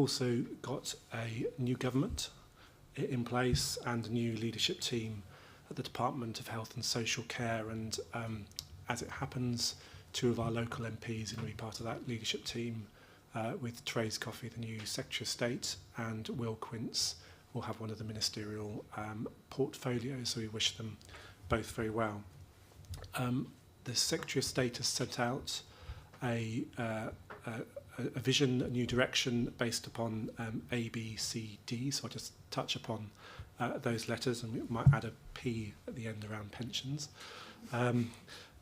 Also got a new government in place and a new leadership team at the Department of Health and Social Care, and as it happens, two of our local MPs are going to be part of that leadership team, with Therese Coffey, the new Secretary of State, and Will Quince will have one of the ministerial portfolios, so we wish them both very well. The Secretary of State has set out a vision, a new direction based upon A, B, C, D. So I'll just touch upon those letters, and we might add a P at the end around pensions.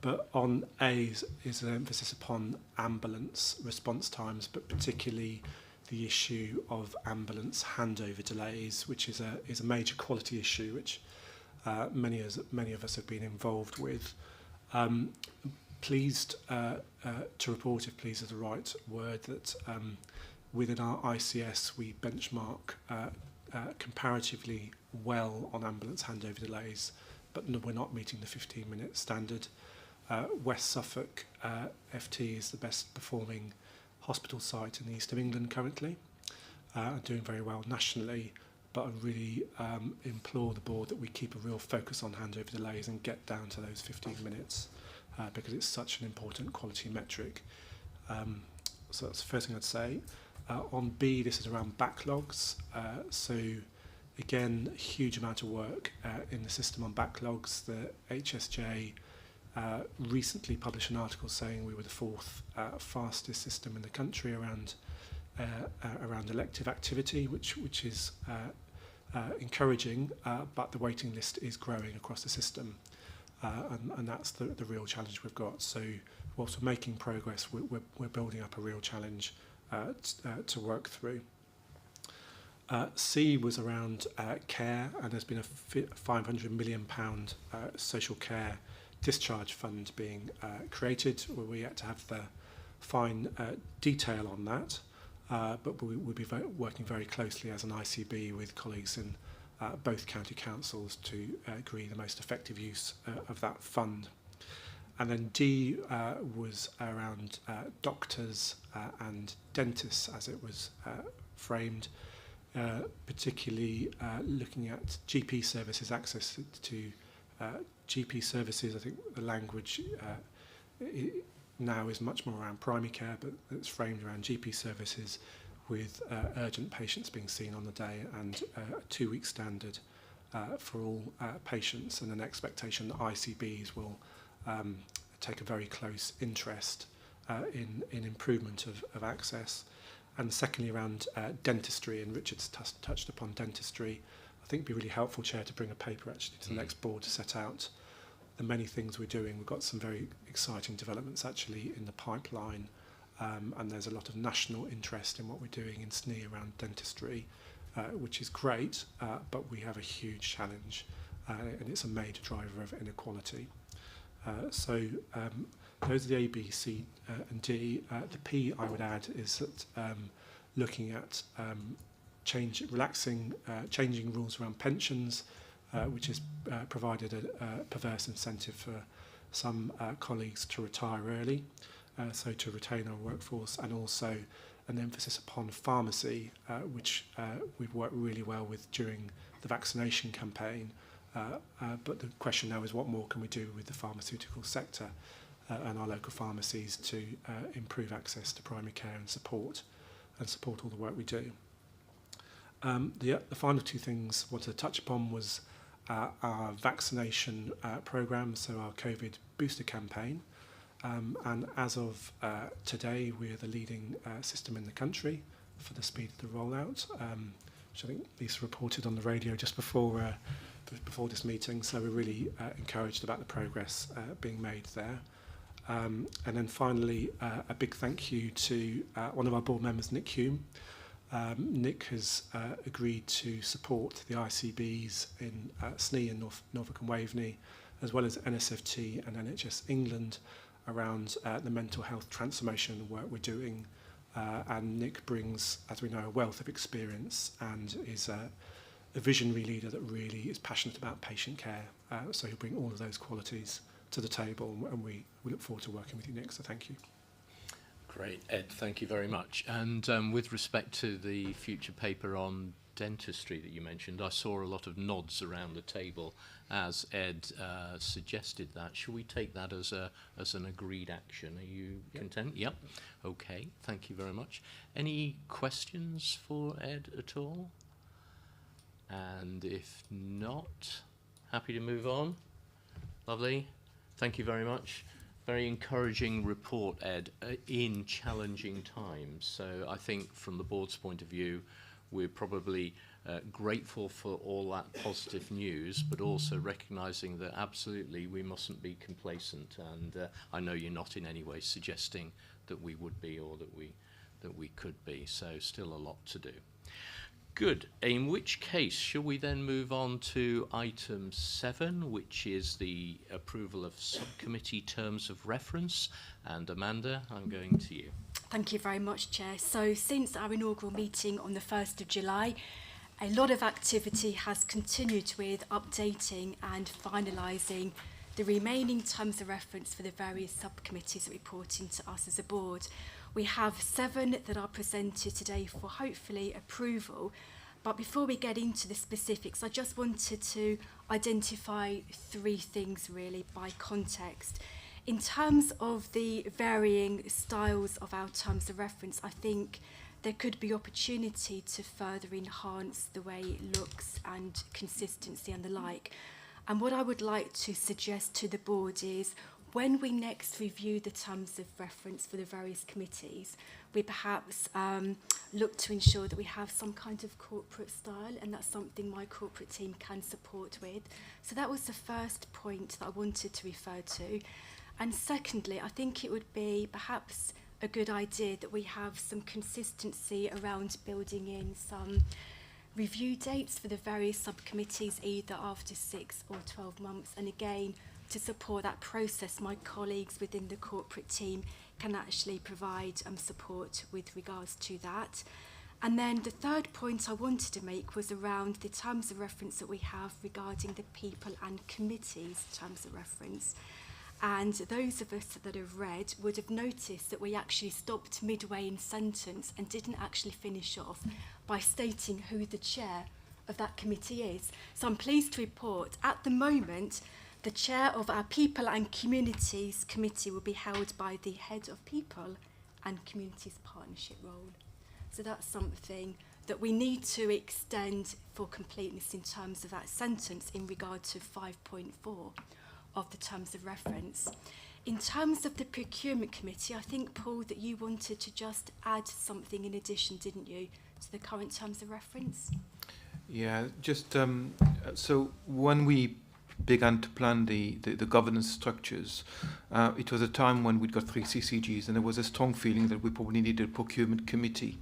But on A is an emphasis upon ambulance response times, but particularly the issue of ambulance handover delays, which is a major quality issue, which many of us have been involved with. Pleased to report, if pleased is the right word, that within our ICS we benchmark comparatively well on ambulance handover delays, but we're not meeting the 15-minute standard. West Suffolk FT is the best performing hospital site in the east of England currently, and doing very well nationally, but I really implore the board that we keep a real focus on handover delays and get down to those 15 minutes. Because it's such an important quality metric. So that's the first thing I'd say. On B, this is around backlogs. So again, a huge amount of work in the system on backlogs. The HSJ recently published an article saying we were the fourth fastest system in the country around elective activity, which is encouraging, but the waiting list is growing across the system. And that's the real challenge we've got. So whilst we're making progress, we're building up a real challenge to work through. C was around care, and there's been a £500 million social care discharge fund being created. We're yet to have the fine detail on that, but we'll be working very closely as an ICB with colleagues in both county councils to agree the most effective use of that fund. And then D was around doctors and dentists, as it was framed, particularly looking at GP services, access to GP services. I think the language now is much more around primary care, but it's framed around GP services, with urgent patients being seen on the day, and a 2-week standard for all patients, and an expectation that ICBs will take a very close interest in improvement of access. And secondly, around dentistry, and Richard's touched upon dentistry. I think it'd be really helpful, Chair, to bring a paper actually to the next board to set out the many things we're doing. We've got some very exciting developments actually in the pipeline. And there's a lot of national interest in what we're doing in SNE around dentistry, which is great, but we have a huge challenge, and it's a major driver of inequality. So those are the A, B, C, and D. The P, I would add, is that looking at changing rules around pensions, which has provided a perverse incentive for some colleagues to retire early. So to retain our workforce, and also an emphasis upon pharmacy, which we've worked really well with during the vaccination campaign. But the question now is, what more can we do with the pharmaceutical sector and our local pharmacies to improve access to primary care and support all the work we do. The final two things I wanted to touch upon was our vaccination programme, so our COVID booster campaign. And as of today, we're the leading system in the country for the speed of the rollout, which I think Lisa reported on the radio just before this meeting. So we're really encouraged about the progress being made there. And then finally, a big thank you to one of our board members, Nick Hume. Nick has agreed to support the ICBs in SNE and Norfolk and Waveney, as well as NSFT and NHS England, around the mental health transformation work we're doing. And Nick brings, as we know, a wealth of experience and is a visionary leader that really is passionate about patient care. So he'll bring all of those qualities to the table, and we look forward to working with you, Nick, so thank you. Great, Ed, thank you very much. And with respect to the future paper on dentistry that you mentioned, I saw a lot of nods around the table as Ed suggested that. Shall we take that as an agreed action? Are you content? Yep. Okay, thank you very much. Any questions for Ed at all? And if not, happy to move on. Lovely. Thank you very much. Very encouraging report, Ed, in challenging times. So I think from the board's point of view, we're probably grateful for all that positive news, but also recognising that absolutely we mustn't be complacent. And I know you're not in any way suggesting that we would be or that we could be. So still a lot to do. Good. In which case, shall we then move on to item 7, which is the approval of subcommittee terms of reference. And Amanda, I'm going to you. Thank you very much, Chair. So since our inaugural meeting on the 1st of July, a lot of activity has continued with updating and finalising the remaining terms of reference for the various subcommittees that report into us as a board. We have 7 that are presented today for hopefully approval. But before we get into the specifics, I just wanted to identify 3 things really by context. In terms of the varying styles of our terms of reference, I think there could be opportunity to further enhance the way it looks and consistency and the like. And what I would like to suggest to the board is when we next review the terms of reference for the various committees, we perhaps look to ensure that we have some kind of corporate style, and that's something my corporate team can support with. So that was the first point that I wanted to refer to. And secondly, I think it would be perhaps a good idea that we have some consistency around building in some review dates for the various subcommittees, either after 6 or 12 months. And again, to support that process, my colleagues within the corporate team can actually provide support with regards to that. And then the third point I wanted to make was around the terms of reference that we have regarding the people and committees terms of reference. And those of us that have read would have noticed that we actually stopped midway in sentence and didn't actually finish off by stating who the chair of that committee is. So I'm pleased to report at the moment the chair of our People and Communities Committee will be held by the Head of People and Communities Partnership role. So that's something that we need to extend for completeness in terms of that sentence in regard to 5.4 of the terms of reference. In terms of the Procurement Committee, I think, Paul, that you wanted to just add something in addition, didn't you, to the current terms of reference? Yeah, just so when we began to plan the governance structures, it was a time when we'd got 3 CCGs, and there was a strong feeling that we probably needed a procurement committee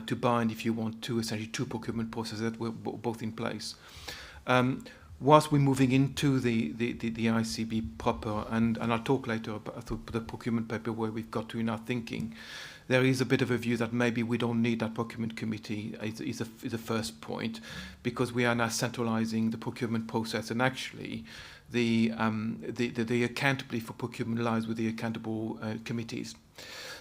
to bind, if you want, to essentially 2 procurement processes that were both in place. Whilst we're moving into the ICB proper, and I'll talk later about the procurement paper where we've got to in our thinking, there is a bit of a view that maybe we don't need that procurement committee is the first point, because we are now centralising the procurement process, and actually the accountability for procurement lies with the accountable committees.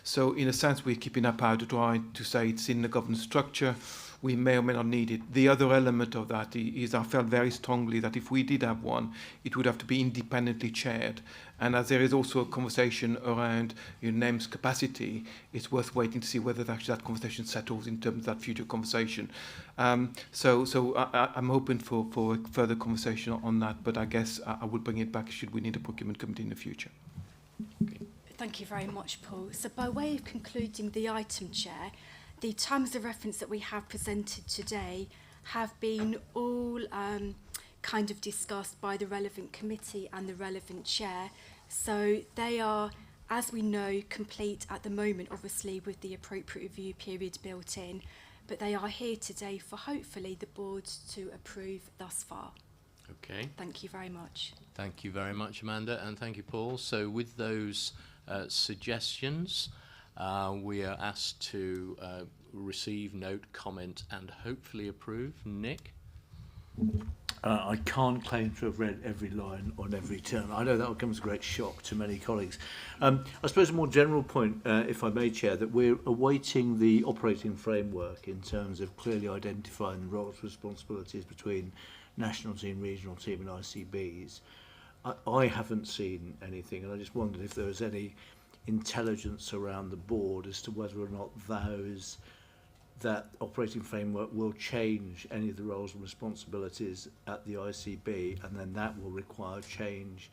So in a sense, we're keeping our powder dry to say it's in the governance structure. We may or may not need it. The other element of that is I felt very strongly that if we did have one, it would have to be independently chaired. And as there is also a conversation around your name's capacity, it's worth waiting to see whether actually that conversation settles in terms of that future conversation. So I'm hoping for a further conversation on that, but I guess I would bring it back should we need a procurement committee in the future. Okay. Thank you very much, Paul. So by way of concluding the item, Chair, the terms of reference that we have presented today have been all kind of discussed by the relevant committee and the relevant chair. So they are, as we know, complete at the moment, obviously with the appropriate review period built in, but they are here today for hopefully the board to approve thus far. Okay. Thank you very much. Thank you very much, Amanda, and thank you, Paul. So with those suggestions, we are asked to receive, note, comment, and hopefully approve. Nick? I can't claim to have read every line on every term. I know that will come as a great shock to many colleagues. I suppose a more general point, if I may, Chair, that we're awaiting the operating framework in terms of clearly identifying the roles and responsibilities between national team, regional team and ICBs. I haven't seen anything, and I just wondered if there was any intelligence around the board as to whether or not that operating framework will change any of the roles and responsibilities at the ICB, and then that will require change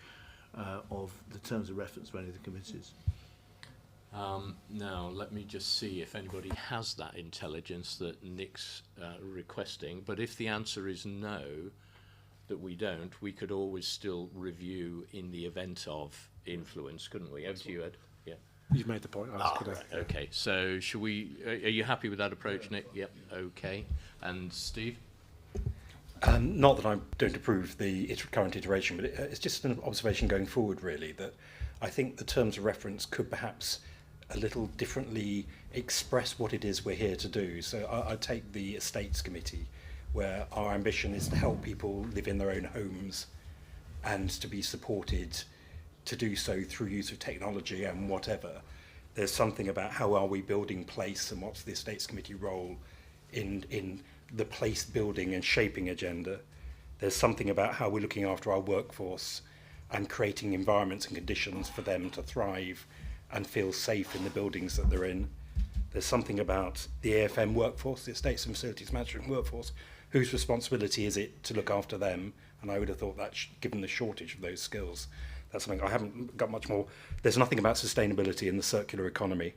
of the terms of reference for any of the committees. Now, let me just see if anybody has that intelligence that Nick's requesting. But if the answer is no, that we don't, we could always still review in the event of influence, couldn't we? Over to you, Ed. Yeah. You've made the point. I was gonna... Right. Okay, so should we, are you happy with that approach, Nick? Yep, okay. And Steve? Not that I don't approve the current iteration, but it's just an observation going forward, really, that I think the terms of reference could perhaps a little differently express what it is we're here to do. So I take the Estates Committee, where our ambition is to help people live in their own homes and to be supported to do so through use of technology and whatever. There's something about how are we building place and what's the Estates Committee role in the place building and shaping agenda. There's something about how we're looking after our workforce and creating environments and conditions for them to thrive and feel safe in the buildings that they're in. There's something about the AFM workforce, the Estates and Facilities Management workforce, whose responsibility is it to look after them? And I would have thought that, given the shortage of those skills, that's something I haven't got much more. There's nothing about sustainability in the circular economy.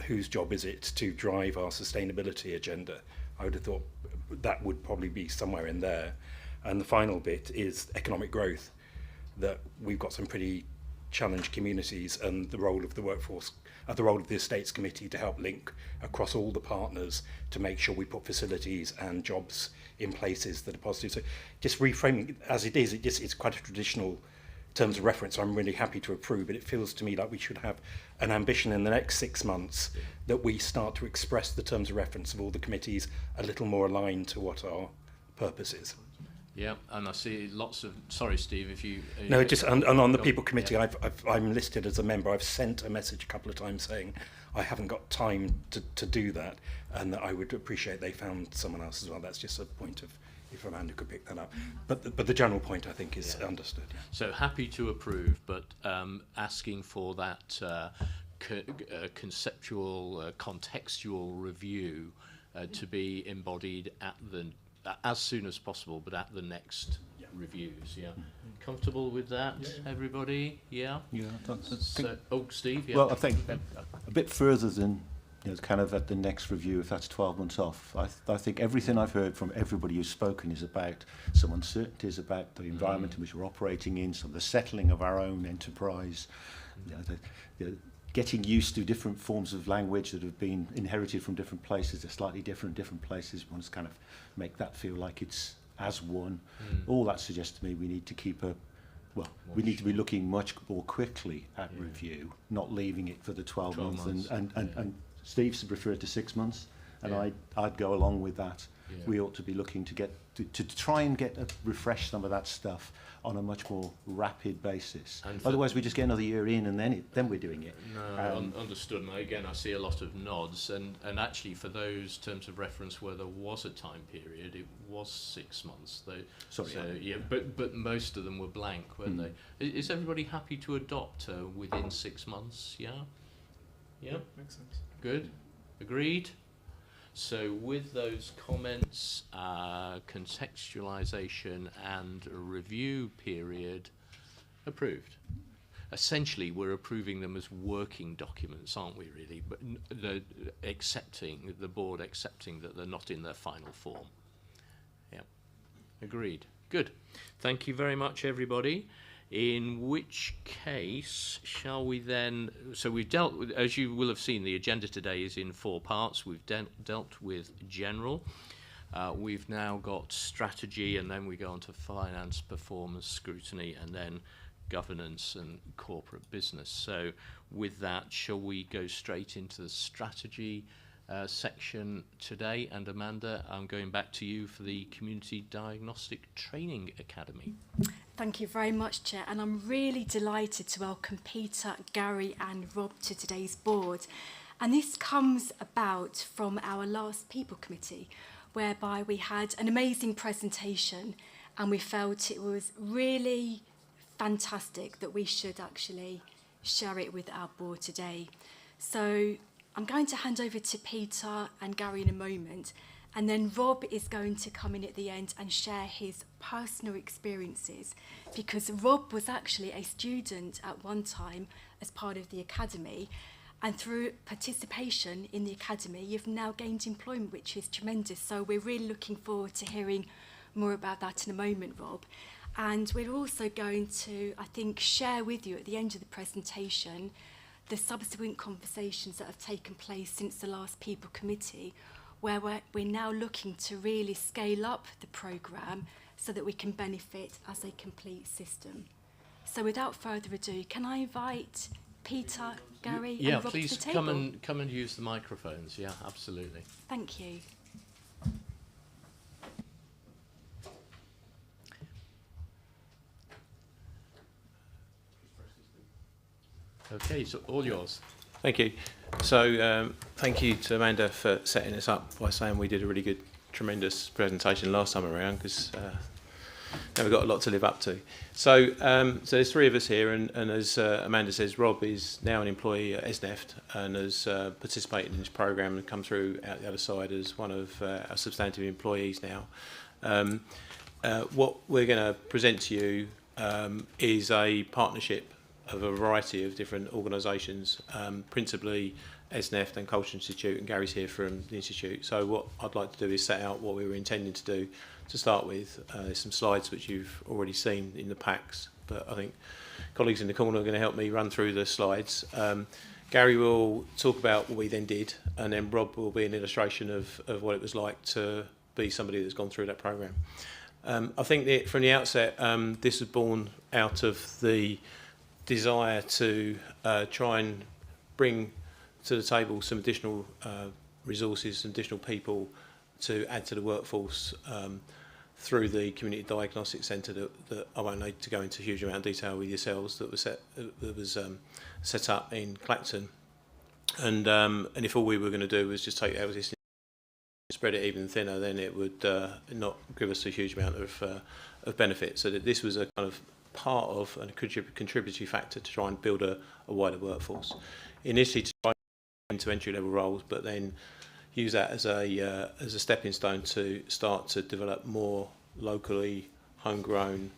Whose job is it to drive our sustainability agenda? I would have thought that would probably be somewhere in there. And the final bit is economic growth, that we've got some pretty challenged communities, and the role of the workforce, the role of the Estates Committee to help link across all the partners to make sure we put facilities and jobs in places that are positive. So just reframing as it is, it's quite a traditional terms of reference I'm really happy to approve, but it feels to me like we should have an ambition in the next 6 months that we start to express the terms of reference of all the committees a little more aligned to what our purpose is. Yeah, and I see lots of... Sorry, Steve, if you... No, just and on the People Committee, yeah. I'm listed as a member. I've sent a message a couple of times saying I haven't got time to do that, and that I would appreciate they found someone else as well. That's just a point of... if Amanda could pick that up. But the general point, I think, is understood. Yeah. So happy to approve, but asking for that conceptual, contextual review to be embodied at the as soon as possible, but at the next reviews. Yeah, comfortable with that, everybody? Yeah. Yeah. So, Steve. Yeah. Well, I think a bit further than kind of at the next review, if that's 12 months off. I think everything I've heard from everybody who's spoken is about some uncertainties about the environment in which we're operating in, some of the settling of our own enterprise, the getting used to different forms of language that have been inherited from different places. They're slightly different in different places. We want to kind of make that feel like it's as one. All that suggests to me we need to keep we need to be looking much more quickly at review, not leaving it for the 12 months. And Steve's referred to 6 months, and I'd go along with that. Yeah. We ought to be looking to get to try and refresh some of that stuff on a much more rapid basis. Otherwise, we just get another year in, and then we're doing it. No, understood. And again, I see a lot of nods, and actually for those terms of reference where there was a time period, it was 6 months. But most of them were blank, weren't they? Is everybody happy to adopt within 6 months? Yeah. Yeah, makes sense. Good. Agreed. So with those comments, contextualisation and review period approved. Essentially, we're approving them as working documents, aren't we, really? But the board accepting that they're not in their final form. Yeah. Agreed. Good. Thank you very much, everybody. In which case, shall we then... So we've dealt with, as you will have seen, the agenda today is in 4 parts. We've dealt with general. We've now got strategy, and then we go on to finance, performance, scrutiny, and then governance and corporate business. So with that, shall we go straight into the strategy section today. And Amanda, I'm going back to you for the Community Diagnostic Training Academy. Thank you very much, Chair, and I'm really delighted to welcome Peter, Gary and Rob to today's board. And this comes about from our last People Committee, whereby we had an amazing presentation and we felt it was really fantastic that we should actually share it with our board today. So I'm going to hand over to Peter and Gary in a moment, and then Rob is going to come in at the end and share his personal experiences, because Rob was actually a student at one time as part of the academy, and through participation in the academy you've now gained employment, which is tremendous. So we're really looking forward to hearing more about that in a moment, Rob. And we're also going to, I think, share with you at the end of the presentation the subsequent conversations that have taken place since the last People Committee, where we're now looking to really scale up the programme so that we can benefit as a complete system. So without further ado, can I invite Peter, Gary yeah, and Rob please to the table? come and use the microphones. Yeah, absolutely. Thank you. Okay, so all yours. Thank you. So thank you to Amanda for setting us up by saying we did a really good, tremendous presentation last time around, because now we've got a lot to live up to. So there's three of us here, and as Amanda says, Rob is now an employee at ESNEFT and has participated in this programme and come through out the other side as one of our substantive employees now. What we're going to present to you is a partnership of a variety of different organisations, principally ESNEFT and Culture Institute, and Gary's here from the Institute. So what I'd like to do is set out what we were intending to do to start with. There's some slides which you've already seen in the packs, but I think colleagues in the corner are going to help me run through the slides. Gary will talk about what we then did, and then Rob will be an illustration of what it was like to be somebody that's gone through that programme. I think that from the outset, this was born out of the desire to try and bring to the table some additional resources, some additional people to add to the workforce through the Community Diagnostic Centre that I won't need to go into a huge amount of detail with yourselves, that was set up in Clacton. And if all we were going to do was just take our existing, spread it even thinner, then it would not give us a huge amount of benefit. So that this was a kind of part of a contributory factor to try and build a wider workforce. Initially to try into entry-level roles, but then use that as a stepping stone to start to develop more locally homegrown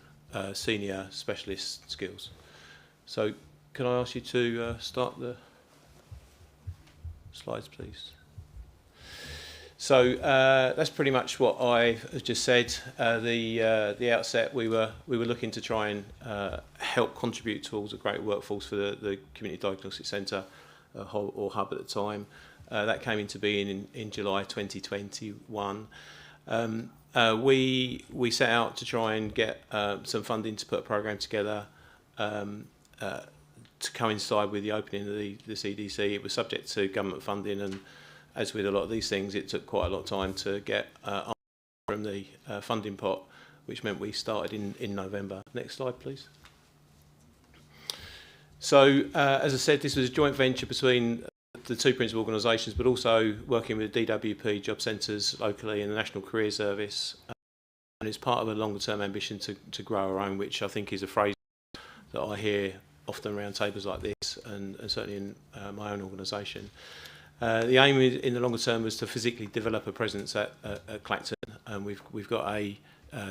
senior specialist skills. So can I ask you to start the slides, please? So that's pretty much what I have just said. The outset, we were looking to try and help contribute towards a great workforce for the Community Diagnostic Centre, or hub at the time. That came into being in July 2021. We set out to try and get some funding to put a programme together to coincide with the opening of the CDC. It was subject to government funding, and as with a lot of these things, it took quite a lot of time to get from the funding pot, which meant we started in November. Next slide, please. So, as I said, this was a joint venture between the two principal organisations, but also working with DWP job centres locally and the National Career Service. And it's part of a longer-term ambition to grow our own, which I think is a phrase that I hear often around tables like this, and certainly in my own organisation. The aim in the longer term was to physically develop a presence at Clacton, and we've got a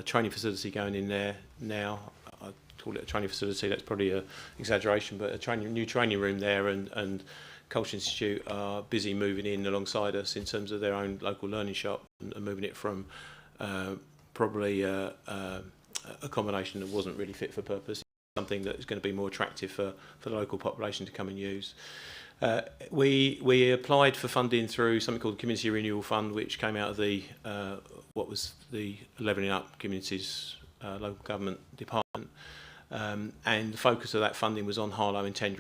training facility going in there now. I call it a training facility, that's probably an exaggeration, but a new training room there, and Culture Institute are busy moving in alongside us in terms of their own local learning shop, and moving it from probably a combination that wasn't really fit for purpose, something that is going to be more attractive for the local population to come and use. We applied for funding through something called the Community Renewal Fund, which came out of the what was the Levelling Up Communities local government department, and the focus of that funding was on Harlow and Tendring.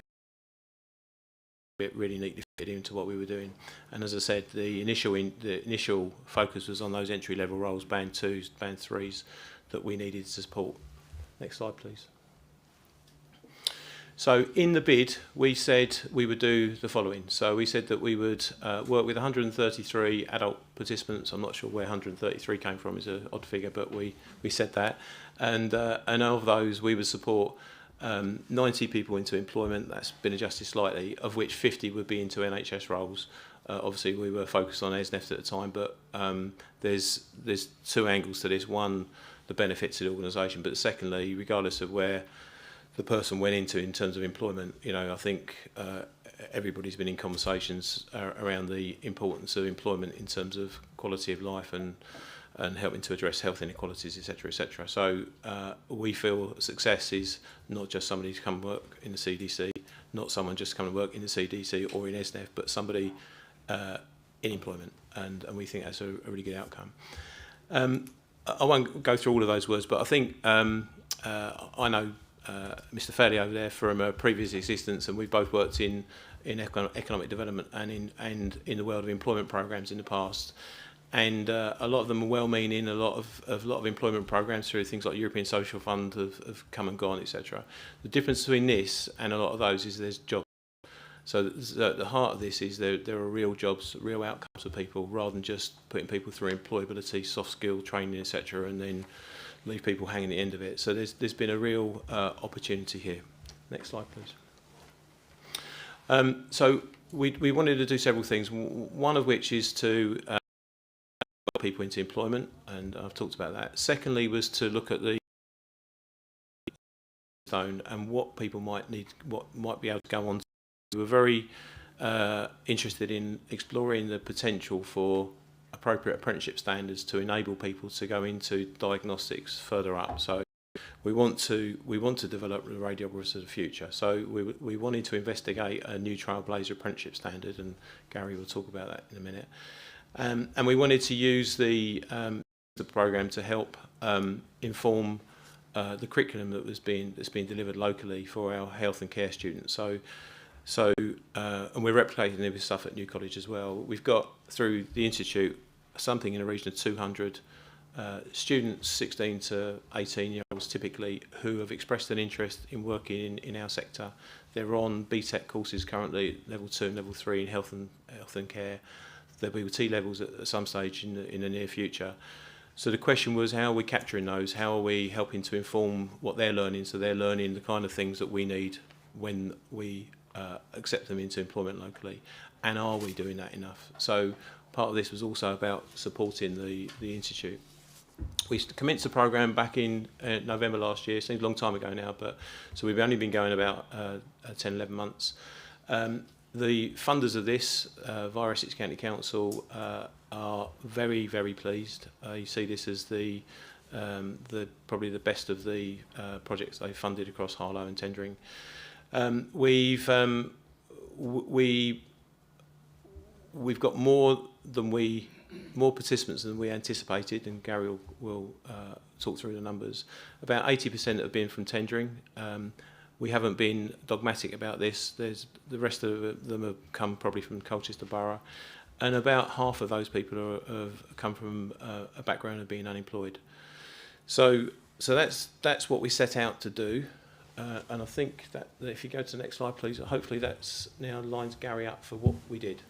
it really neatly fit into what we were doing. And as I said, the initial focus was on those entry level roles, band 2s, band 3s, that we needed to support. Next slide, please. So in the bid, we said we would do the following. So we said that we would work with 133 adult participants. I'm not sure where 133 came from, it's an odd figure, but we said that. And of those, we would support 90 people into employment. That's been adjusted slightly, of which 50 would be into NHS roles. Obviously, we were focused on ESNEF at the time, but there's two angles to this. One, the benefits to the organisation, but secondly, regardless of where the person went into in terms of employment, you know, I think everybody's been in conversations around the importance of employment in terms of quality of life and helping to address health inequalities, etc., etc. So we feel success is not just somebody to come and work in the CDC, not someone just to come and work in the CDC or in ESNEF, but somebody in employment, and we think that's a really good outcome. I won't go through all of those words, but I think I know Mr. Fairley over there from a previous existence, and we've both worked in economic development and in the world of employment programs in the past. And a lot of them are well-meaning. A lot of employment programs through things like European Social Fund have come and gone, etc. The difference between this and a lot of those is there's jobs. So at the heart of this is there are real jobs, real outcomes for people, rather than just putting people through employability, soft skill training, etc., and then leave people hanging at the end of it. So there's been a real opportunity here. Next slide, please. So we wanted to do several things. One of which is to people into employment, and I've talked about that. Secondly, was to look at the zone and what people might need, what might be able to go on. We were very interested in exploring the potential for appropriate apprenticeship standards to enable people to go into diagnostics further up. So we want to develop the radiographers of the future. So we wanted to investigate a new Trailblazer apprenticeship standard, and Gary will talk about that in a minute. And we wanted to use the programme to help inform the curriculum that's being delivered locally for our health and care students. And we're replicating this stuff at New College as well. We've got through the institute something in the region of 200 students, 16 to 18-year-olds typically, who have expressed an interest in working in our sector. They're on BTEC courses currently, level 2 and level 3 in health and care. There'll be T levels at some stage in the near future. So the question was, how are we capturing those? How are we helping to inform what they're learning, so they're learning the kind of things that we need when we accept them into employment locally? And are we doing that enough? So part of this was also about supporting the institute. We commenced the programme back in November last year. Seems a long time ago now, but so we've only been going about 10, 11 months. The funders of this, via Essex County Council, are very, very pleased. You see this as probably the best of the projects they've funded across Harlow and tendering. We've got more participants than we anticipated, and Gary will talk through the numbers. About 80% have been from tendering. We haven't been dogmatic about this. The rest of them have come probably from Colchester Borough, and about half of those people have come from a background of being unemployed. So that's what we set out to do. And I think that if you go to the next slide, please, hopefully that's now lines Gary up for what we did.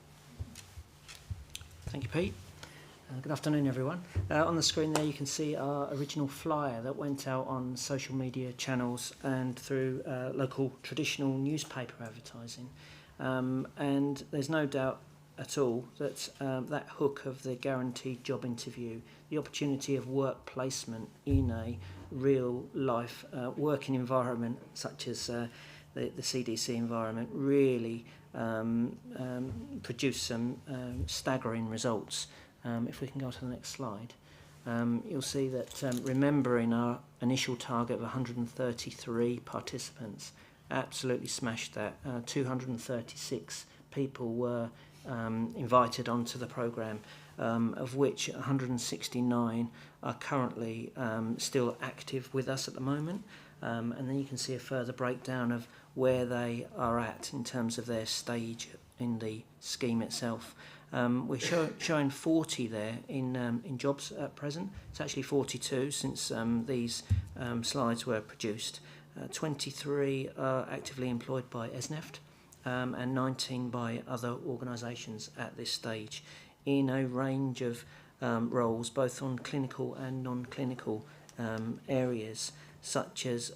Thank you, Pete. Good afternoon, everyone. On the screen there you can see our original flyer that went out on social media channels and through local traditional newspaper advertising. And there's no doubt at all that that hook of the guaranteed job interview, the opportunity of work placement in a real life working environment such as the CDC environment, really produced some staggering results. If we can go to the next slide, you'll see that remembering our initial target of 133 participants, absolutely smashed that. 236 people were invited onto the programme, of which 169 are currently still active with us at the moment. and then you can see a further breakdown of where they are at in terms of their stage in the scheme itself. We're showing 40 there in jobs at present. It's actually 42 since these slides were produced. 23 are actively employed by ESNEFT, and 19 by other organisations at this stage, in a range of roles, both on clinical and non-clinical areas, such as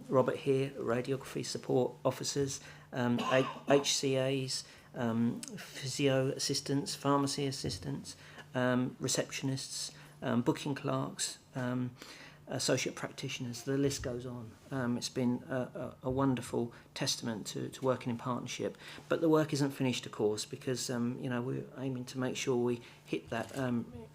Robert here, radiography support officers, HCAs, physio assistants, pharmacy assistants, receptionists, booking clerks, associate practitioners. The list goes on. It's been a wonderful testament to working in partnership. But the work isn't finished, of course, because we're aiming to make sure we hit that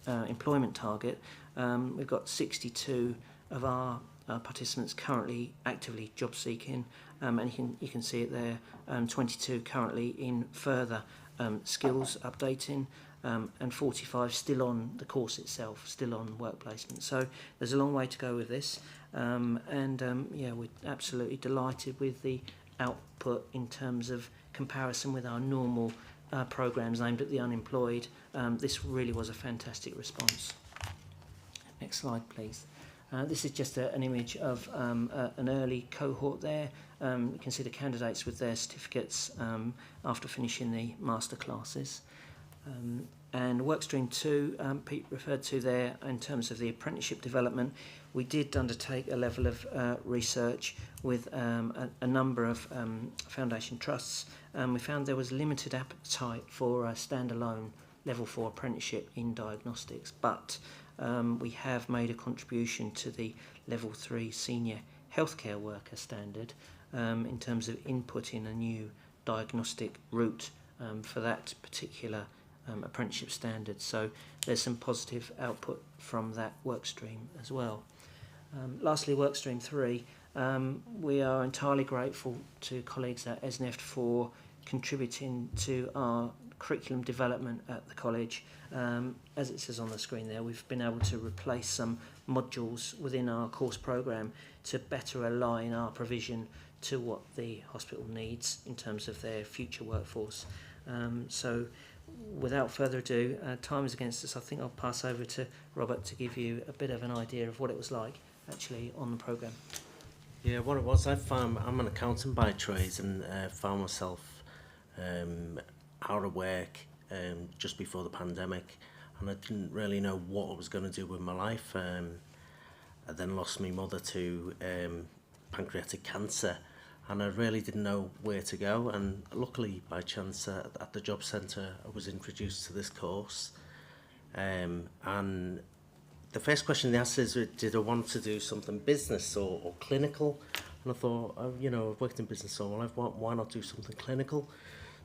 employment target. We've got 62 of our participants currently actively job seeking, and you can see it there. 22 currently in further skills updating. And 45 still on the course itself, still on work placement. So there's a long way to go with this, we're absolutely delighted with the output in terms of comparison with our normal programmes aimed at the unemployed. This really was a fantastic response. Next slide, please. This is just an image of an early cohort there. You can see the candidates with their certificates after finishing the master classes. And workstream 2, Pete referred to there in terms of the apprenticeship development. We did undertake a level of research with a number of foundation trusts. We found there was limited appetite for a standalone level 4 apprenticeship in diagnostics, but we have made a contribution to the level 3 senior healthcare worker standard in terms of inputting a new diagnostic route for that particular apprenticeship standard. So there's some positive output from that work stream as well. Lastly, work stream 3, we are entirely grateful to colleagues at ESNEFT for contributing to our curriculum development at the college. As it says on the screen there, we've been able to replace some modules within our course programme to better align our provision to what the hospital needs in terms of their future workforce. So without further ado, time is against us. I think I'll pass over to Robert to give you a bit of an idea of what it was like actually on the programme. Yeah, what it was, I'm an accountant by trade, and found myself out of work just before the pandemic, and I didn't really know what I was going to do with my life. I then lost my mother to pancreatic cancer, and I really didn't know where to go, and luckily by chance at the job centre I was introduced to this course, and the first question they asked is, did I want to do something business or clinical? And I thought, I've worked in business all my life, why not do something clinical?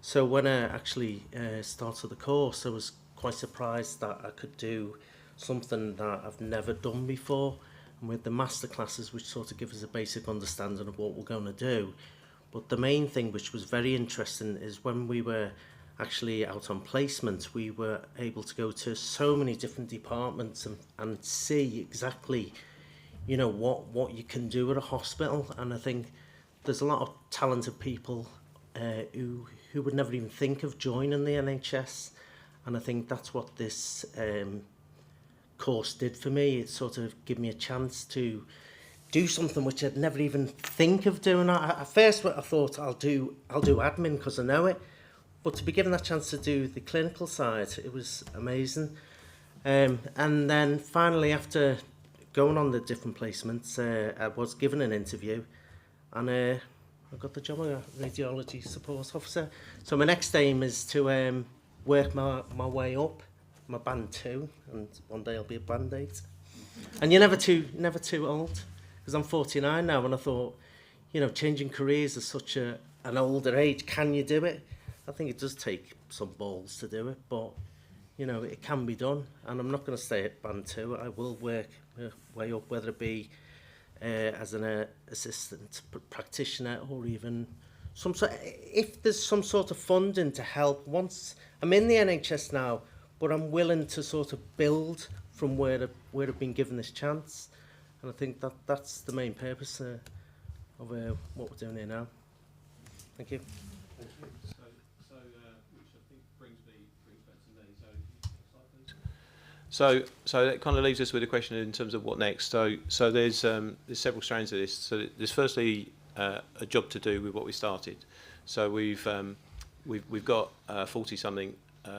So when I actually started the course, I was quite surprised that I could do something that I've never done before. And with the master classes, which sort of give us a basic understanding of what we're going to do. But the main thing, which was very interesting, is when we were actually out on placement, we were able to go to so many different departments and see exactly, what you can do at a hospital. And I think there's a lot of talented people who would never even think of joining the NHS. And I think that's what this course did for me. It sort of gave me a chance to do something which I'd never even think of doing. At first I thought I'll do admin because I know it, but to be given that chance to do the clinical side, it was amazing. And then finally, after going on the different placements, I was given an interview, and I got the job of a radiology support officer. So my next aim is to work my way up. I'm a band 2, and one day I'll be a band 8. And you're never too old, because I'm 49 now, and I thought, changing careers at such an older age, can you do it? I think it does take some balls to do it, but it can be done. And I'm not going to stay at band 2. I will work my way up, whether it be as an assistant practitioner, or even if there's some sort of funding to help. Once I'm in the NHS now, but I'm willing to sort of build from where I've been given this chance. And I think that's the main purpose of what we're doing here now. Thank you. Thank you. Which I think brings back to me. So that kind of leaves us with a question in terms of what next. So there's several strands of this. So there's firstly a job to do with what we started. So we've got 40 something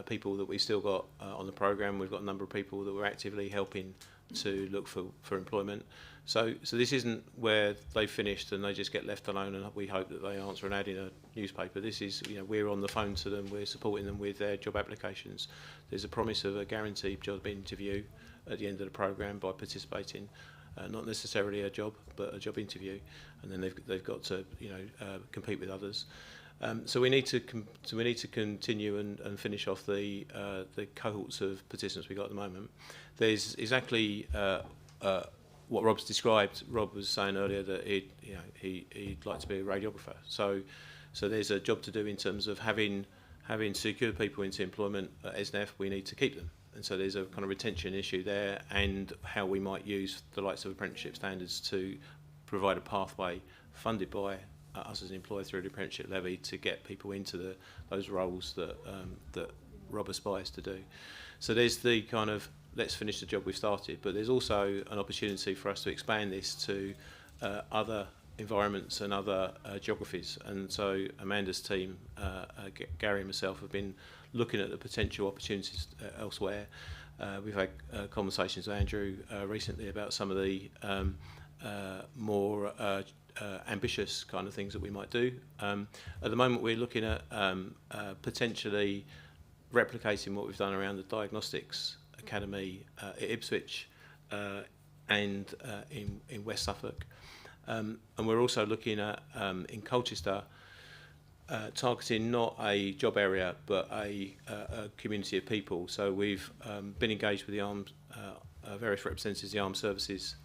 people that we've still got on the programme. We've got a number of people that we're actively helping to look for employment. So this isn't where they finished and they just get left alone and we hope that they answer an ad in a newspaper. This is, we're on the phone to them, we're supporting them with their job applications. There's a promise of a guaranteed job interview at the end of the programme by participating. Not necessarily a job, but a job interview, and then they've got to compete with others. So we need to continue and finish off the cohorts of participants we've got at the moment. There's exactly what Rob's described. Rob was saying earlier that he'd like to be a radiographer. So there's a job to do in terms of having secured people into employment at ESNEF. We need to keep them, and so there's a kind of retention issue there, and how we might use the likes of apprenticeship standards to provide a pathway funded by us as an employer through the apprenticeship levy to get people into those roles that Rob aspires to do. So there's the kind of let's finish the job we've started, but there's also an opportunity for us to expand this to other environments and other geographies. And so Amanda's team, Gary and myself, have been looking at the potential opportunities elsewhere. We've had conversations with Andrew recently about some of the more ambitious kind of things that we might do. At the moment we're looking at potentially replicating what we've done around the Diagnostics Academy at Ipswich and in West Suffolk. And we're also looking at, in Colchester, targeting not a job area but a community of people. So we've been engaged with the various representatives of the armed services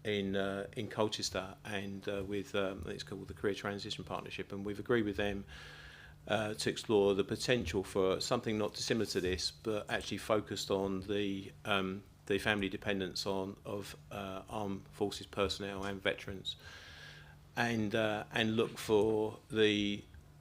in Colchester and with it's called the Career Transition Partnership, and we've agreed with them to explore the potential for something not dissimilar to this, but actually focused on the family dependents of armed forces personnel and veterans, and look for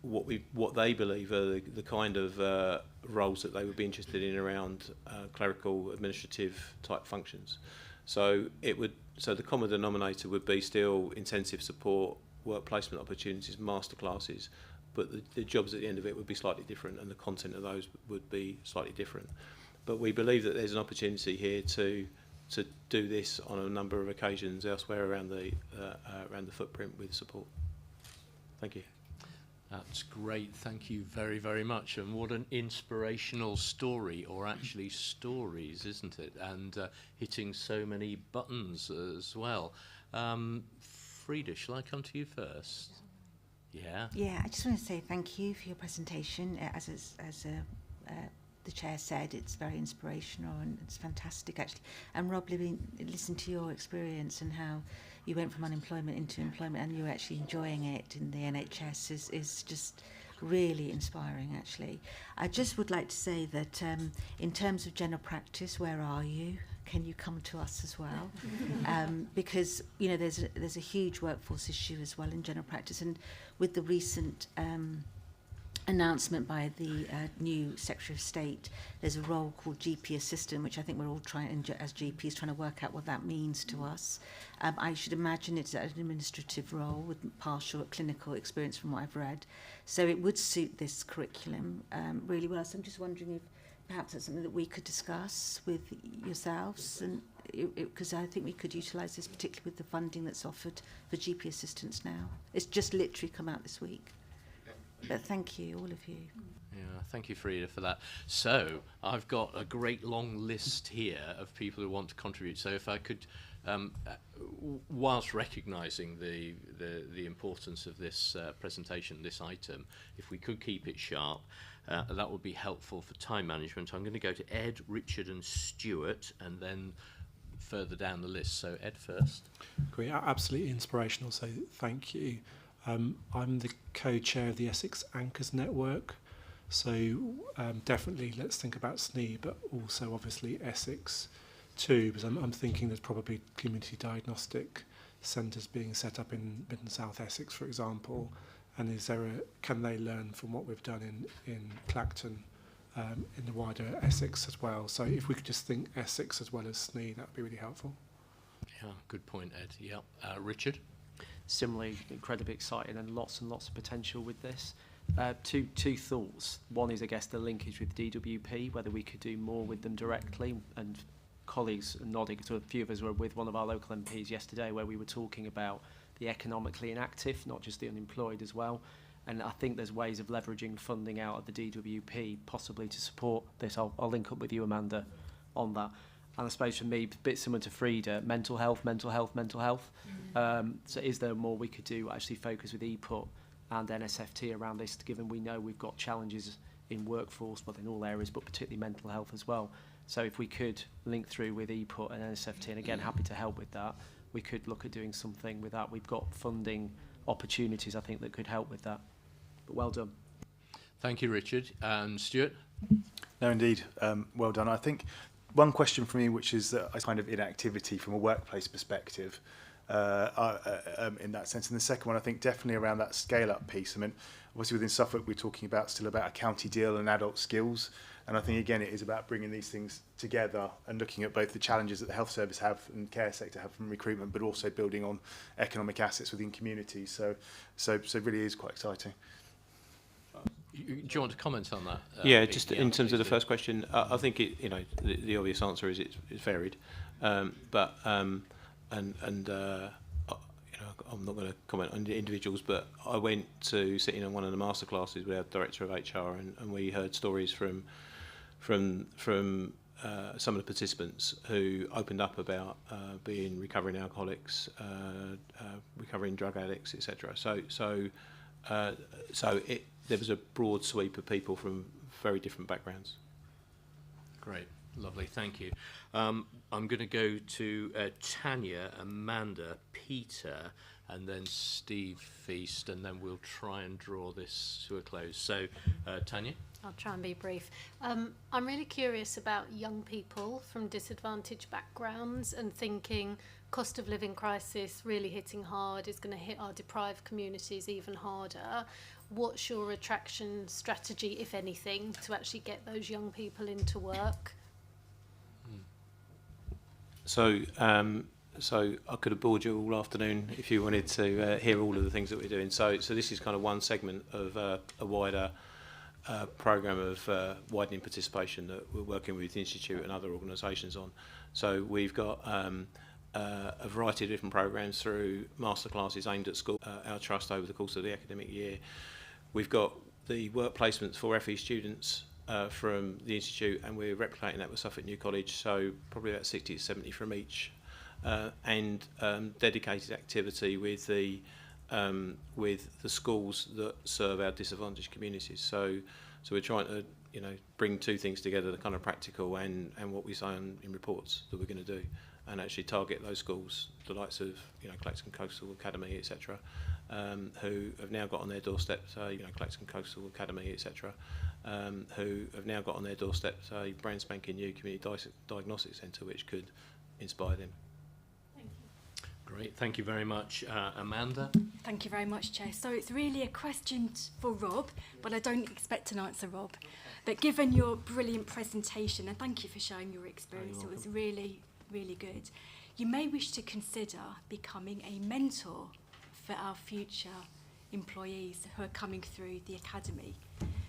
what they believe are the kind of roles that they would be interested in around clerical administrative type functions. So the common denominator would be still intensive support, work placement opportunities, master classes, but the jobs at the end of it would be slightly different and the content of those would be slightly different. But we believe that there's an opportunity here to do this on a number of occasions elsewhere around the footprint with support. Thank you. That's great. Thank you very, very much. And what an inspirational story, or actually stories, isn't it? And hitting so many buttons as well. Frida, shall I come to you first? Yeah. Yeah, I just want to say thank you for your presentation. As the chair said, it's very inspirational and it's fantastic, actually. And Rob, listen to your experience and how you went from unemployment into employment and you're actually enjoying it in the NHS is just really inspiring, actually. I just would like to say that in terms of general practice, where are you? Can you come to us as well? Because there's a huge workforce issue as well in general practice, and with the recent announcement by the new Secretary of State, there's a role called GP assistant, which I think we're all trying, as GPs, trying to work out what that means to us. I should imagine it's an administrative role with partial clinical experience from what I've read. So it would suit this curriculum really well. So I'm just wondering if perhaps that's something that we could discuss with yourselves, and because I think we could utilise this, particularly with the funding that's offered for GP assistants now. It's just literally come out this week. But thank you, all of you. Yeah, thank you, Frida, for that. So I've got a great long list here of people who want to contribute. So if I could, whilst recognising the importance of this presentation, this item, if we could keep it sharp, that would be helpful for time management. I'm going to go to Ed, Richard and Stuart, and then further down the list. So Ed first. Great, absolutely inspirational, so thank you. I'm the co-chair of the Essex Anchors Network, so definitely let's think about SNE, but also obviously Essex too, because I'm thinking there's probably community diagnostic centres being set up in Mid and South Essex, for example, and can they learn from what we've done in Clacton, in the wider Essex as well? So if we could just think Essex as well as SNE, that would be really helpful. Yeah, good point, Ed. Yeah, Richard. Similarly, incredibly exciting and lots of potential with this. Two thoughts. One is, I guess, the linkage with DWP, whether we could do more with them directly, and colleagues nodding. So a few of us were with one of our local MPs yesterday where we were talking about the economically inactive, not just the unemployed as well. And I think there's ways of leveraging funding out of the DWP possibly to support this. I'll link up with you, Amanda, on that. And I suppose for me, a bit similar to Frida, mental health. So is there more we could do, actually focus with EPUT and NSFT around this, given we know we've got challenges in workforce, but in all areas, but particularly mental health as well. So if we could link through with EPUT and NSFT, and again, happy to help with that, we could look at doing something with that. We've got funding opportunities, I think, that could help with that. But well done. Thank you, Richard. And Stuart? No, indeed. Well done. I think one question for me, which is kind of inactivity from a workplace perspective, in that sense. And the second one, I think, definitely around that scale-up piece. I mean, obviously within Suffolk, we're talking still about a county deal and adult skills. And I think, again, it is about bringing these things together and looking at both the challenges that the health service have and care sector have from recruitment, but also building on economic assets within communities. So really is quite exciting. Do you want to comment on that? Yeah, just in terms of the first question, I think the obvious answer is it's varied, but I'm not going to comment on the individuals, but I went to sit in on one of the master classes with our director of HR, and we heard stories from some of the participants who opened up about being recovering alcoholics, recovering drug addicts, etc. There was a broad sweep of people from very different backgrounds. Great, lovely, thank you. I'm going to go to Tanya, Amanda, Peter, and then Steve Feast, and then we'll try and draw this to a close. So, Tanya? I'll try and be brief. I'm really curious about young people from disadvantaged backgrounds and thinking cost of living crisis really hitting hard is going to hit our deprived communities even harder. What's your attraction strategy, if anything, to actually get those young people into work? So I could have bored you all afternoon if you wanted to hear all of the things that we're doing. So this is kind of one segment of a wider programme of widening participation that we're working with the Institute and other organisations on. So we've got a variety of different programmes through masterclasses aimed at school, our trust over the course of the academic year. We've got the work placements for FE students from the Institute, and we're replicating that with Suffolk New College, so probably about 60 to 70 from each, and dedicated activity with the schools that serve our disadvantaged communities. So we're trying to bring two things together, the kind of practical and what we say in reports that we're going to do, and actually target those schools, the likes of Clacton Coastal Academy, etc., who have now got on their doorstep, Clacton Coastal Academy, etc., who have now got on their doorstep, brand spanking new community diagnostic centre, which could inspire them. Thank you. Great, thank you very much, Amanda. Thank you very much, Chair. So it's really a question for Rob, but I don't expect an answer, Rob. But given your brilliant presentation, and thank you for sharing your experience, it was really, really good. You may wish to consider becoming a mentor for our future employees who are coming through the academy.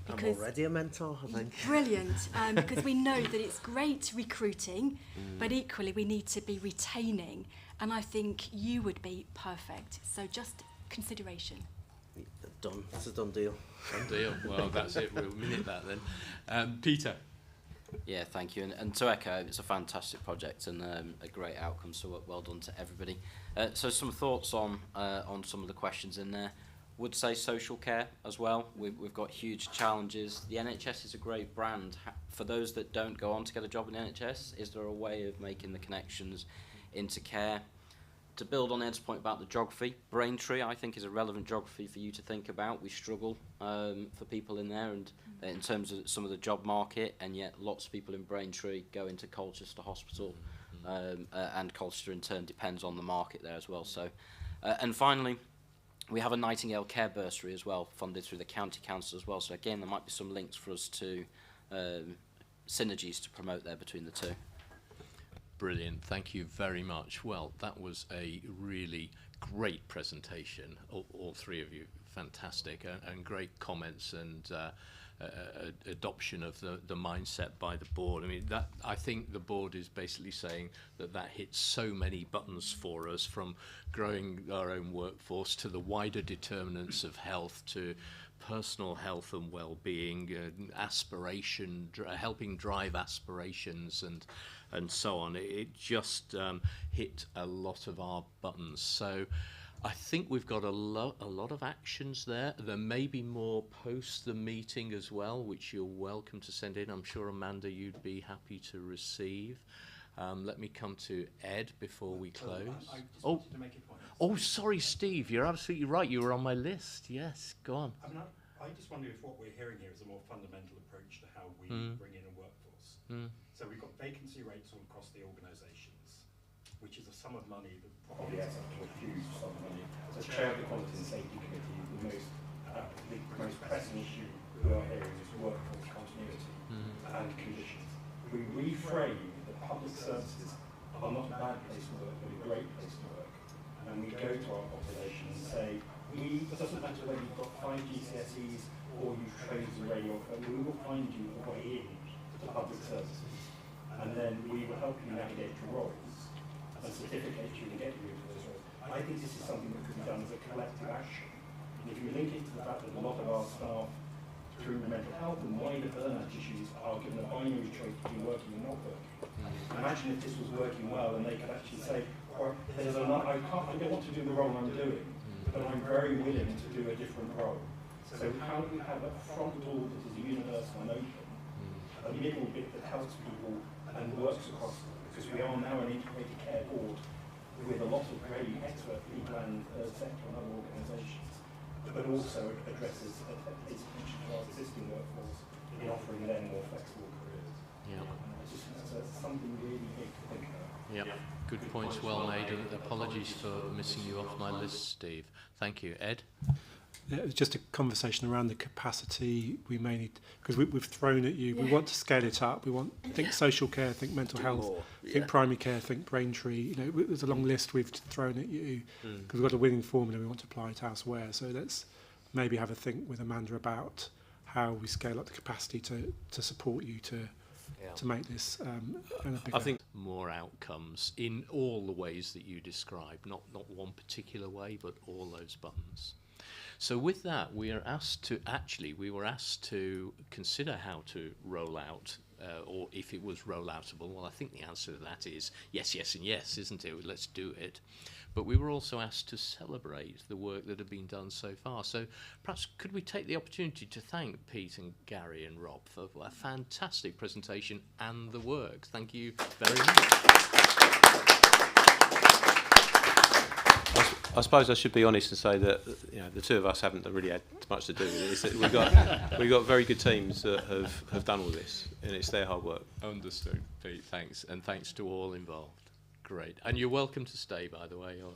I'm already a mentor, I think. Brilliant, because we know that it's great recruiting, but equally we need to be retaining, and I think you would be perfect. So just consideration. Done. It's a done deal. Done deal. Well, that's it. We'll minute that then. Peter. Yeah, thank you. And to echo, it's a fantastic project and a great outcome, so well done to everybody. So some thoughts on some of the questions in there. Would say social care as well. We've got huge challenges. The NHS is a great brand. For those that don't go on to get a job in the NHS, is there a way of making the connections into care? To build on Ed's point about the geography, Braintree, I think, is a relevant geography for you to think about. We struggle for people in there, and in terms of some of the job market, and yet lots of people in Braintree go into Colchester Hospital and Colchester in turn depends on the market there as well. So, and finally, we have a Nightingale Care Bursary as well, funded through the County Council as well. So again, there might be some links for us to synergies to promote there between the two. Brilliant, thank you very much. Well, that was a really great presentation, all three of you, fantastic, and great comments and adoption of the mindset by the board. I mean, that I think the board is basically saying that hits so many buttons for us, from growing our own workforce to the wider determinants of health, to personal health and well-being, aspiration, helping drive aspirations, and so on. It just hit a lot of our buttons. So I think we've got a lot of actions there. There may be more post the meeting as well, which you're welcome to send in. I'm sure, Amanda, you'd be happy to receive. Let me come to Ed before we close. I just wanted to make a point. Oh, sorry, Steve. You're absolutely right. You were on my list. Yes, go on. I mean, I just wonder if what we're hearing here is a more fundamental approach to how we bring in a workforce. So we've got vacancy rates all across the organisations, which is a sum of money that probably adds up to a huge sum of money. As chair of the Quality and Safety Committee, the most pressing issue we are hearing is workforce continuity and conditions. We reframe that public services are not a bad place to work, but a great place to work. And we go to our population and say, it doesn't matter whether you've got 5 GCSEs or you've trained as a radiographer, we will find you a way in to public services. And then we will help you navigate your roles and certificate you and get you into those roles. I think this is something that could be done as a collective action. And if you link it to the fact that a lot of our staff, through mental health and wider burnout issues, are given a binary choice between working and not working. Imagine if this was working well and they could actually say, I don't want to do the role I'm doing, but I'm very willing to do a different role. So how do we have a front door that is universal and open, a middle bit that helps people and works across them? Because we are now an integrated care board with a lot of very expert people and sector and other organisations, but also addresses its attention to our existing workforce in offering them more flexible careers. Yeah. I just think that's something really big to think about. Yeah. Good points, well made, and apologies for missing you off my list, Steve. Thank you. Ed? Yeah, it was just a conversation around the capacity we may need, because we've thrown at you, we want to scale it up, we want, think social care, think mental health, think primary care, think Braintree, there's a long list we've thrown at you, because we've got a winning formula, we want to apply it elsewhere, so let's maybe have a think with Amanda about how we scale up the capacity to support you to make this I think more outcomes in all the ways that you described, not one particular way, but all those buttons. So with that, we were asked to consider how to roll out, or if it was rolloutable. Well, I think the answer to that is yes, yes, and yes, isn't it? Let's do it. But we were also asked to celebrate the work that had been done so far. So perhaps could we take the opportunity to thank Pete and Gary and Rob for a fantastic presentation and the work. Thank you very much. I suppose I should be honest and say that the two of us haven't really had much to do with it. We've got very good teams that have done all this, and it's their hard work. Understood, Pete. Thanks, and thanks to all involved. Great, and you're welcome to stay, by the way. Or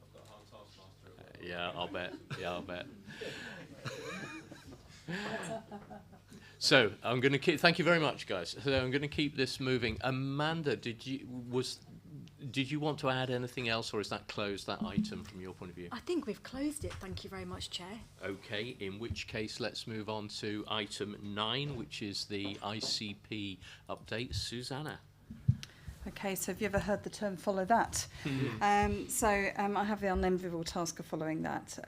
I've got a hard taskmaster. Yeah, I'll bet. Yeah, I'll bet. So I'm going to keep. Thank you very much, guys. So I'm going to keep this moving. Amanda, did you want to add anything else, or is that closed, that item, from your point of view? I think we've closed it. Thank you very much, Chair. Okay, in which case let's move on to item 9, which is the ICP update. Susanna. Okay, so have you ever heard the term follow that? I have the unenviable task of following that.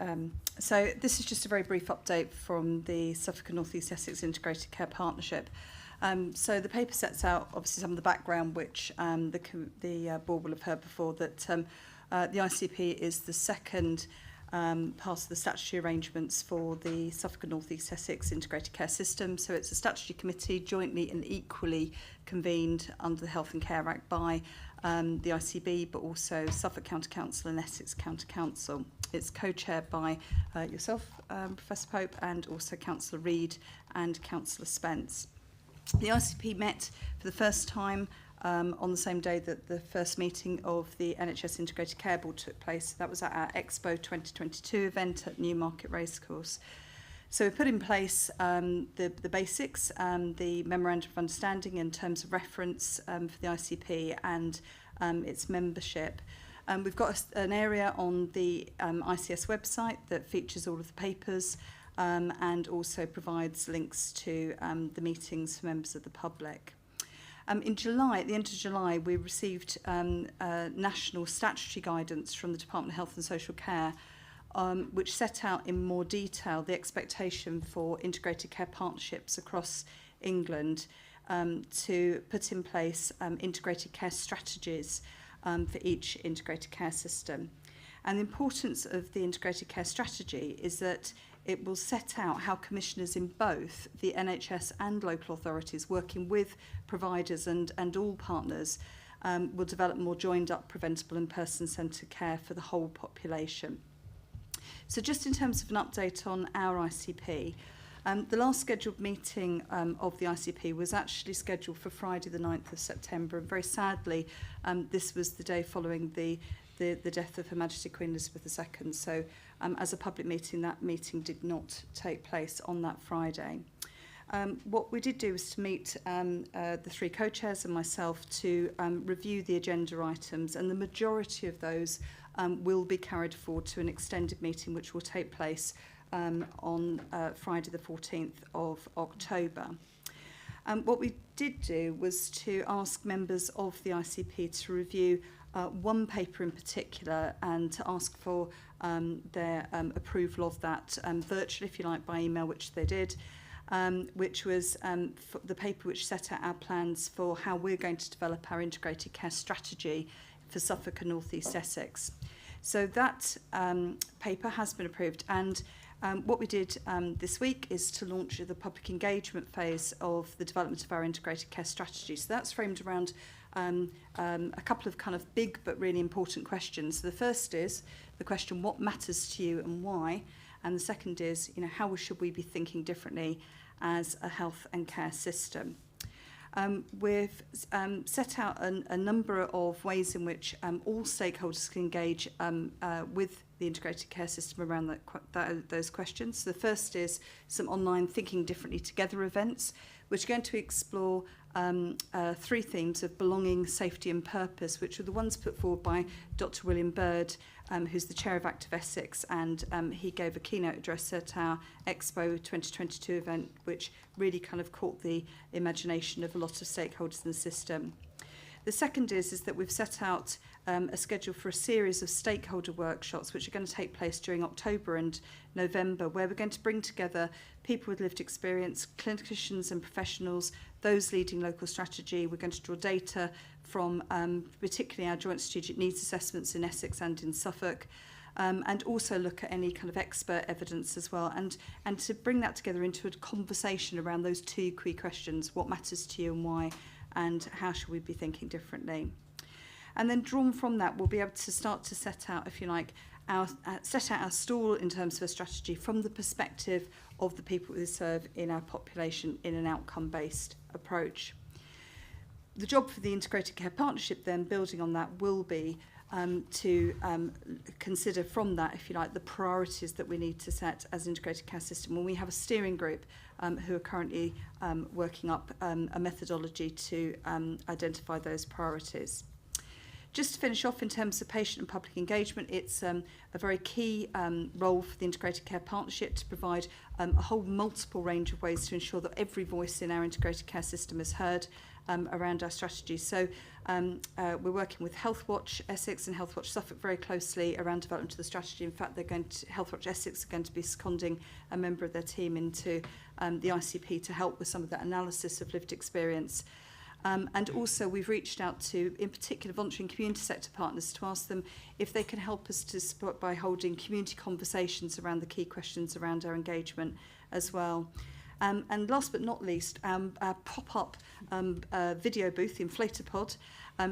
So this is just a very brief update from the Suffolk and North East Essex Integrated Care Partnership. So the paper sets out obviously some of the background which the board will have heard before, that the ICP is the second part of the statutory arrangements for the Suffolk and North East Essex Integrated Care System. So it's a statutory committee jointly and equally convened under the Health and Care Act by the ICB, but also Suffolk County Council and Essex County Council. It's co-chaired by yourself, Professor Pope, and also Councillor Reid and Councillor Spence. The ICP met for the first time on the same day that the first meeting of the NHS Integrated Care Board took place. That was at our Expo 2022 event at Newmarket Racecourse. So we put in place the basics, the Memorandum of Understanding in terms of reference for the ICP and its membership. We've got an area on the ICS website that features all of the papers and also provides links to the meetings for members of the public. In July, at the end of July, we received national statutory guidance from the Department of Health and Social Care, which set out in more detail the expectation for integrated care partnerships across England to put in place integrated care strategies for each integrated care system. And the importance of the integrated care strategy is that it will set out how commissioners in both the NHS and local authorities working with providers and all partners will develop more joined up, preventable and person-centred care for the whole population. So just in terms of an update on our ICP, the last scheduled meeting of the ICP was actually scheduled for Friday the 9th of September, and very sadly this was the day following the death of Her Majesty Queen Elizabeth II. So as a public meeting, that meeting did not take place on that Friday. What we did do was to meet the three co-chairs and myself to review the agenda items, and the majority of those will be carried forward to an extended meeting which will take place on Friday the 14th of October. What we did do was to ask members of the ICP to review one paper in particular and to ask for their approval of that virtually, if you like, by email, which they did, which was the paper which set out our plans for how we're going to develop our integrated care strategy for Suffolk and North East Essex. So that paper has been approved, and what we did this week is to launch the public engagement phase of the development of our integrated care strategy. So that's framed around a couple of kind of big but really important questions. The first is the question, what matters to you and why? And the second is, how should we be thinking differently as a health and care system? We've set out a number of ways in which all stakeholders can engage with the integrated care system around those questions. So the first is some online Thinking Differently Together events, which are going to explore three themes of belonging, safety and purpose, which are the ones put forward by Dr. William Bird, who's the chair of Active Essex, and he gave a keynote address at our Expo 2022 event, which really kind of caught the imagination of a lot of stakeholders in the system. The second is that we've set out a schedule for a series of stakeholder workshops which are going to take place during October and November, where we're going to bring together people with lived experience, clinicians and professionals, those leading local strategy. We're going to draw data from particularly our joint strategic needs assessments in Essex and in Suffolk, and also look at any kind of expert evidence as well, and to bring that together into a conversation around those two key questions: what matters to you and why, and how should we be thinking differently? And then drawn from that, we'll be able to start to set out, if you like, set out our stall in terms of a strategy from the perspective of the people we serve in our population in an outcome-based approach. The job for the Integrated Care Partnership then, building on that, will be to consider from that, if you like, the priorities that we need to set as an integrated care system. And we have a steering group who are currently working up a methodology to identify those priorities. Just to finish off, in terms of patient and public engagement, it's a very key role for the Integrated Care Partnership to provide a whole multiple range of ways to ensure that every voice in our integrated care system is heard around our strategy. So we're working with Healthwatch Essex and Healthwatch Suffolk very closely around development of the strategy. In fact, Healthwatch Essex are going to be seconding a member of their team into the ICP to help with some of that analysis of lived experience. And also we've reached out to, in particular, voluntary and community sector partners to ask them if they can help us to support by holding community conversations around the key questions around our engagement as well. And last but not least, our pop-up video booth, the Inflator Pod,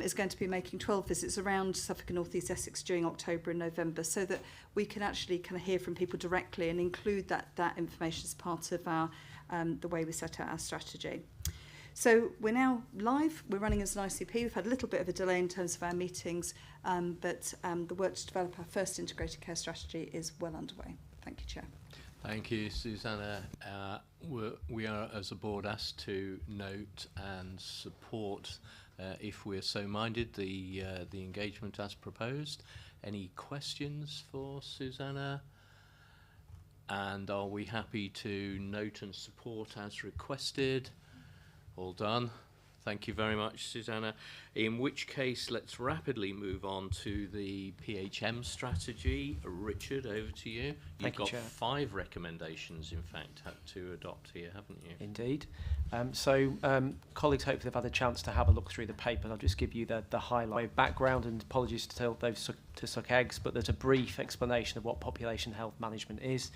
is going to be making 12 visits around Suffolk and North East Essex during October and November, so that we can actually kind of hear from people directly and include that information as part of our the way we set out our strategy. So we're now live, we're running as an ICP, we've had a little bit of a delay in terms of our meetings, but the work to develop our first integrated care strategy is well underway. Thank you, Chair. Thank you, Susanna. We are, as a board, asked to note and support, if we're so minded, the engagement as proposed. Any questions for Susanna? And are we happy to note and support as requested? All done. Thank you very much, Susanna. In which case, let's rapidly move on to the PHM strategy. Richard, over to you. You've got 5 recommendations, in fact, to adopt here, haven't you? Indeed. Colleagues hopefully have had a chance to have a look through the paper. I'll just give you the highlight background, and apologies to tell those to suck eggs, but there's a brief explanation of what population health management is.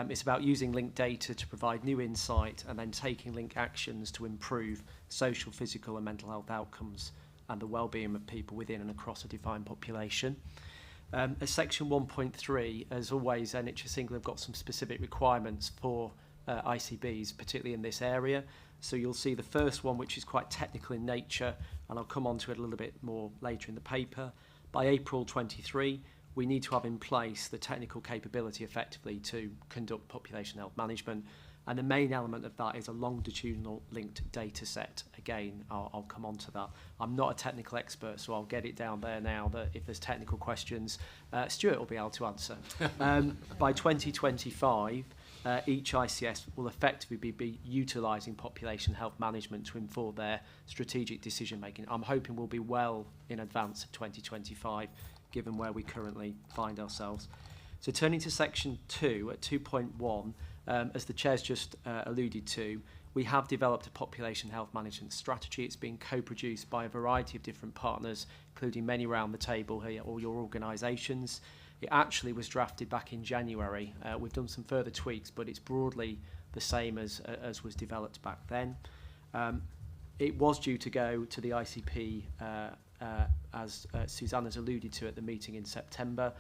It's about using linked data to provide new insight and then taking linked actions to improve social, physical and mental health outcomes and the well-being of people within and across a defined population. At section 1.3, as always, NHS England have got some specific requirements for ICBs, particularly in this area. So you'll see the first one, which is quite technical in nature, and I'll come on to it a little bit more later in the paper. By April 23, we need to have in place the technical capability effectively to conduct population health management. And the main element of that is a longitudinal linked data set. Again, I'll come on to that. I'm not a technical expert, so I'll get it down there now that if there's technical questions, Stuart will be able to answer. By 2025, each ICS will effectively be utilising population health management to inform their strategic decision making. I'm hoping we'll be well in advance of 2025, given where we currently find ourselves. So turning to section 2 at 2.1, as the Chair's just alluded to, we have developed a population health management strategy. It's been co-produced by a variety of different partners, including many around the table here, all your organisations. It actually was drafted back in January. We've done some further tweaks, but it's broadly the same as was developed back then. It was due to go to the ICP as Susanna's alluded to at the meeting in September.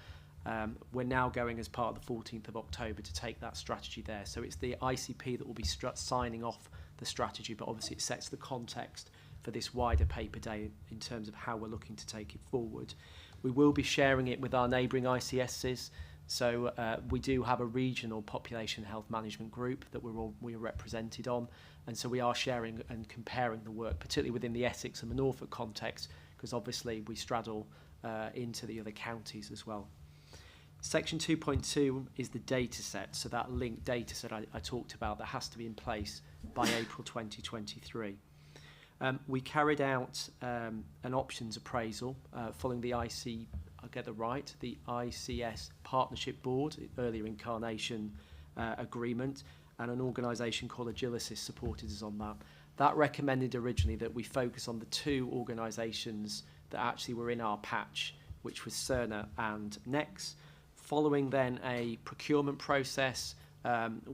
We're now going as part of the 14th of October to take that strategy there. So it's the ICP that will be signing off the strategy, but obviously it sets the context for this wider paper day in terms of how we're looking to take it forward. We will be sharing it with our neighbouring ICSs. So we do have a regional population health management group that we're represented on. And so we are sharing and comparing the work, particularly within the Essex and the Norfolk context, because obviously we straddle into the other counties as well. Section 2.2 is the data set, so that linked data set I talked about that has to be in place by April 2023. We carried out an options appraisal following the the ICS Partnership Board, earlier incarnation agreement, and an organisation called Agilisis supported us on that. That recommended originally that we focus on the 2 organisations that actually were in our patch, which was Cerner and Nex. Following then a procurement process,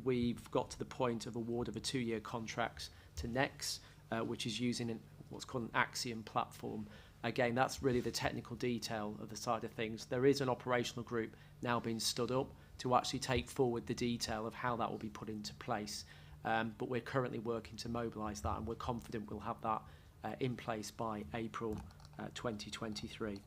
we've got to the point of award of a 2-year contract to Nex, which is using what's called an Axiom platform. Again, that's really the technical detail of the side of things. There is an operational group now being stood up to actually take forward the detail of how that will be put into place. But we're currently working to mobilise that, and we're confident we'll have that in place by April 2023.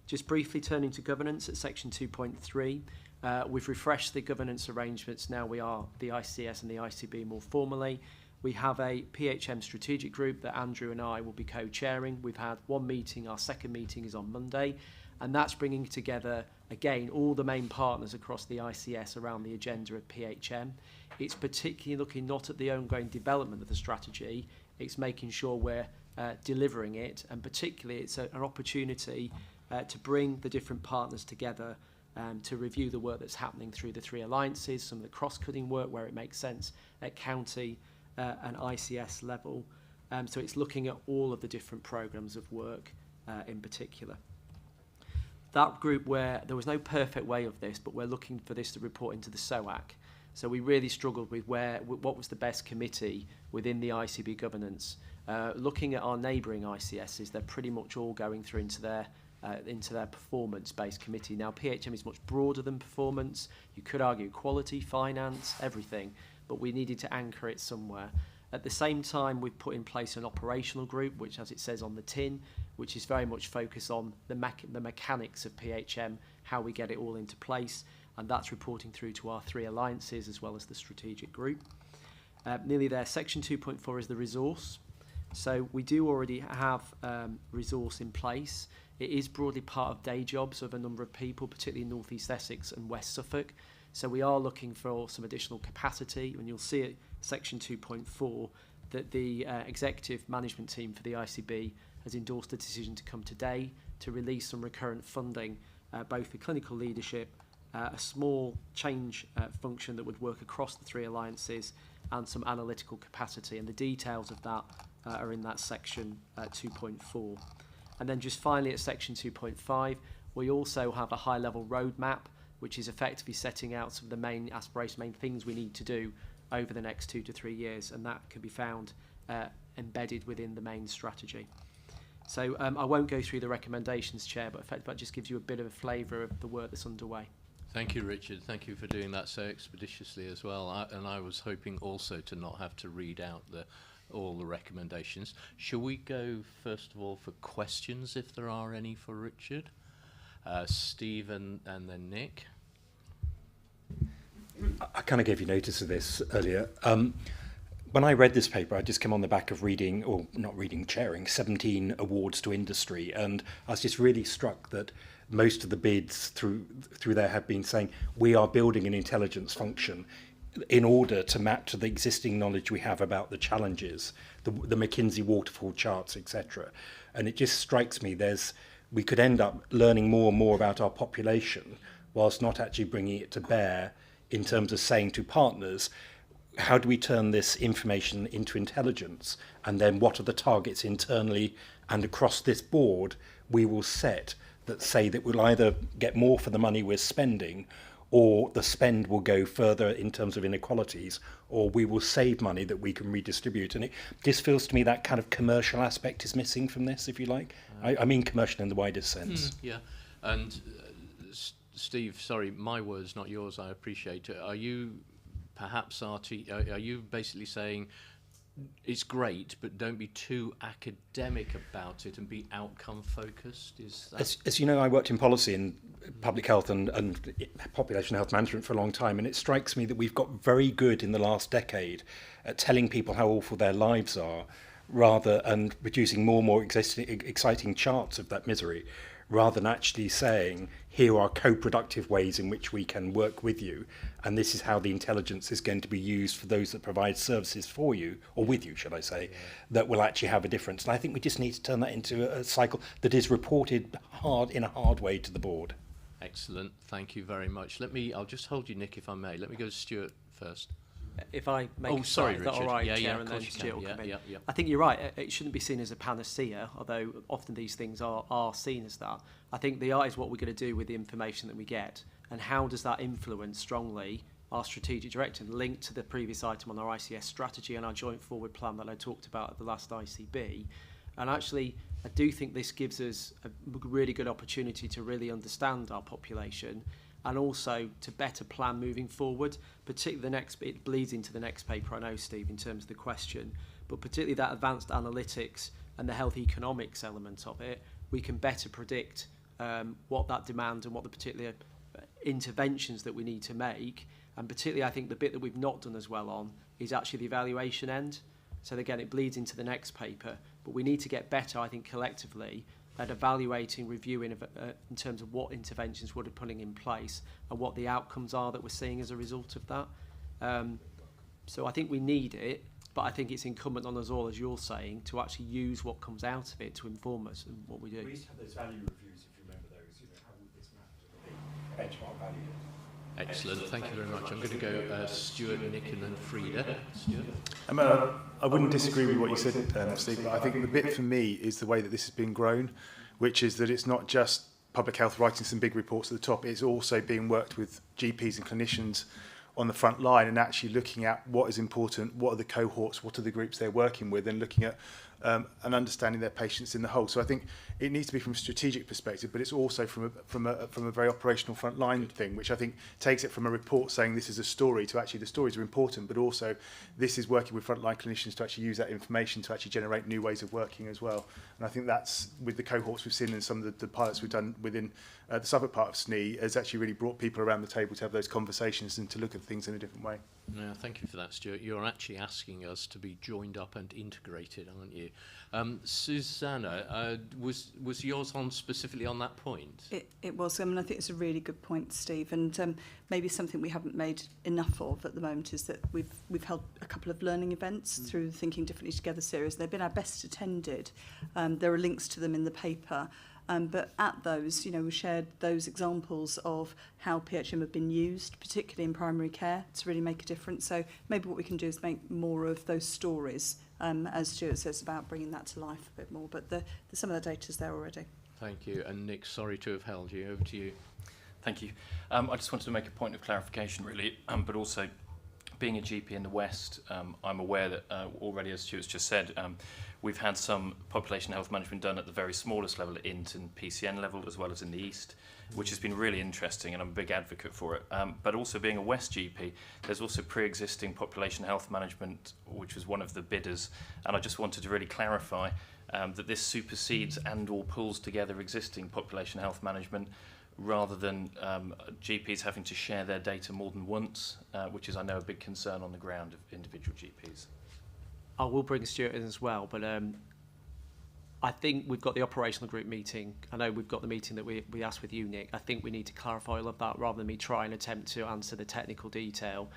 Just briefly turning to governance at section 2.3, we've refreshed the governance arrangements. Now we are the ICS and the ICB more formally. We have a PHM strategic group that Andrew and I will be co-chairing. We've had 1 meeting, our second meeting is on Monday, and that's bringing together, again, all the main partners across the ICS around the agenda of PHM. It's particularly looking not at the ongoing development of the strategy, it's making sure we're delivering it, and particularly it's an opportunity to bring the different partners together to review the work that's happening through the 3 alliances, some of the cross-cutting work where it makes sense at county and ICS level. So it's looking at all of the different programmes of work in particular. That group, where there was no perfect way of this, but we're looking for this to report into the SOAC. So we really struggled with what was the best committee within the ICB governance. Looking at our neighbouring ICSs, they're pretty much all going through into their performance-based committee. Now, PHM is much broader than performance. You could argue quality, finance, everything, but we needed to anchor it somewhere. At the same time, we've put in place an operational group, which, as it says on the tin, which is very much focused on the mechanics of PHM, how we get it all into place, and that's reporting through to our 3 alliances as well as the strategic group. Nearly there, Section 2.4 is the resource. So we do already have resource in place. It is broadly part of day jobs of a number of people, particularly in North East Essex and West Suffolk. So we are looking for some additional capacity, and you'll see at Section 2.4 that the executive management team for the ICB has endorsed a decision to come today to release some recurrent funding, both for clinical leadership, a small change function that would work across the 3 alliances, and some analytical capacity. And the details of that are in that Section 2.4. And then just finally at Section 2.5, we also have a high-level roadmap, which is effectively setting out some of the main aspirations, main things we need to do over the next 2 to 3 years, and that can be found embedded within the main strategy. So I won't go through the recommendations, Chair, but effectively that just gives you a bit of a flavour of the work that's underway. Thank you, Richard. Thank you for doing that so expeditiously as well. And I was hoping also to not have to read out all the recommendations. Shall we go, first of all, for questions, if there are any, for Richard? Steve and then Nick. I kind of gave you notice of this earlier. When I read this paper, I just came on the back of reading, or not reading, chairing 17 awards to industry, and I was just really struck that most of the bids through there have been saying we are building an intelligence function in order to map to the existing knowledge we have about the challenges, the McKinsey waterfall charts, etc. And it just strikes me we could end up learning more and more about our population whilst not actually bringing it to bear in terms of saying to partners, how do we turn this information into intelligence? And then what are the targets internally and across this board we will set that say that we'll either get more for the money we're spending, or the spend will go further in terms of inequalities, or we will save money that we can redistribute. And it just feels to me that kind of commercial aspect is missing from this, if you like. I mean commercial in the widest sense. Yeah, and Steve, sorry, my words, not yours, I appreciate it. Are you perhaps, are you basically saying it's great, but don't be too academic about it and be outcome focused? Is that... As you know, I worked in policy in public health and population health management for a long time, and it strikes me that we've got very good in the last decade at telling people how awful their lives are, and producing more and more exciting charts of that misery, rather than actually saying, here are co-productive ways in which we can work with you, and this is how the intelligence is going to be used for those that provide services for you, or with you, should I say, that will actually have a difference. And I think we just need to turn that into a cycle that is reported in a hard way to the board. Excellent, thank you very much. I'll just hold you, Nick, if I may. Let me go to Stuart first. If I make a start, is that all right, yeah, Chair, yeah, and then Stuart will come in. Yeah. I think you're right. It shouldn't be seen as a panacea, although often these things are seen as that. I think the art is what we're going to do with the information that we get, and how does that influence strongly our strategic direction, linked to the previous item on our ICS strategy and our joint forward plan that I talked about at the last ICB. And actually, I do think this gives us a really good opportunity to really understand our population, and also to better plan moving forward, particularly it bleeds into the next paper, I know, Steve, in terms of the question, but particularly that advanced analytics and the health economics element of it, we can better predict what that demand and what the particular interventions that we need to make. And particularly, I think the bit that we've not done as well on is actually the evaluation end. So again, it bleeds into the next paper, but we need to get better, I think, collectively at evaluating, reviewing in terms of what interventions we're putting in place and what the outcomes are that we're seeing as a result of that. So I think we need it, but I think it's incumbent on us all, as you're saying, to actually use what comes out of it to inform us in what we do. We used to have those value reviews, if you remember those, how would this map to the benchmark value? Excellent, thank you very much. I'm going to go Stuart, Nick, and then Frida. Stuart? I wouldn't disagree with what you said, Steve, but I think the bit for me is the way that this has been grown, which is that it's not just public health writing some big reports at the top, it's also being worked with GPs and clinicians on the front line and actually looking at what is important, what are the cohorts, what are the groups they're working with, and looking at and understanding their patients in the whole. So I think it needs to be from a strategic perspective, but it's also from a very operational frontline thing, which I think takes it from a report saying this is a story to actually the stories are important, but also this is working with frontline clinicians to actually use that information to actually generate new ways of working as well. And I think that's, with the cohorts we've seen and some of the pilots we've done within the Suffolk part of SNE, has actually really brought people around the table to have those conversations and to look at things in a different way. No, thank you for that, Stuart. You're actually asking us to be joined up and integrated, aren't you? Susanna, was yours on specifically on that point? It was. I mean, I think it's a really good point, Steve, and maybe something we haven't made enough of at the moment is that we've held a couple of learning events through the Thinking Differently Together series. They've been our best attended. There are links to them in the paper. But at those, we shared those examples of how PHM have been used, particularly in primary care, to really make a difference. So maybe what we can do is make more of those stories, as Stuart says, about bringing that to life a bit more. But some of the data's there already. Thank you. And Nick, sorry to have held you. Over to you. Thank you. I just wanted to make a point of clarification, really, but also being a GP in the West, I'm aware that already, as Stuart's just said, we've had some population health management done at the very smallest level, at INT and PCN level, as well as in the East, which has been really interesting, and I'm a big advocate for it. But also being a West GP, there's also pre-existing population health management, which was one of the bidders, and I just wanted to really clarify that this supersedes and or pulls together existing population health management, rather than GPs having to share their data more than once, which is, I know, a big concern on the ground of individual GPs. I will bring Stuart in as well, but I think we've got the operational group meeting. I know we've got the meeting that we asked with you, Nick. I think we need to clarify all of that rather than me try and attempt to answer the technical detail.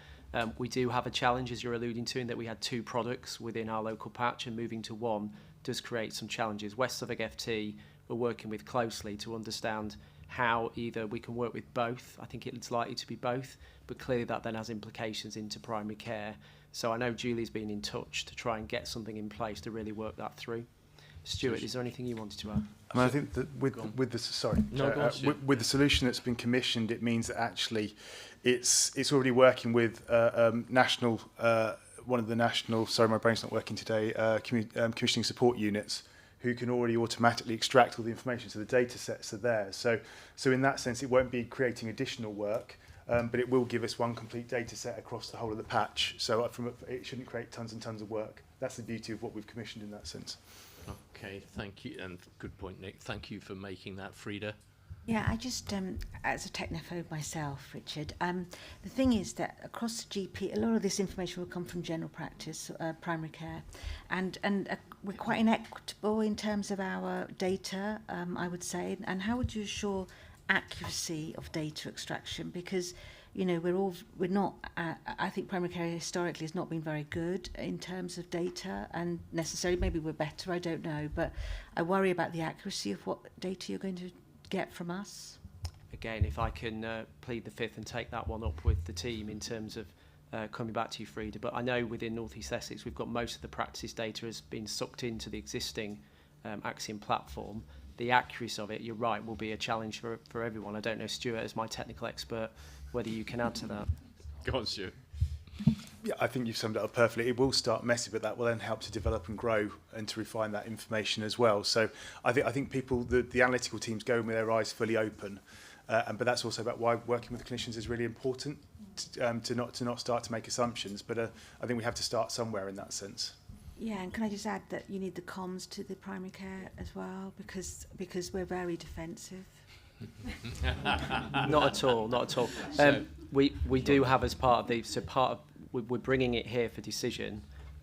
We do have a challenge, as you're alluding to, in that we had 2 products within our local patch, and moving to one does create some challenges. West Suffolk FT we're working with closely to understand how either we can work with both. I think it's likely to be both, but clearly that then has implications into primary care. So I know Julie's been in touch to try and get something in place to really work that through. Stuart, is there anything you wanted to add? I mean, I think that with the solution that's been commissioned, it means that actually it's already working with national one of the national, sorry, my brain's not working today, commissioning support units, who can already automatically extract all the information, so the data sets are there. So in that sense, it won't be creating additional work, but it will give us one complete data set across the whole of the patch. So it shouldn't create tons and tons of work. That's the beauty of what we've commissioned in that sense. Okay, thank you, and good point, Nick. Thank you for making that, Frida. Yeah, I just, as a technophobe myself, Richard, the thing is that across the GP, a lot of this information will come from general practice, primary care, and we're quite inequitable in terms of our data, I would say. And how would you assure accuracy of data extraction? Because, we're not, I think primary care historically has not been very good in terms of data, and necessarily, maybe we're better, I don't know, but I worry about the accuracy of what data you're going to get from us. Again, if I can plead the fifth and take that one up with the team in terms of coming back to you, Frida, but I know within North East Essex we've got most of the practice data has been sucked into the existing Axiom platform. The accuracy of it, you're right, will be a challenge for everyone. I don't know, Stuart, as my technical expert, whether you can add to that. Go on, Stuart. Yeah, I think you've summed it up perfectly. It will start messy, but that will then help to develop and grow and to refine that information as well. So I think people, the analytical teams, go in with their eyes fully open, but that's also about why working with clinicians is really important, to not start to make assumptions. But I think we have to start somewhere in that sense. Yeah, and can I just add that you need the comms to the primary care as well, because we're very defensive. Not at all, not at all. We do have, as part of the, we're bringing it here for decision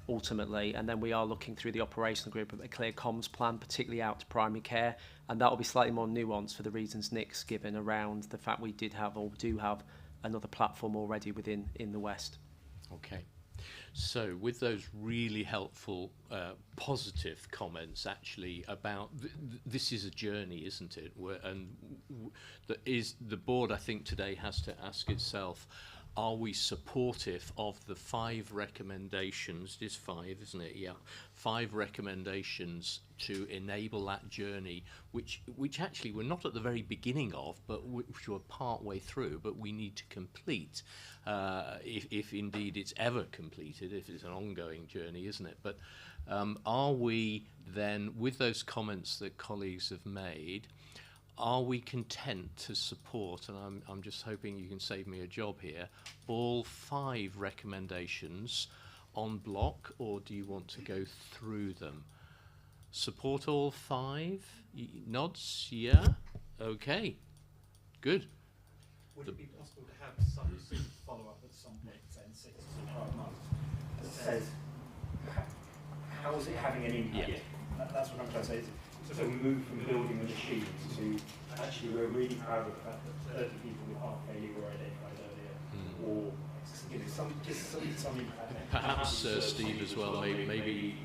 ultimately, and then we are looking through the operational group at a clear comms plan, particularly out to primary care, and that will be slightly more nuanced for the reasons Nick's given around the fact we do have another platform already in the West. Okay. So with those really helpful, positive comments, actually, about this is a journey, isn't it? The board, I think, today has to ask itself, are we supportive of the 5 recommendations? It is 5, isn't it? Yeah, 5 recommendations to enable that journey, which actually we're not at the very beginning of, but which we're part way through, but we need to complete, if indeed it's ever completed, if it's an ongoing journey, isn't it? But are we then, with those comments that colleagues have made, are we content to support, and I'm just hoping you can save me a job here, all 5 recommendations on block, or do you want to go through them? Support all 5? Nods? Yeah? Okay. Good. Would it be possible to have some sort of follow-up at some point, say in 6 to 12 months, that says, how is it having an impact? Yeah. That's what I'm trying to say. So we move from building the machines to actually we're really proud of the fact that 30 people with heart failure were identified earlier, or some impact. Perhaps Steve as well, maybe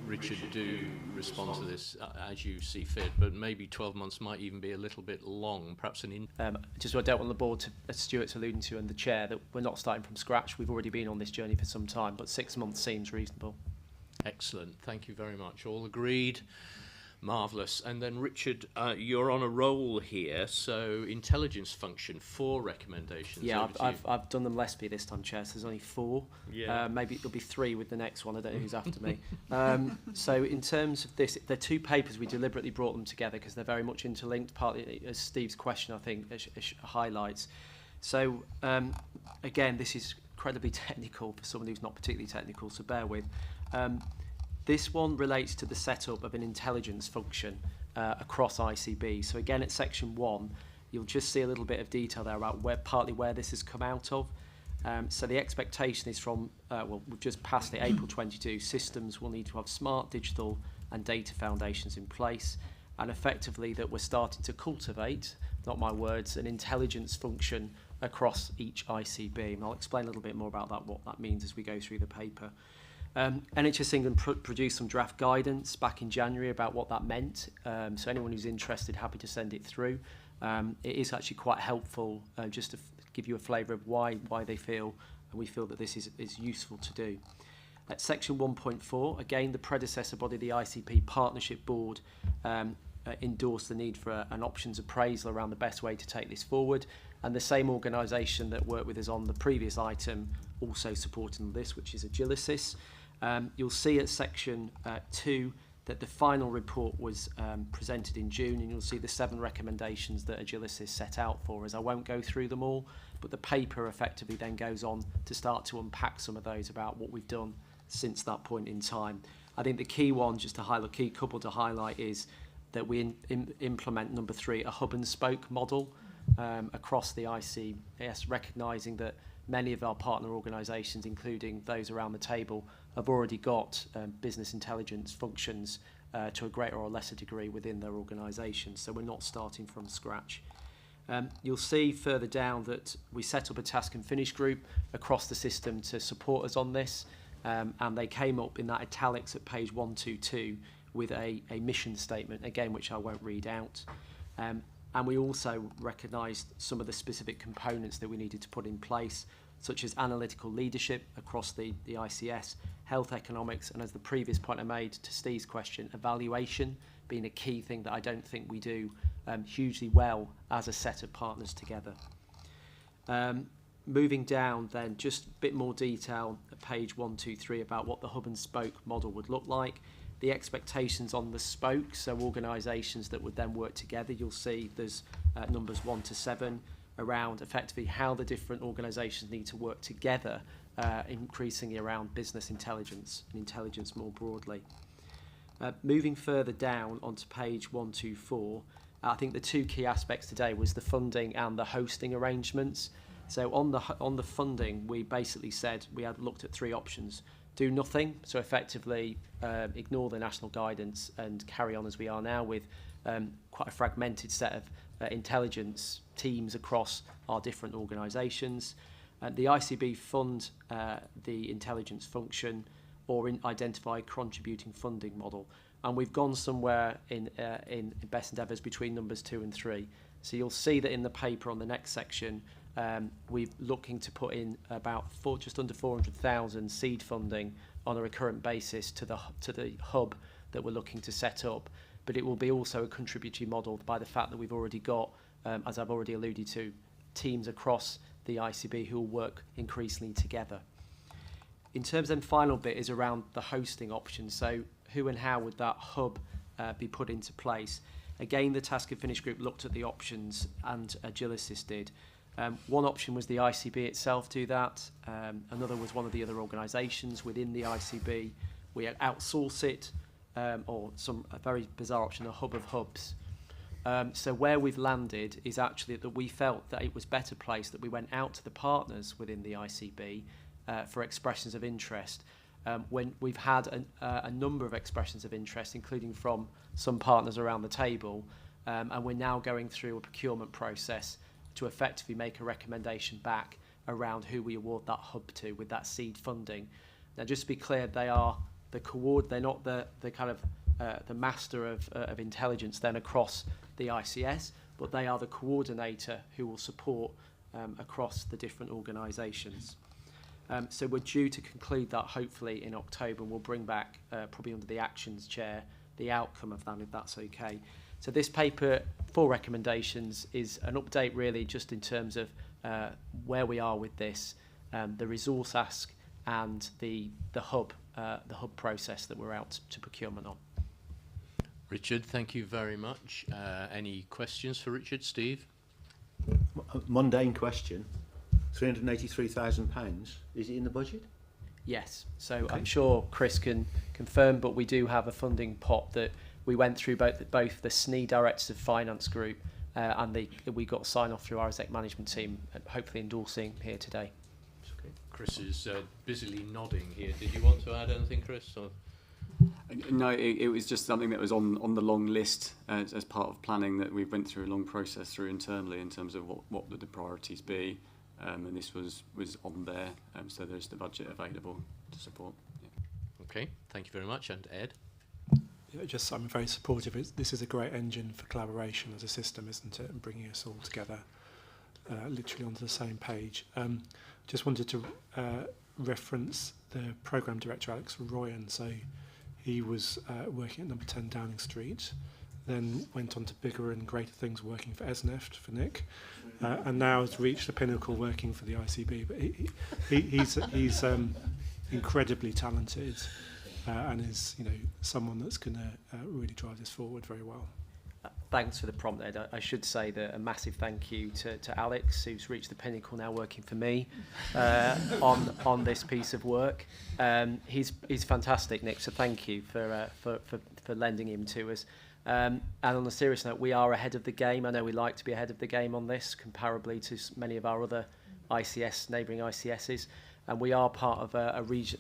Richard, do respond to this as you see fit, but maybe 12 months might even be a little bit long, perhaps just what I dealt on the board, as Stuart's alluding to, and the chair, that we're not starting from scratch. We've already been on this journey for some time, but 6 months seems reasonable. Excellent, thank you very much. All agreed? Marvellous. And then Richard, you're on a roll here, so intelligence function, 4 recommendations. Yeah, I've done them Lesby this time, Chair, so there's only 4. Yeah. Maybe it'll be 3 with the next one, I don't know who's after me. So in terms of this, they're 2 papers, we deliberately brought them together because they're very much interlinked, partly as Steve's question, I think, highlights. So again, this is incredibly technical for someone who's not particularly technical, so bear with. This one relates to the setup of an intelligence function across ICB. So again, at section 1, you'll just see a little bit of detail there about partly where this has come out of. So the expectation is from, we've just passed the April 22, systems will need to have smart, digital and data foundations in place, and effectively that we're starting to cultivate, not my words, an intelligence function across each ICB. And I'll explain a little bit more about that, what that means as we go through the paper. NHS England produced some draft guidance back in January about what that meant. So anyone who's interested, happy to send it through. It is actually quite helpful just to give you a flavour of why they feel, and we feel that this is useful to do. At section 1.4, again, the predecessor body, the ICP Partnership Board, endorsed the need for an options appraisal around the best way to take this forward. And the same organisation that worked with us on the previous item also supporting this, which is Agilicis. You'll see at section 2 that the final report was presented in June, and you'll see the 7 recommendations that Agilicis set out for us. I won't go through them all, but the paper effectively then goes on to start to unpack some of those about what we've done since that point in time. I think the key one, just to highlight, key couple to highlight, is that we implement number 3, a hub and spoke model across the ICS, recognising that many of our partner organisations, including those around the table, have already got business intelligence functions to a greater or lesser degree within their organisations, so we're not starting from scratch. You'll see further down that we set up a task and finish group across the system to support us on this, and they came up in that italics at page 122 with a mission statement, again, which I won't read out. And we also recognised some of the specific components that we needed to put in place, such as analytical leadership across the ICS, health economics, and as the previous point I made to Steve's question, evaluation being a key thing that I don't think we do hugely well as a set of partners together. Moving down then, just a bit more detail at page 123 about what the hub and spoke model would look like. The expectations on the spokes, so organisations that would then work together, you'll see there's numbers 1 to 7 around effectively how the different organisations need to work together, increasingly around business intelligence and intelligence more broadly. Moving further down onto page 124, I think the 2 key aspects today was the funding and the hosting arrangements. So on the funding, we basically said we had looked at 3 options. Do nothing, so effectively ignore the national guidance and carry on as we are now with quite a fragmented set of intelligence teams across our different organisations. The ICB fund the intelligence function or identify a contributing funding model. And we've gone somewhere in best endeavours between numbers 2 and 3. So you'll see that in the paper on the next section, we're looking to put in about just under 400,000 seed funding on a recurrent basis to the hub that we're looking to set up. But it will be also a contributory model by the fact that we've already got, as I've already alluded to, teams across the ICB who will work increasingly together. In terms of the final bit is around the hosting option. So who and how would that hub be put into place? Again, the Task and Finish group looked at the options, and Agilicis did. One option was the ICB itself do that. Another was one of the other organisations within the ICB. We outsource it, or a very bizarre option, a hub of hubs. So where we've landed is actually that we felt that it was better placed that we went out to the partners within the ICB for expressions of interest. When we've had a number of expressions of interest, including from some partners around the table, and we're now going through a procurement process to effectively make a recommendation back around who we award that hub to with that seed funding. Now, just to be clear, they're not the kind of the master of intelligence then across the ICS, but they are the coordinator who will support across the different organisations. So we're due to conclude that hopefully in October, and we'll bring back, probably under the Actions Chair, the outcome of that, if that's okay. So this paper, 4 recommendations, is an update really just in terms of where we are with this, the resource ask, and the hub process that we're out to procurement on. Richard, thank you very much. Any questions for Richard? Steve? A mundane question. £383,000, is it in the budget? Yes, so Okay. I'm sure Chris can confirm, but we do have a funding pot that we went through both the SNE Directors of Finance Group and we got sign off through our exec management team, hopefully endorsing here today. Okay. Chris is busily nodding here. Did you want to add anything, Chris? Or? No, it was just something that was on the long list as part of planning that we went through a long process through internally in terms of what would the priorities be. And this was on there, so there's the budget available to support. Yeah. Okay, thank you very much. And Ed? Yeah, I'm very supportive. This is a great engine for collaboration as a system, isn't it? And bringing us all together, literally onto the same page. Just wanted to reference the programme director, Alex Royan. So he was working at number 10 Downing Street, then went on to bigger and greater things working for ESNEFT, for Nick, and now has reached the pinnacle working for the ICB. But he's incredibly talented and is someone that's going to really drive this forward very well. Thanks for the prompt, Ed. I should say that a massive thank you to Alex, who's reached the pinnacle now working for me on this piece of work. He's fantastic, Nick, so thank you for lending him to us. And on a serious note, we are ahead of the game. I know we like to be ahead of the game on this, comparably to many of our other neighbouring ICSs. And we are part of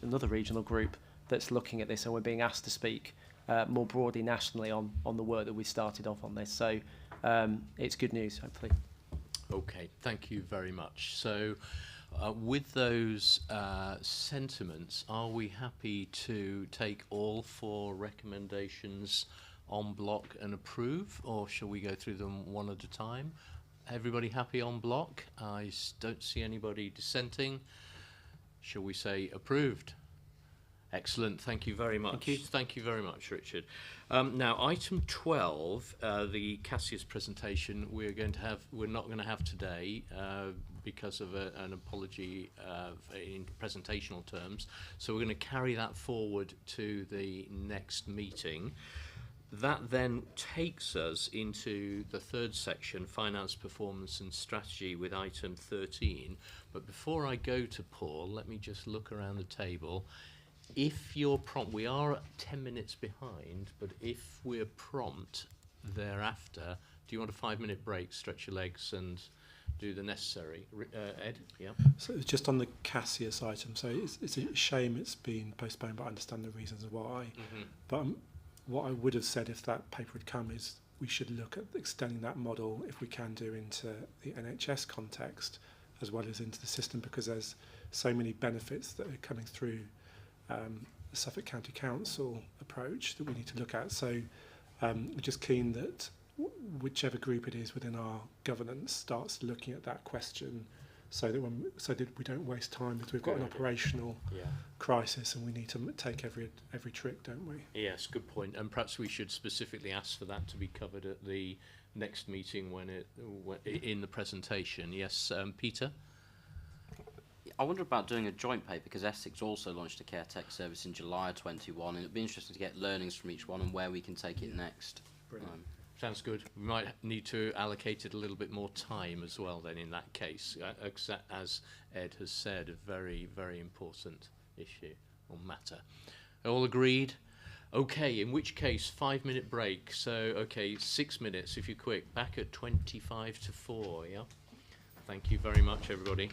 another regional group that's looking at this, and we're being asked to speak more broadly nationally on the work that we started off on this. So it's good news, hopefully. Okay, thank you very much. So with those sentiments, are we happy to take all 4 recommendations en bloc and approve, or shall we go through them one at a time? Everybody happy en bloc? I don't see anybody dissenting. Shall we say approved? Excellent, thank you very much. Thank you very much, Richard. Now, item 12, the Cassius presentation, we're not going to have today because of an apology in presentational terms. So we're going to carry that forward to the next meeting. That then takes us into the 3rd section, Finance, Performance and Strategy, with item 13. But before I go to Paul, let me just look around the table. If you're prompt, we are 10 minutes behind, but if we're prompt thereafter, do you want a 5-minute break, stretch your legs and do the necessary? Ed? Yeah. So it's just on the Cassius item. So it's a shame it's been postponed, but I understand the reasons why. Mm-hmm. But what I would have said if that paper had come is we should look at extending that model, if we can do, into the NHS context as well as into the system, because there's so many benefits that are coming through the Suffolk County Council approach that we need to look at. So we're just keen that whichever group it is within our governance starts looking at that question so that we don't waste time, because we've got an operational crisis and we need to take every trick, don't we? Yes, good point. And perhaps we should specifically ask for that to be covered at the next meeting when in the presentation. Yes, Peter? I wonder about doing a joint paper, because Essex also launched a care tech service in July 21, and it'd be interesting to get learnings from each one and where we can take it next. Sounds good. We might need to allocate it a little bit more time as well then in that case, as Ed has said, a very, very important issue or matter. All agreed? Okay, in which case, 5-minute break. So, okay, 6 minutes if you're quick. Back at 25 to 4, yeah? Thank you very much, everybody.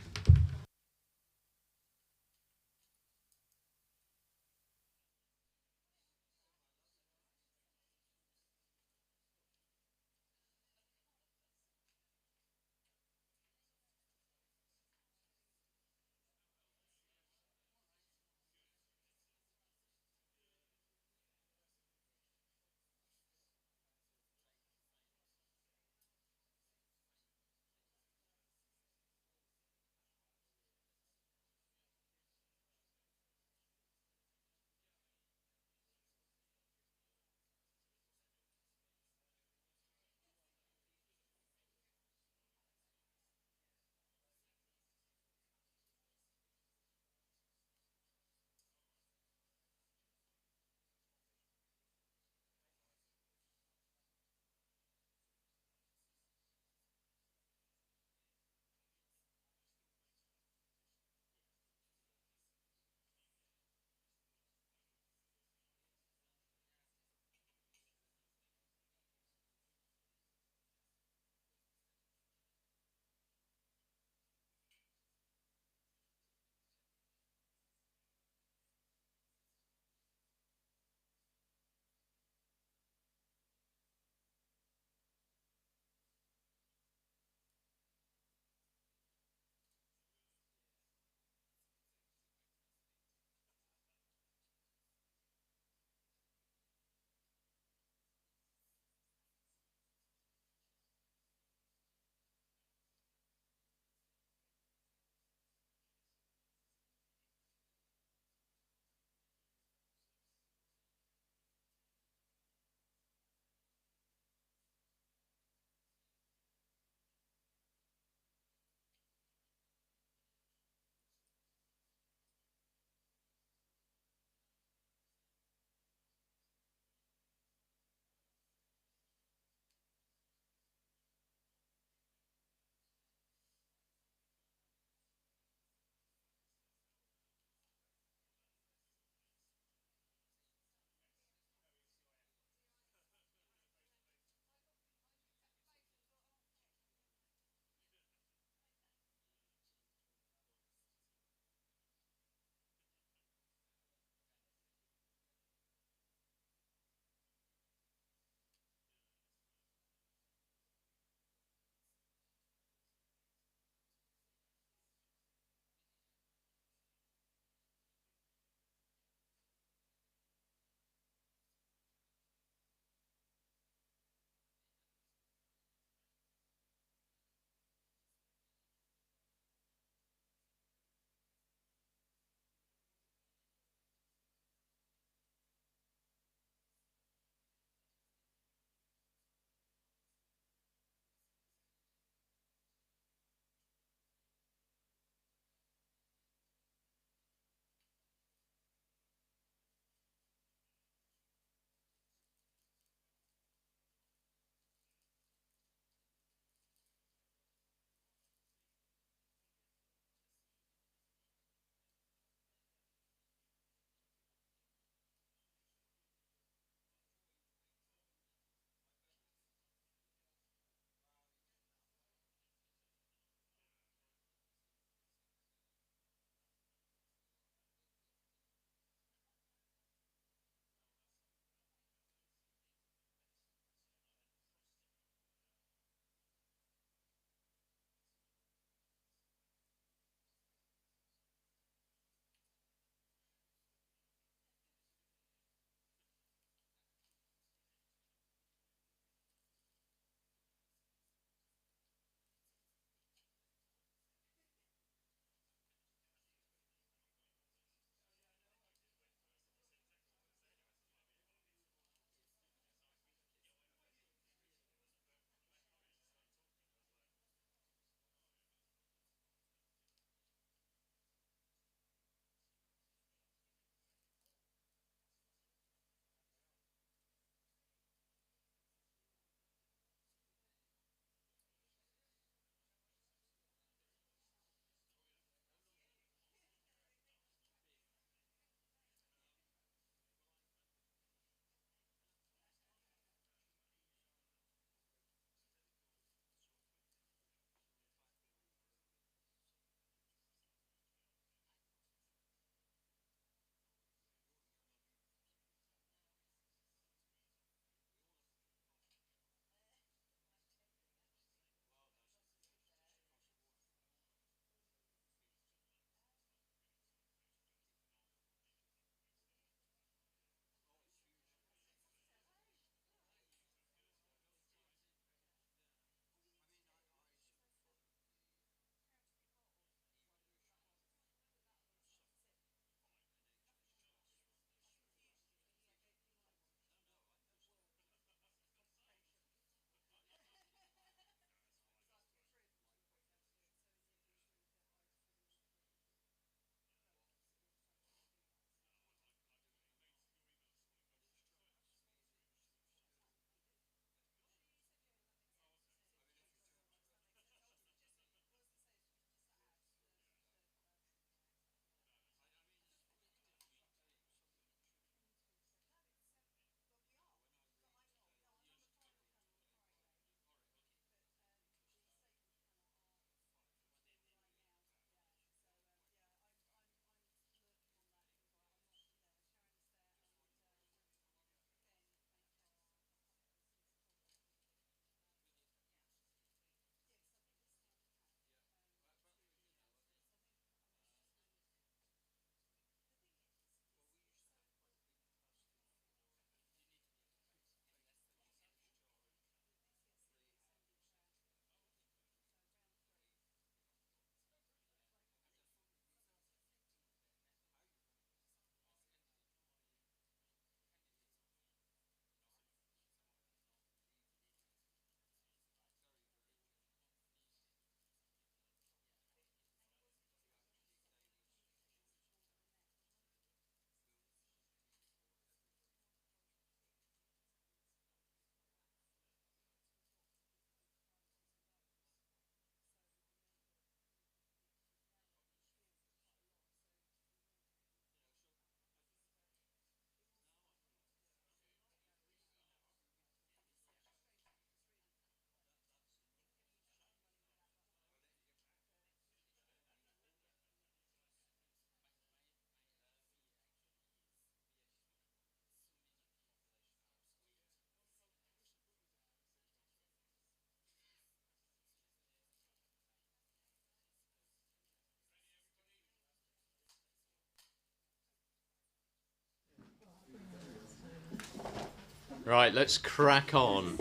Right, let's crack on.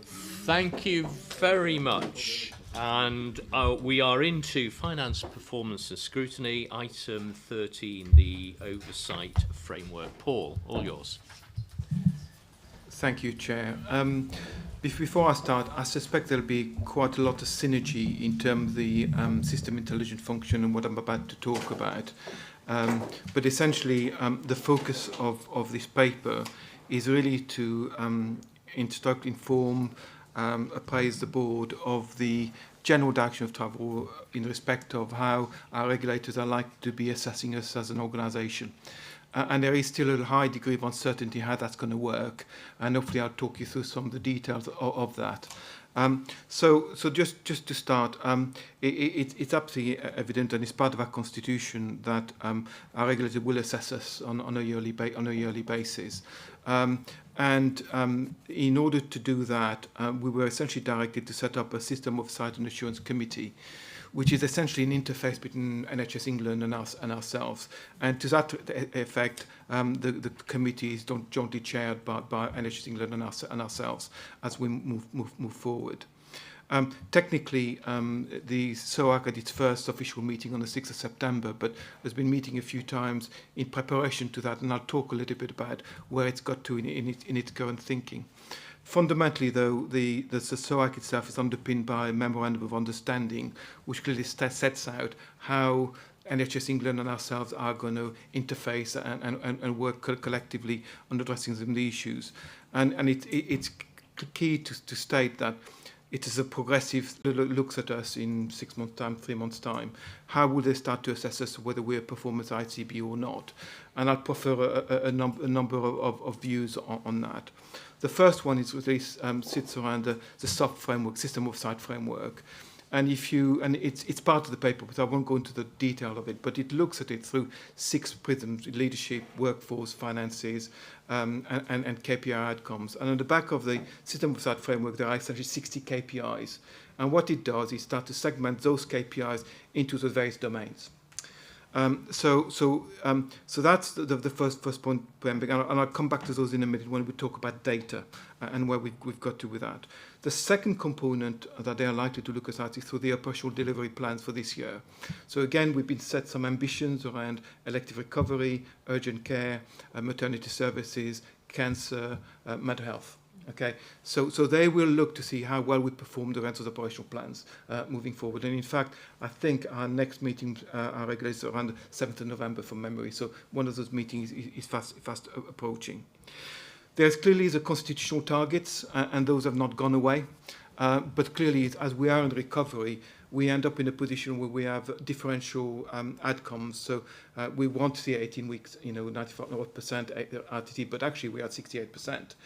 Thank you very much. And we are into finance, performance and scrutiny. Item 13, the oversight framework. Paul, all yours. Thank you, Chair. Before I start, I suspect there'll be quite a lot of synergy in terms of the system intelligence function and what I'm about to talk about. But essentially, the focus of this paper is really to instruct, inform, appraise the board of the general direction of travel in respect of how our regulators are likely to be assessing us as an organisation. And there is still a high degree of uncertainty how that's going to work, and hopefully I'll talk you through some of the details of that. So just to start, it's absolutely evident, and it's part of our constitution, that our regulator will assess us on a yearly basis. And in order to do that, we were essentially directed to set up a System Oversight and Assurance Committee, which is essentially an interface between NHS England and ourselves. And to that effect, the committee is jointly chaired by NHS England and ourselves as we move forward. Technically, the SOAC had its first official meeting on the 6th of September, but has been meeting a few times in preparation to that, and I'll talk a little bit about where it's got to in its current thinking. Fundamentally, though, the SOAC itself is underpinned by a memorandum of understanding, which clearly sets out how NHS England and ourselves are going to interface and work collectively on addressing some of the issues. And it's key to state that it is a progressive looks at us in 6 months' time, 3 months' time. How will they start to assess us whether we're performance ICB or not? And I'll prefer a number of views on that. The first one is really sits around the SOF framework, System Oversight Framework. And it's part of the paper, but I won't go into the detail of it, but it looks at it through 6 prisms: leadership, workforce, finances, and KPI outcomes. And on the back of the System Oversight Framework, there are essentially 60 KPIs. And what it does is start to segment those KPIs into the various domains. So that's the first point, and I'll come back to those in a minute when we talk about data and where we've got to with that. The second component that they are likely to look at is through the operational delivery plans for this year. So again, we've been set some ambitions around elective recovery, urgent care, maternity services, cancer, mental health. Okay, so they will look to see how well we perform the rest of the operational plans moving forward. And in fact, I think our next meeting, our regulators, around the 7th of November from memory. So one of those meetings is fast approaching. There's clearly the constitutional targets, and those have not gone away. But clearly, as we are in recovery, we end up in a position where we have differential outcomes. So we want to see 18 weeks, 95% RTT, but actually we are at 68%.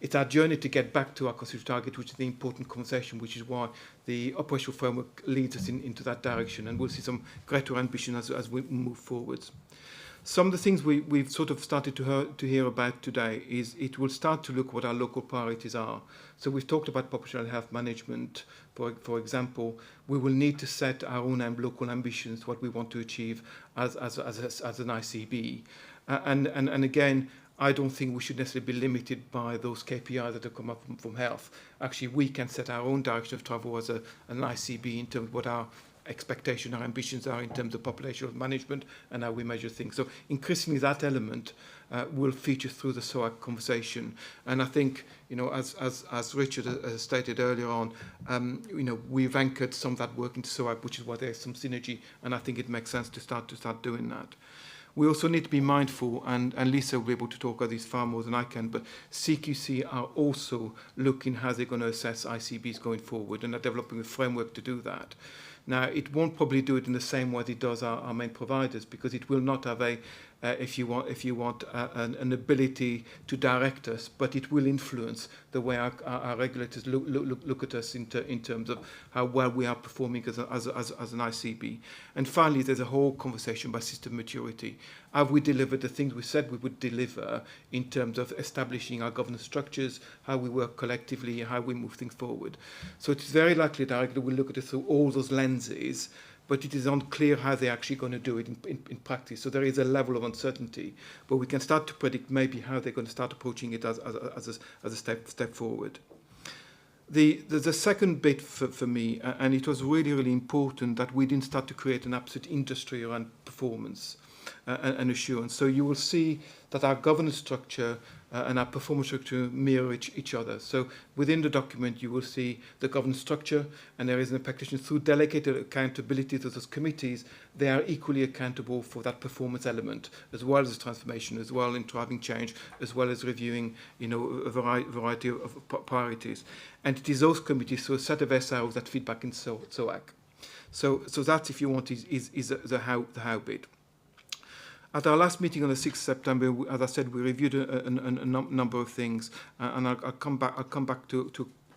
It's our journey to get back to our constitutional target, which is the important conversation, which is why the operational framework leads us into that direction, and we'll see some greater ambition as we move forwards. Some of the things we've sort of started to hear about today is it will start to look what our local priorities are. So we've talked about population health management, for example. We will need to set our own local ambitions, what we want to achieve as an ICB. And again, I don't think we should necessarily be limited by those KPIs that have come up from health. Actually, we can set our own direction of travel as an ICB in terms of what our expectations, our ambitions are in terms of population health management and how we measure things. So increasingly that element will feature through the SOAC conversation. And I think, as Richard has stated earlier on, we've anchored some of that work into SOAC, which is why there's some synergy, and I think it makes sense to start doing that. We also need to be mindful, and Lisa will be able to talk about this far more than I can, but CQC are also looking how they're going to assess ICBs going forward and are developing a framework to do that. Now, it won't probably do it in the same way that it does our main providers, because it will not have if you want, an ability to direct us, but it will influence the way our regulators look at us in terms of how well we are performing as an ICB. And finally, there's a whole conversation about system maturity. Have we delivered the things we said we would deliver in terms of establishing our governance structures, how we work collectively, how we move things forward? So it's very likely that we'll look at it through all those lenses, but it is unclear how they're actually going to do it in practice. So there is a level of uncertainty, but we can start to predict maybe how they're going to start approaching it as a step forward. The second bit for me, and it was really, really important that we didn't start to create an absolute industry around performance and assurance. So you will see that our governance structure and our performance structure mirror each other. So within the document, you will see the governance structure, and there is an expectation through delegated accountability to those committees, they are equally accountable for that performance element, as well as transformation, as well in driving change, as well as reviewing, a variety of priorities. And it is those committees, so a set of SROs that feed back in SOAC. So that, if you want, is the how bit. At our last meeting on the 6th of September, as I said, we reviewed a number of things, and I'll come back to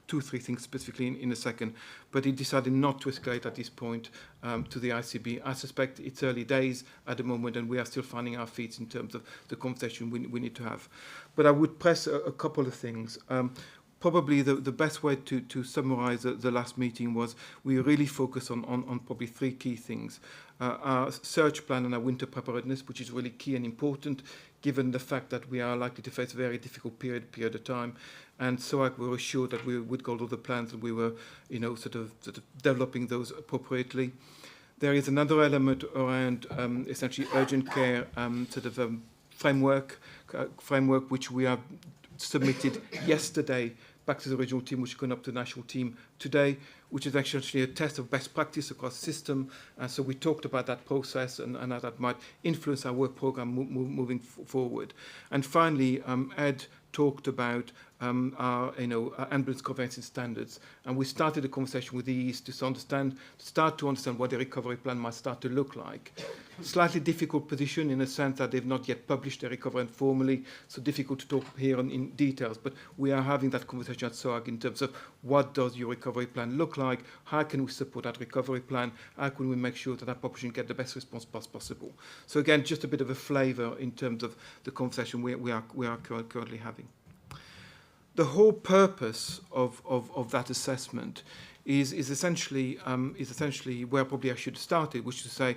2-3 things specifically in a second. But it decided not to escalate at this point to the ICB. I suspect it's early days at the moment, and we are still finding our feet in terms of the conversation we need to have. But I would press a couple of things. Probably the best way to summarize the last meeting was we really focused on probably 3 key things. Our search plan and our winter preparedness, which is really key and important, given the fact that we are likely to face a very difficult period of time. And so we were assured that we would go to the plans and we were, sort of developing those appropriately. There is another element around essentially urgent care framework, which we have submitted yesterday back to the regional team, which is going up to the national team today, which is actually a test of best practice across the system. And so we talked about that process and how that might influence our work program moving forward. And finally, Ed talked about our ambulance conveyancing standards, and we started a conversation with the East to start to understand what the recovery plan might start to look like. Slightly difficult position in the sense that they've not yet published their recovery plan formally, so difficult to talk here in details, but we are having that conversation at SOAG in terms of what does your recovery plan look like, how can we support that recovery plan, how can we make sure that our population get the best response possible. So again, just a bit of a flavour in terms of the conversation we are currently having. The whole purpose of that assessment is essentially where probably I should have started, which is to say,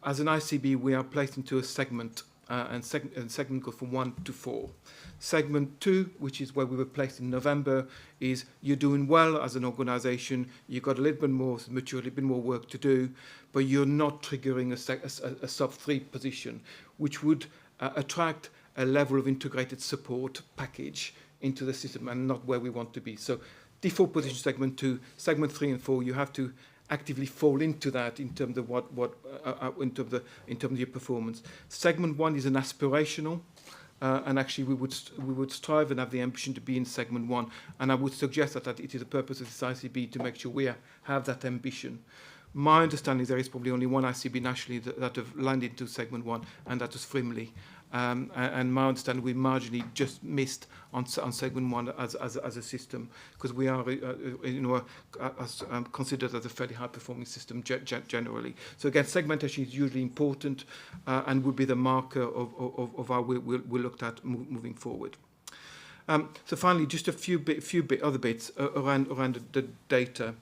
as an ICB, we are placed into a segment, and segment goes from 1 to 4. Segment 2, which is where we were placed in November, is you're doing well as an organisation, you've got a little bit more mature, a little bit more work to do, but you're not triggering a sub-3 position, which would attract a level of integrated support package into the system and not where we want to be. So default position segment 2, segment 3 and 4, you have to actively fall into that in terms of in terms of your performance. Segment 1 is an aspirational, and actually we would strive and have the ambition to be in segment 1. And I would suggest that it is the purpose of this ICB to make sure we have that ambition. My understanding is there is probably only one ICB nationally that have landed into segment 1, and that was Frimley. And my understanding, we marginally just missed on segment 1 as a system, because we are considered as a fairly high performing system generally. So again, segmentation is usually important and would be the marker of how we looked at moving forward. So finally, just a few other bits around the data.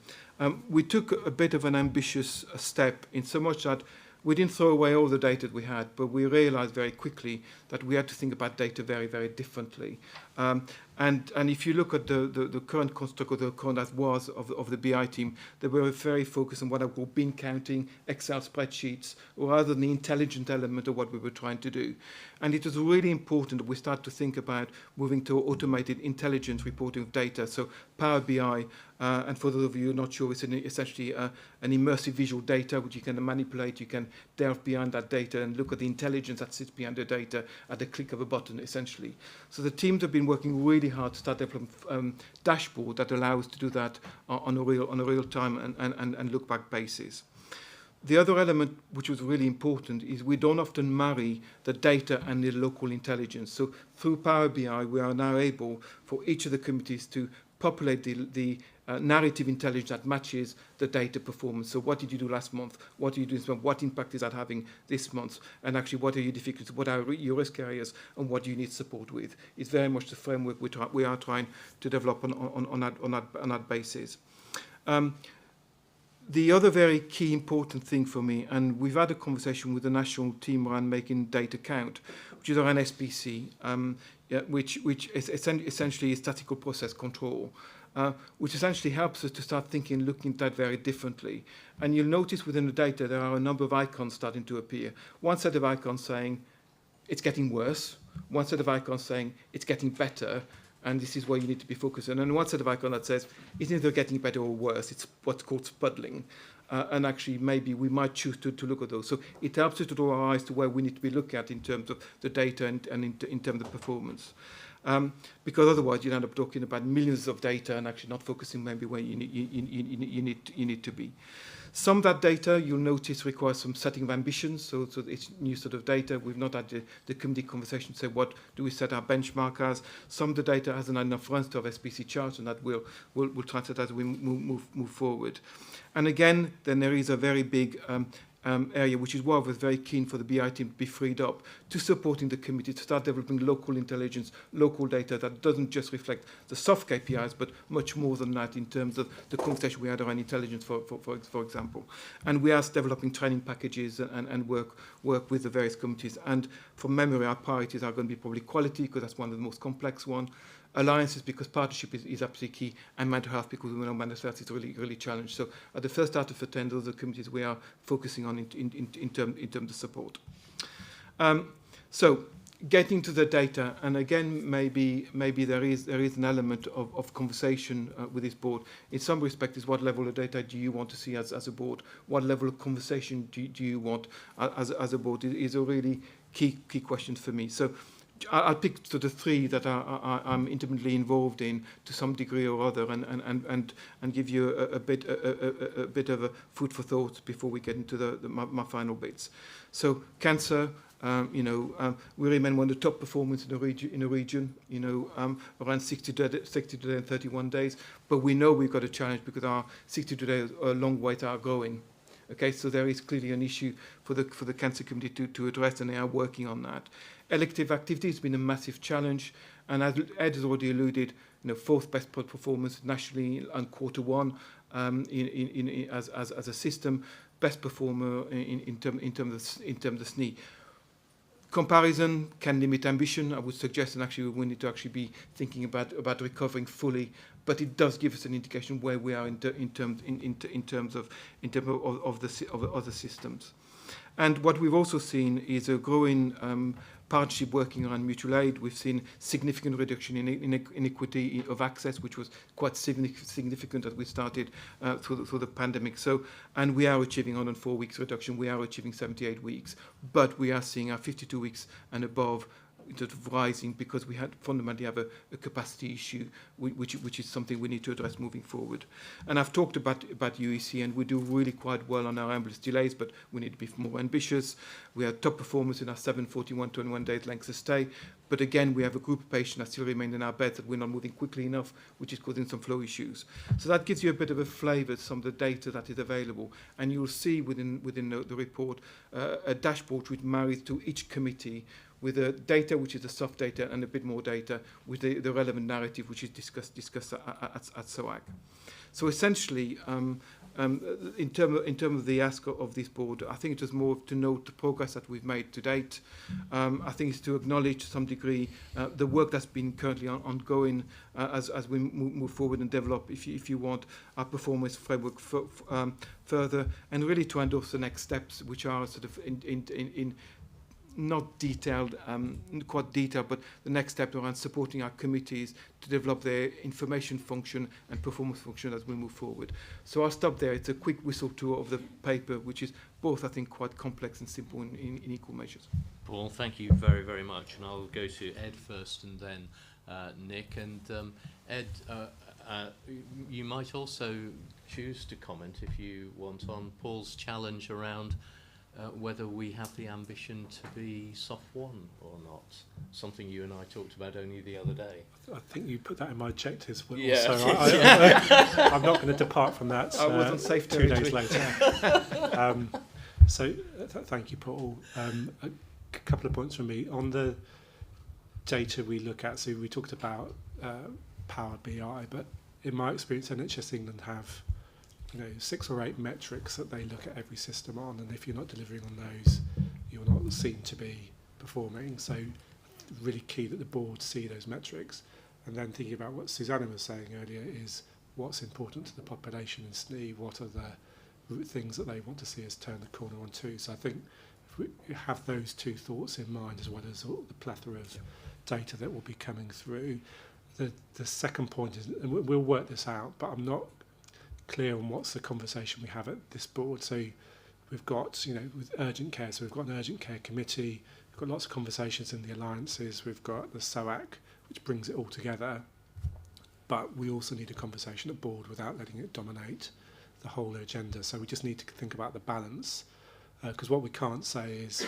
We took a bit of an ambitious step in so much that we didn't throw away all the data that we had, but we realized very quickly that we had to think about data very, very differently. And if you look at the current construct, or the current as was of the BI team, they were very focused on what I call bin counting, Excel spreadsheets, rather than the intelligent element of what we were trying to do. And it was really important that we start to think about moving to automated intelligent reporting of data. So Power BI, and for those of you who are not sure, it's essentially an immersive visual data which you can manipulate. You can delve behind that data and look at the intelligence that sits behind the data at the click of a button, essentially. So the teams have been working really hard to start developing dashboard that allows to do that on a real time and look back basis. The other element which was really important is we don't often marry the data and the local intelligence. So through Power BI, we are now able for each of the committees to populate the narrative intelligence that matches the data performance. So what did you do last month? What are you doing this month? What impact is that having this month? And actually, what are your difficulties? What are your risk areas? And what do you need support with? It's very much the framework we are trying to develop on that basis. The other very key important thing for me, and we've had a conversation with the national team around making data count, which is around SPC, which is essentially is statistical process control, which essentially helps us to start thinking, looking at that very differently. And you'll notice within the data there are a number of icons starting to appear. One set of icons saying it's getting worse, one set of icons saying it's getting better, and this is where you need to be focused on. And one set of icons that says it's either getting better or worse. It's what's called spuddling. And actually, maybe we might choose to look at those. So it helps us to draw our eyes to where we need to be looking at in terms of the data and in terms of performance. Because otherwise, you'd end up talking about millions of data and actually not focusing maybe where you need to be. Some of that data, you'll notice, requires some setting of ambitions. So it's new sort of data. We've not had the committee conversation to say, what do we set our benchmark as? Some of the data hasn't had enough runs to have SPC charts, and that we'll translate as we move forward. And again, then there is a very big area, which is why I was very keen for the BI team to be freed up to supporting the committee to start developing local intelligence, local data that doesn't just reflect the soft KPIs, but much more than that in terms of the conversation we had around intelligence, for example. And we are developing training packages and work with the various committees. And from memory, our priorities are going to be probably quality, because that's one of the most complex ones. Alliances, because partnership is absolutely key, and mental health, because we know mental health is really challenged. So at the first out of the 10, those are the committees we are focusing on in terms of support. So getting to the data, and again, maybe there is an element of conversation with this board. In some respect, is what level of data do you want to see as a board? What level of conversation do you want as a board? Is a really key question for me. So I'll pick sort of three that I'm intimately involved in to some degree or other, and give you a bit of a food for thought before we get into my final bits. So cancer, we remain one of the top performers in the region. Around 60 today and 31 days. But we know we've got a challenge because our 60 today a long way are going. Okay, so there is clearly an issue for the cancer committee to address, and they are working on that. Elective activity has been a massive challenge, and as Ed has already alluded, fourth best performance nationally on Q1 as a system, best performer in terms of SNE. Comparison can limit ambition. I would suggest, and actually we need to actually be thinking about recovering fully, but it does give us an indication where we are in terms of the systems. And what we've also seen is a growing partnership working around mutual aid. We've seen significant reduction in inequity of access, which was quite significant as we started through the pandemic. So, and we are achieving 104 weeks reduction. We are achieving 78 weeks, but we are seeing our 52 weeks and above rising, because we fundamentally have a capacity issue, which is something we need to address moving forward. And I've talked about UEC, and we do really quite well on our ambulance delays, but we need to be more ambitious. We are top performers in our 7, 41, 21 days length of stay. But again, we have a group of patients that still remain in our beds that we're not moving quickly enough, which is causing some flow issues. So that gives you a bit of a flavour of some of the data that is available. And you'll see within the report a dashboard which marries to each committee with the data, which is the soft data, and a bit more data with the relevant narrative, which is discussed at SOAC. So essentially, in terms of the ask of this board, I think it was more to note the progress that we've made to date. I think it's to acknowledge to some degree the work that's been currently ongoing as we move forward and develop, if you want, our performance framework further, and really to endorse the next steps, which are sort of in not detailed, quite detailed, but the next step around supporting our committees to develop their information function and performance function as we move forward. So I'll stop there. It's a quick whistle tour of the paper, which is both, I think, quite complex and simple in equal measures. Paul, thank you very, very much. And I'll go to Ed first and then Nick. And Ed, you might also choose to comment, if you want, on Paul's challenge around whether we have the ambition to be soft one or not. Something you and I talked about only the other day. I think you put that in my objectives. Yeah. So I'm not going to depart from that. I wasn't safe 2 days later. Thank you, Paul. A couple of points from me. On the data we look at, so we talked about Power BI, but in my experience, NHS England have 6 or 8 metrics that they look at every system on, and if you're not delivering on those, you're not seen to be performing. So really key that the board see those metrics. And then thinking about what Susanna was saying earlier is what's important to the population in SNE, what are the things that they want to see us turn the corner on to. So I think if we have those two thoughts in mind, as well as all the plethora of data that will be coming through. The second point is, and we'll work this out, but I'm not clear on what's the conversation we have at this board. So we've got, with urgent care, so we've got an urgent care committee, we've got lots of conversations in the alliances, we've got the SOAC, which brings it all together, but we also need a conversation at board without letting it dominate the whole agenda. So we just need to think about the balance, because what we can't say is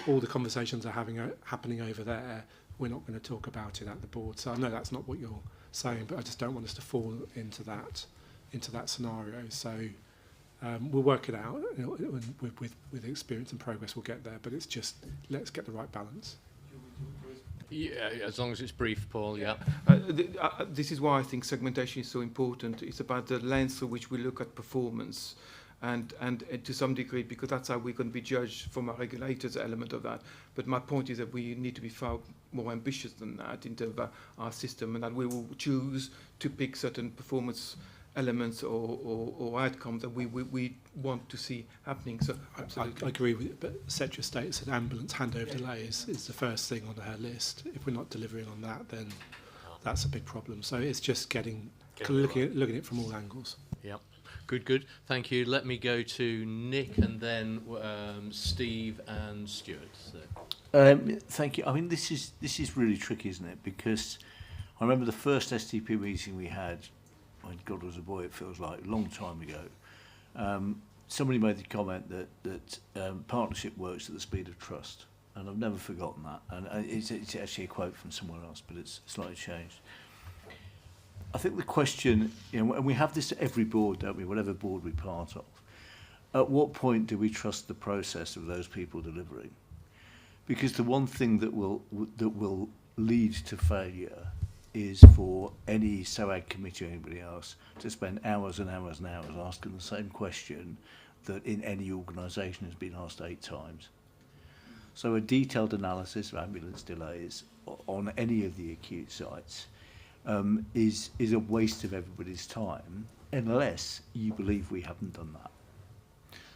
all the conversations are happening over there, we're not going to talk about it at the board. So I know that's not what you're saying, but I just don't want us to fall into that scenario. So we'll work it out. With experience and progress, we'll get there. But it's just, let's get the right balance. Yeah, as long as it's brief, Paul. Yeah. This is why I think segmentation is so important. It's about the lens through which we look at performance, and to some degree, because that's how we're going to be judged from a regulator's element of that. But my point is that we need to be far more ambitious than that in terms of our system, and that we will choose to pick certain performance elements or outcomes that we want to see happening. So absolutely. I agree with it, but Cetra states that ambulance handover delays is the first thing on her list. If we're not delivering on that, then that's a big problem. So it's just looking at it from all angles. Yep. Good. Thank you. Let me go to Nick and then Steve and Stuart. So. Thank you. I mean, this is really tricky, isn't it? Because I remember the first STP meeting we had, when God was a boy, it feels like a long time ago. Somebody made the comment that partnership works at the speed of trust, and I've never forgotten that. And it's actually a quote from somewhere else, but it's slightly changed. I think the question, and we have this at every board, don't we? Whatever board we're part of. At what point do we trust the process of those people delivering? Because the one thing that will lead to failure is for any SOAG committee or anybody else to spend hours and hours and hours asking the same question that in any organisation has been asked 8 times. So a detailed analysis of ambulance delays on any of the acute sites is a waste of everybody's time, unless you believe we haven't done that.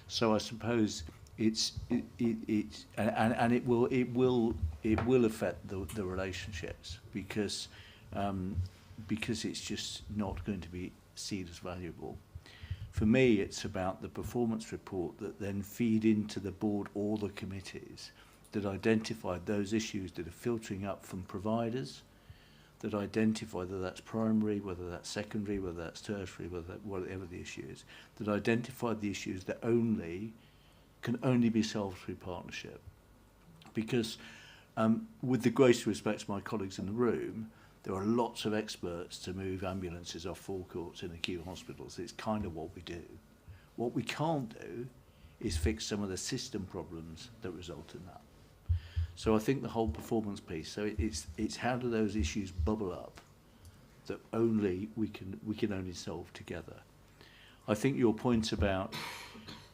So I suppose it will affect the relationships, because it's just not going to be seen as valuable. For me, it's about the performance report that then feed into the board or the committees that identify those issues that are filtering up from providers, that identify whether that's primary, whether that's secondary, whether that's tertiary, whatever the issue is, that identify the issues that can only be solved through partnership. Because with the greatest respect to my colleagues in the room, there are lots of experts to move ambulances off forecourts in acute hospitals. It's kind of what we do. What we can't do is fix some of the system problems that result in that. So I think the whole performance piece, so it's how do those issues bubble up that only we can only solve together. I think your point about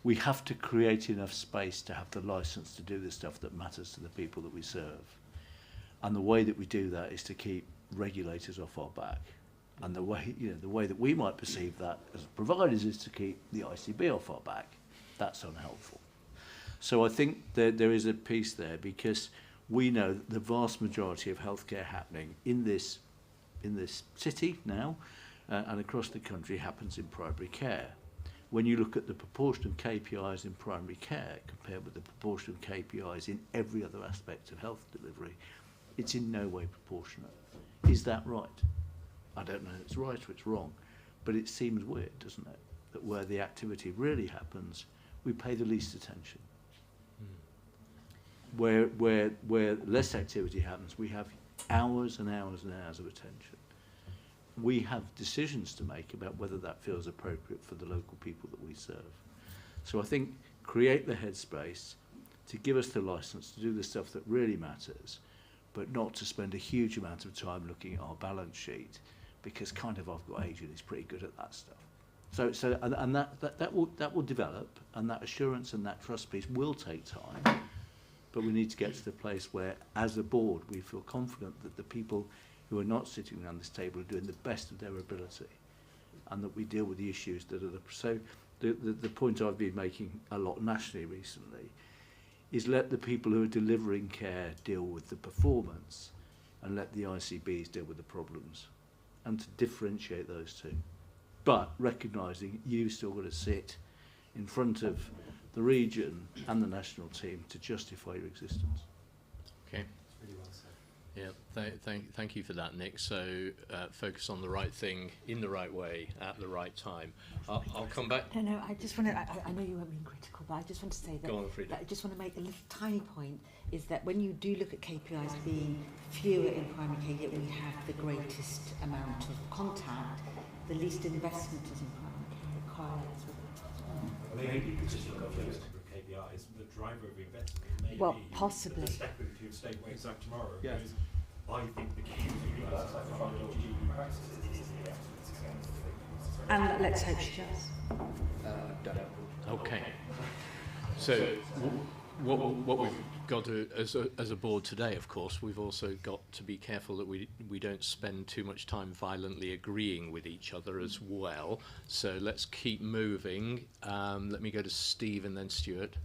we have to create enough space to have the license to do the stuff that matters to the people that we serve. And the way that we do that is to keep regulators off our back. And the way that we might perceive that as providers is to keep the ICB off our back. That's unhelpful. So I think that there is a piece there, because we know that the vast majority of healthcare happening in this city now and across the country happens in primary care. When you look at the proportion of KPIs in primary care compared with the proportion of KPIs in every other aspect of health delivery, it's in no way proportionate. Is that right? I don't know if it's right or it's wrong, but it seems weird, doesn't it? That where the activity really happens, we pay the least attention. Where less activity happens, we have hours and hours and hours of attention. We have decisions to make about whether that feels appropriate for the local people that we serve. So I think create the headspace to give us the license to do the stuff that really matters, but not to spend a huge amount of time looking at our balance sheet, because kind of I've got agent is pretty good at that stuff. And that will develop, and that assurance and that trust piece will take time. But we need to get to the place where, as a board, we feel confident that the people who are not sitting around this table are doing the best of their ability, and that we deal with the issues that are the point I've been making a lot nationally recently is let the people who are delivering care deal with the performance, and let the ICBs deal with the problems, and to differentiate those two. But recognising you've still got to sit in front of the region and the national team to justify your existence. Okay. Really well said. Yeah, thank you for that, Nick. So focus on the right thing in the right way at the right time. I'll come back. No, I just want to, I know you weren't being critical, but I just want to say that, Go on, Frida. I just want to make a little tiny point, is that when you do look at KPIs being fewer in primary care, yet we have the greatest amount of contact, the least investment is in primary care. It correlates with it. Maybe because you've got those KPIs, the driver of investment may Well, be possibly. the secretary of state wakes up tomorrow Yeah. goes, I think the key to fundamental GP practices is the excellence. And let's hope she does. Okay. So what we've got to, as a board today, of course, we've also got to be careful that we don't spend too much time violently agreeing with each other as well. So let's keep moving. Let me go to Steve and then Stuart.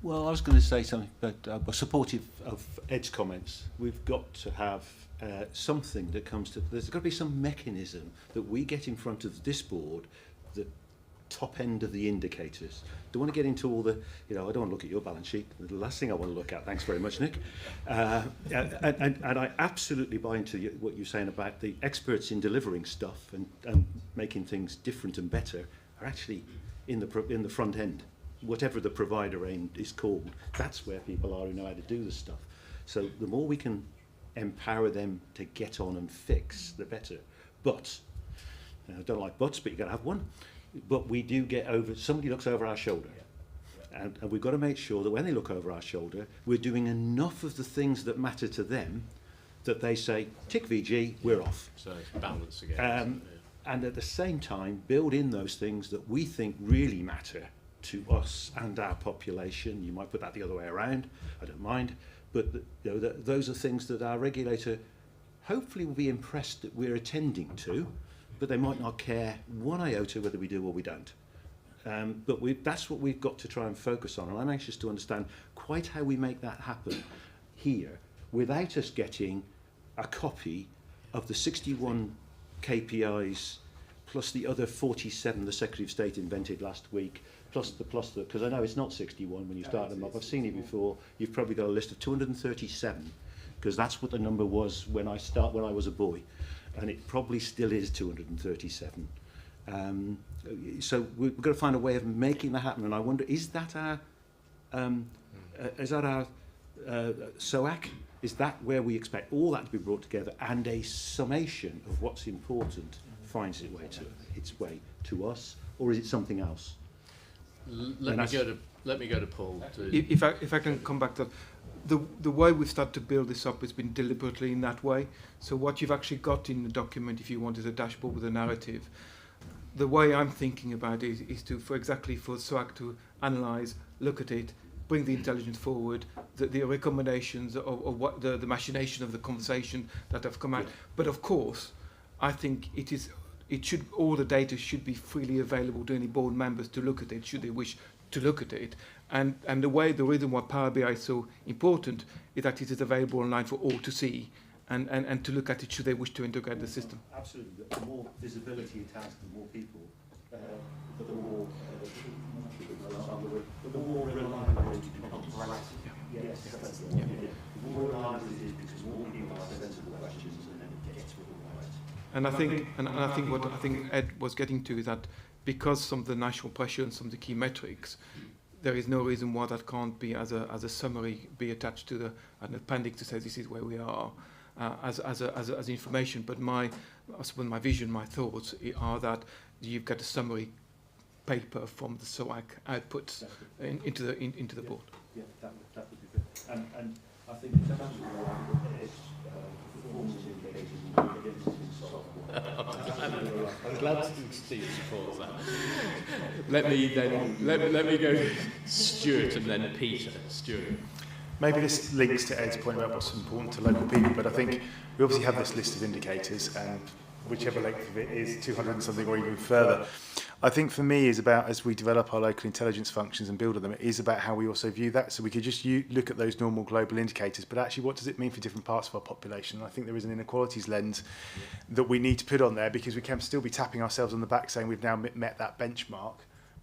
Well, I was going to say something, but supportive of Ed's comments. We've got to have something that comes to. There's got to be some mechanism that we get in front of this board, the top end of the indicators. Don't want to get into all the. I don't want to look at your balance sheet. The last thing I want to look at. Thanks very much, Nick. And I absolutely buy into what you're saying about the experts in delivering stuff and making things different and better are actually in the front end. Whatever the provider end is called, that's where people are who know how to do the stuff. So the more we can empower them to get on and fix, the better. But, I don't like buts, but you've got to have one. But we do get over, somebody looks over our shoulder. And we've got to make sure that when they look over our shoulder, we're doing enough of the things that matter to them that they say, tick VG, we're off. So it's balance again. And at the same time, build in those things that we think really matter to us and our population. You might put that the other way around, I don't mind, but those are things that our regulator hopefully will be impressed that we're attending to, but they might not care one iota whether we do or we don't. But that's what we've got to try and focus on, and I'm anxious to understand quite how we make that happen here without us getting a copy of the 61 KPIs plus the other 47 the Secretary of State invented last week, plus the, because I know it's not 61 when you start them up. I've seen it before. You've probably got a list of 237, because that's what the number was when I was a boy, and it probably still is 237. So we've got to find a way of making that happen. And I wonder, is that our SOAC? Is that where we expect all that to be brought together, and a summation of what's important finds its way to us, or is it something else? Let me go to Paul. If I can come back to that, the way we've started to build this up has been deliberately in that way. So what you've actually got in the document, if you want, is a dashboard with a narrative. The way I'm thinking about it is for SOAC to analyse, look at it, bring the intelligence forward, the recommendations of what the machination of the conversation that have come out. But of course, I think all the data should be freely available to any board members to look at it, should they wish to look at it. And the reason why Power BI is so important is that it is available online for all to see and to look at it should they wish to integrate the system. Absolutely. The more visibility it has, the more people, the more reliable it becomes. Yes. The more reliable it is because more people ask sensible questions and then it gets what we want. And I think what Ed was getting to is that because some of the national pressure and some of the key metrics, there is no reason why that can't be as a summary be attached to an appendix to say this is where we are as information. But my vision, my thoughts are that you've got a summary paper from the SOAC outputs into the board. Yeah, that would be good. And I think in terms of performance indicators and identities and so on. I'm glad Steve supports that. Let me go Stuart and then Peter. Stuart. Maybe this links to Ed's point about what's important to local people, but I think we obviously have this list of indicators, and whichever length of it is, 200 and something or even further. I think for me is about, as we develop our local intelligence functions and build on them, it is about how we also view that. So we could just look at those normal global indicators, but actually what does it mean for different parts of our population? And I think there is an inequalities lens that we need to put on there, because we can still be tapping ourselves on the back saying we've now met that benchmark,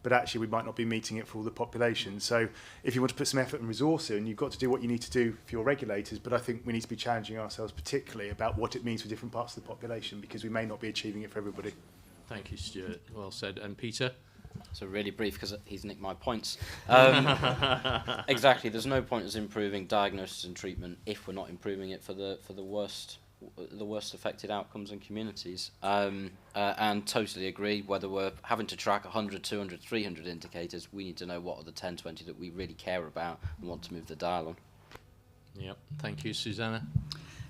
but actually we might not be meeting it for all the population. So if you want to put some effort and resource in, you've got to do what you need to do for your regulators, but I think we need to be challenging ourselves particularly about what it means for different parts of the population, because we may not be achieving it for everybody. Thank you, Stuart. Well said. And Peter? So really brief, because he's nicked my points. Exactly. There's no point in improving diagnosis and treatment if we're not improving it for the worst affected outcomes and communities. And totally agree. Whether we're having to track 100, 200, 300 indicators, we need to know what are the 10, 20 that we really care about and want to move the dial on. Yep. Thank you, Susanna.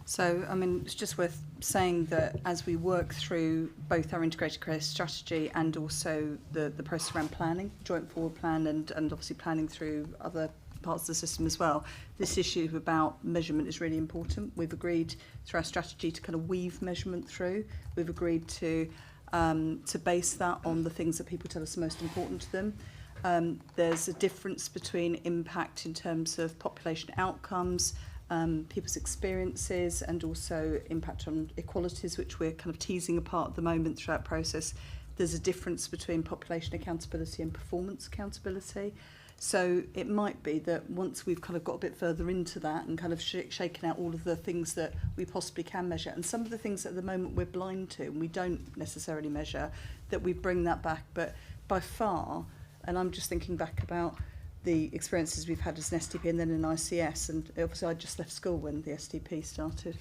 So, I mean, it's just worth saying that as we work through both our integrated care strategy and also the process around planning, joint forward plan, and obviously planning through other parts of the system as well, this issue about measurement is really important. We've agreed through our strategy to kind of weave measurement through. We've agreed to base that on the things that people tell us are most important to them. There's a difference between impact in terms of population outcomes, people's experiences, and also impact on equalities, which we're kind of teasing apart at the moment through that process. There's a difference between population accountability and performance accountability. So it might be that once we've kind of got a bit further into that and kind of shaken out all of the things that we possibly can measure, and some of the things at the moment we're blind to and we don't necessarily measure, that we bring that back. But by far, and I'm just thinking back about the experiences we've had as an STP and then an ICS, and obviously I just left school when the STP started,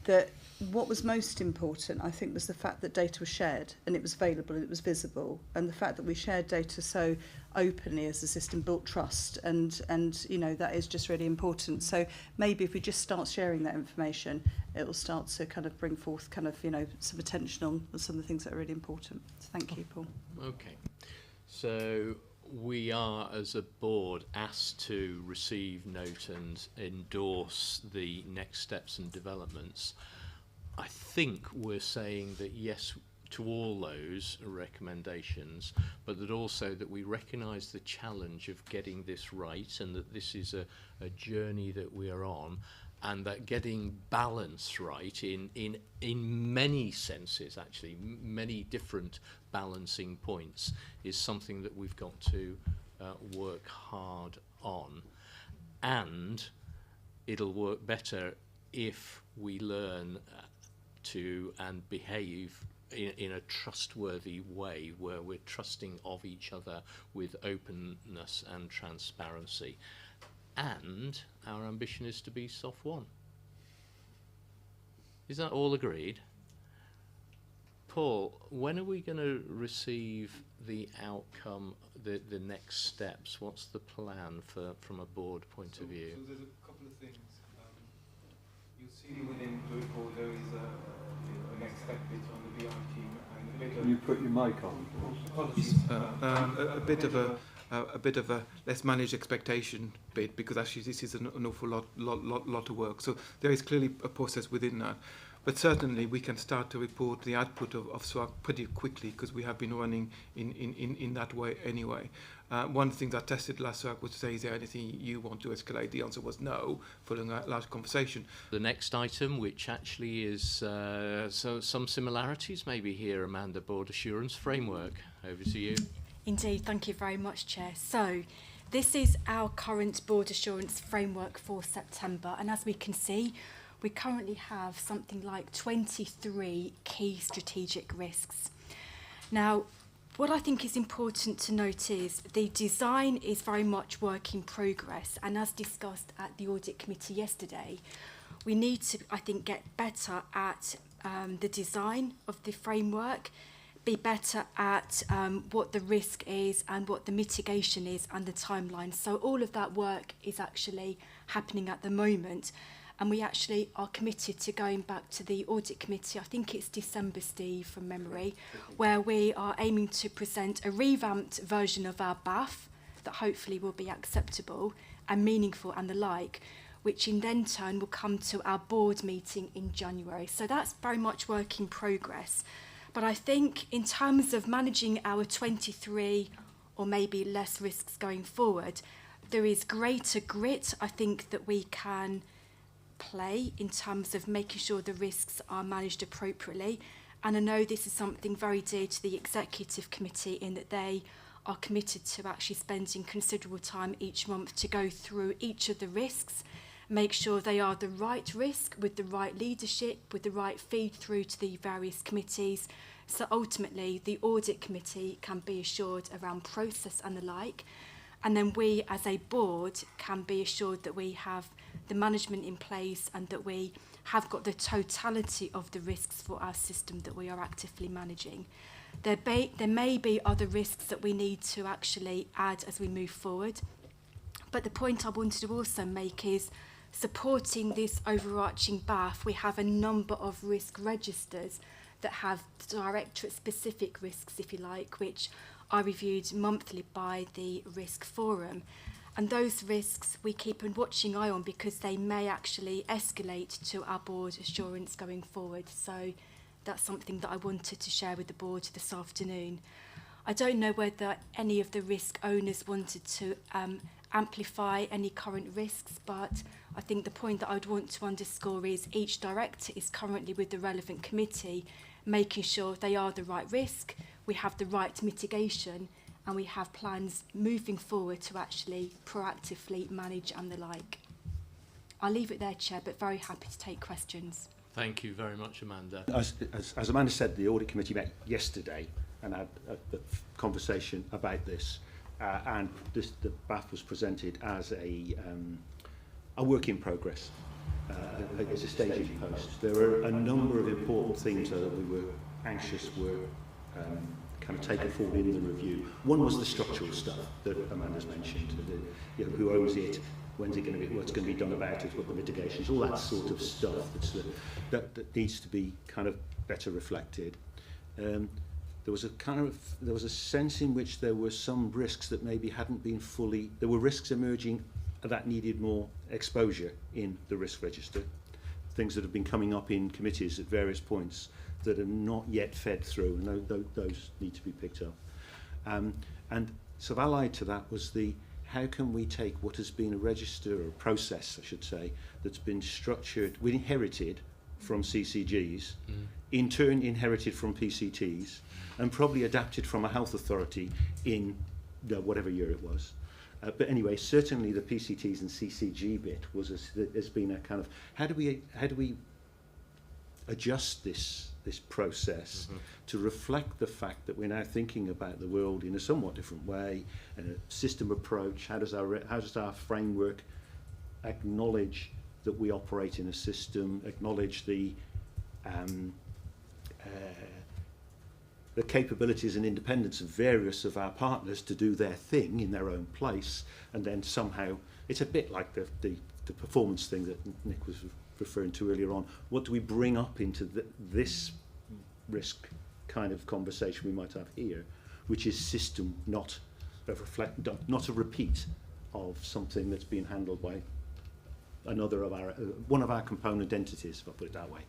that what was most important, I think, was the fact that data was shared and it was available and it was visible, and the fact that we shared data so openly as the system built trust, and you know, that is just really important. So maybe if we just start sharing that information, it will start to kind of bring forth kind of, you know, some attention on some of the things that are really important. So thank you, Paul. Okay. So we are, as a board, asked to receive, note and endorse the next steps and developments. I think we're saying that yes to all those recommendations, but that also that we recognise the challenge of getting this right, and that this is a journey that we are on, and that getting balance right in many senses, actually, many different balancing points, is something that we've got to work hard on. And it'll work better if we learn to and behave in a trustworthy way, where we're trusting of each other with openness and transparency. And our ambition is to be SOF 1. Is that all agreed? Paul, when are we going to receive the outcome, the next steps? What's the plan from a board point of view? So there's a couple of things. You'll see within the report there is a next step bit on the BI team, and a bit of... Can you put your mic on? Apologies. A bit of a let's manage expectation bit, because actually this is an awful lot of work. So there is clearly a process within that. But certainly we can start to report the output of SWAC pretty quickly, because we have been running in that way anyway. One of the things I tested last SWAC was to say, is there anything you want to escalate? The answer was no, following a large conversation. The next item, which actually is so some similarities maybe here, Amanda, Board Assurance Framework. Over to you. Indeed, thank you very much, Chair. So this is our current Board Assurance Framework for September, and as we can see, we currently have something like 23 key strategic risks. Now, what I think is important to note is the design is very much work in progress, and as discussed at the Audit Committee yesterday, we need to, I think, get better at the design of the framework, be better at what the risk is and what the mitigation is and the timeline. So all of that work is actually happening at the moment. and we actually are committed to going back to the audit committee, I think it's December, Steve, from memory, where we are aiming to present a revamped version of our BAF that hopefully will be acceptable and meaningful and the like, which in then turn will come to our board meeting in January. So that's very much work in progress. But I think in terms of managing our 23 or maybe less risks going forward, there is greater grit, I think, that we can play in terms of making sure the risks are managed appropriately. And I know this is something very dear to the executive committee in that they are committed to actually spending considerable time each month to go through each of the risks, make sure they are the right risk with the right leadership, with the right feed through to the various committees. So ultimately, the audit committee can be assured around process and the like. And then we as a board can be assured that we have the management in place and that we have got the totality of the risks for our system that we are actively managing. There may be other risks that we need to actually add as we move forward. But the point I wanted to also make is supporting this overarching BAF, we have a number of risk registers that have directorate-specific risks, if you like, which are reviewed monthly by the Risk Forum. And those risks we keep a watching eye on because they may actually escalate to our board assurance going forward. So that's something that I wanted to share with the board this afternoon. I don't know whether any of the risk owners wanted to amplify any current risks, but I think the point that I would want to underscore is each director is currently with the relevant committee, making sure they are the right risk, we have the right mitigation, and we have plans moving forward to actually proactively manage and the like. I'll leave it there, Chair, but very happy to take questions. Thank you very much, Amanda. As Amanda said, the audit committee met yesterday and had a conversation about this, and the BAF was presented as a work in progress, as a staging post. There are a number of important things that we were anxious were kind of taken forward in the review. One was the structural stuff that Amanda's mentioned, who owns it, when's it going to be, what's going to be done about it, what the mitigations, all that sort of stuff that needs to be kind of better reflected. There was a sense in which there were some risks that maybe hadn't been fully, there were risks emerging that needed more exposure in the risk register, things that have been coming up in committees at various points that are not yet fed through, and those need to be picked up. And so allied to that was how can we take what has been a register, or a process, I should say, that's been structured, we inherited from CCGs, in turn inherited from PCTs, and probably adapted from a health authority in whatever year it was. But anyway, certainly the PCTs and CCG bit has been a kind of, how do we adjust this process to reflect the fact that we're now thinking about the world in a somewhat different way, and a system approach. How does our framework acknowledge that we operate in a system, acknowledge the capabilities and independence of various of our partners to do their thing in their own place, and then somehow it's a bit like the performance thing that Nick was referring to earlier on. What do we bring up into this risk kind of conversation we might have here, which is system, not a repeat of something that's been handled by one of our component entities, if I put it that way.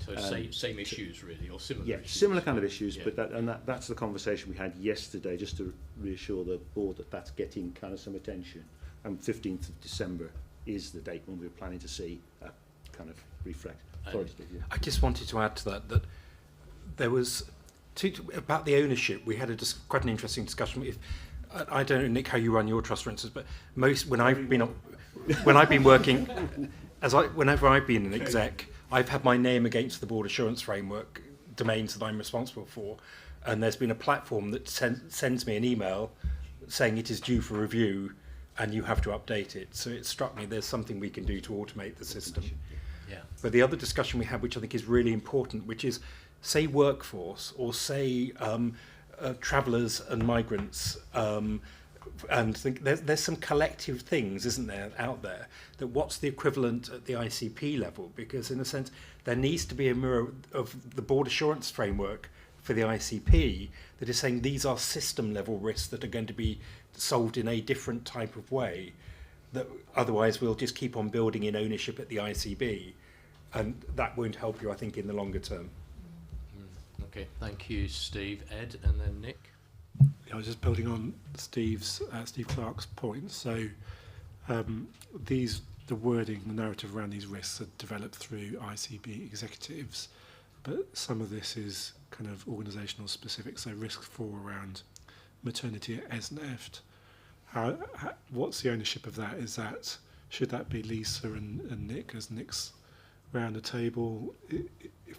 So same issues really, or similar issues? Similar kind of issues, yeah. But that's the conversation we had yesterday, just to reassure the board that that's getting kind of some attention. And 15th of December is the date when we're planning to see a kind of reflect. Sorry, Steve, yeah. I just wanted to add to that there was about the ownership. We had quite an interesting discussion. I don't know, Nick, how you run your trust, for instance, but when I've been working, whenever I've been an exec, I've had my name against the board assurance framework domains that I'm responsible for, and there's been a platform that sends me an email saying it is due for review and you have to update it. So it struck me there's something we can do to automate the system. Yeah. But the other discussion we had, which I think is really important, which is, say, workforce, or say travellers and migrants, and think there's some collective things, isn't there, out there, that what's the equivalent at the ICP level? Because in a sense, there needs to be a mirror of the board assurance framework for the ICP that is saying these are system level risks that are going to be solved in a different type of way, that otherwise we'll just keep on building in ownership at the ICB, and that won't help you, I think, in the longer term. Okay, thank you, Steve. Ed, and then Nick. I was just building on Steve Clark's point. So the wording, the narrative around these risks are developed through ICB executives, but some of this is kind of organisational specific. So risks fall around maternity at Esneft. What's the ownership of that? Should that be Lisa and Nick, as Nick's around the table? It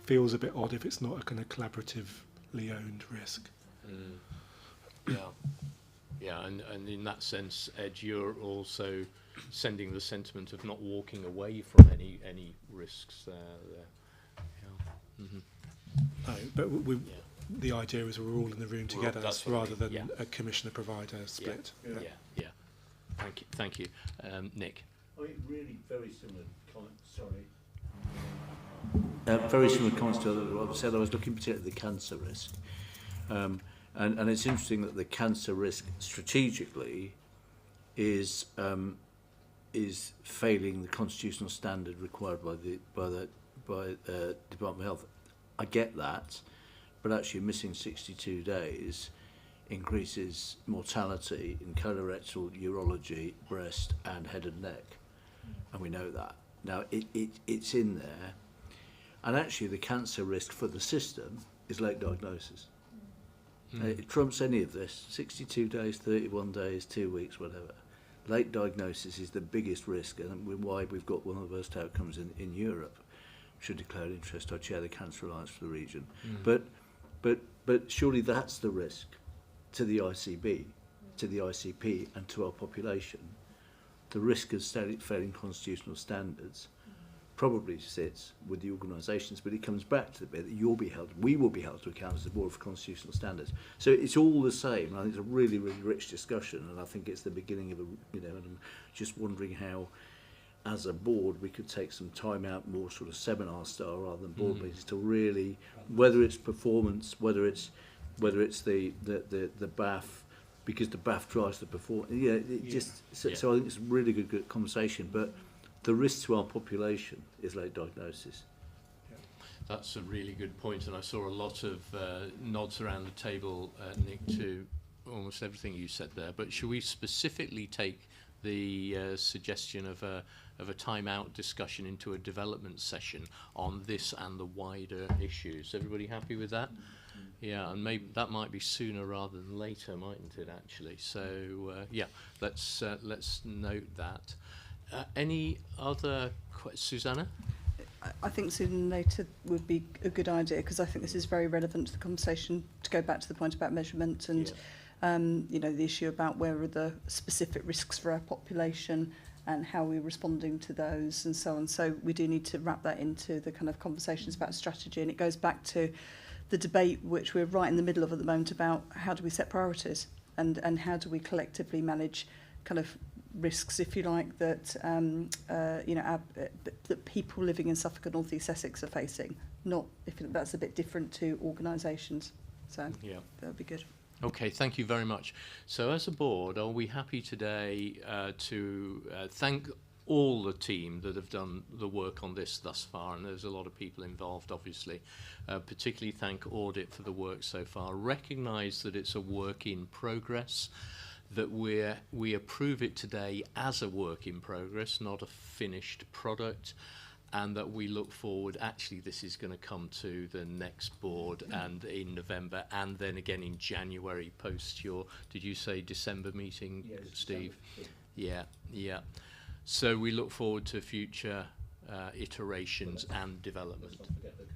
feels a bit odd if it's not a kind of collaboratively owned risk. Yeah, and in that sense, Ed, you're also sending the sentiment of not walking away from any risks there. Yeah. No, but the idea is we're all in the room together, rather than a commissioner-provider split. Yeah. Thank you. Nick. I mean, really very similar comments. Very similar comments to what I said. I was looking particularly at the cancer risk. And it's interesting that the cancer risk strategically is failing the constitutional standard required by the Department of Health. I get that, but actually missing 62 days increases mortality in colorectal, urology, breast, and head and neck, and we know that. Now it's in there, and actually the cancer risk for the system is late diagnosis. It trumps any of this. 62 days, 31 days, 2 weeks, whatever. Late diagnosis is the biggest risk, and why we've got one of the worst outcomes in Europe. We should declare an interest. I chair the Cancer Alliance for the region. But surely that's the risk to the ICB, to the ICP, and to our population. The risk of failing constitutional standards probably sits with the organisations, but it comes back to the bit that we will be held to account as the Board for Constitutional Standards. So it's all the same, and I think it's a really, really rich discussion, and I think it's the beginning of and I'm just wondering how, as a board, we could take some time out, more sort of seminar style rather than board meetings, to really, whether it's performance, whether it's the BAF, because the BAF drives the performance. So I think it's a really good conversation, but the risk to our population is late diagnosis. That's a really good point, and I saw a lot of nods around the table, Nick, to almost everything you said there. But should we specifically take the suggestion of a time-out discussion into a development session on this and the wider issues? Everybody happy with that? Yeah, and maybe that might be sooner rather than later, mightn't it? Actually, so let's note that. Any other questions, Susanna? I think sooner than later would be a good idea, because I think this is very relevant to the conversation, to go back to the point about measurement and the issue about where are the specific risks for our population and how we're responding to those and so on. So we do need to wrap that into the kind of conversations about strategy, and it goes back to the debate which we're right in the middle of at the moment about how do we set priorities and how do we collectively manage kind of risks, if you like, that that people living in Suffolk and North East Essex are facing. Not if that's a bit different to organisations. So that would be good. Okay, thank you very much. So as a board, are we happy today to thank all the team that have done the work on this thus far, and there's a lot of people involved, obviously. Particularly thank Audit for the work so far. Recognise that it's a work in progress, that we approve it today as a work in progress, not a finished product, and that we look forward, actually this is going to come to the next board and in November, and then again in January post your, did you say December meeting, Steve? Yeah. So we look forward to future iterations and development. Let's not forget the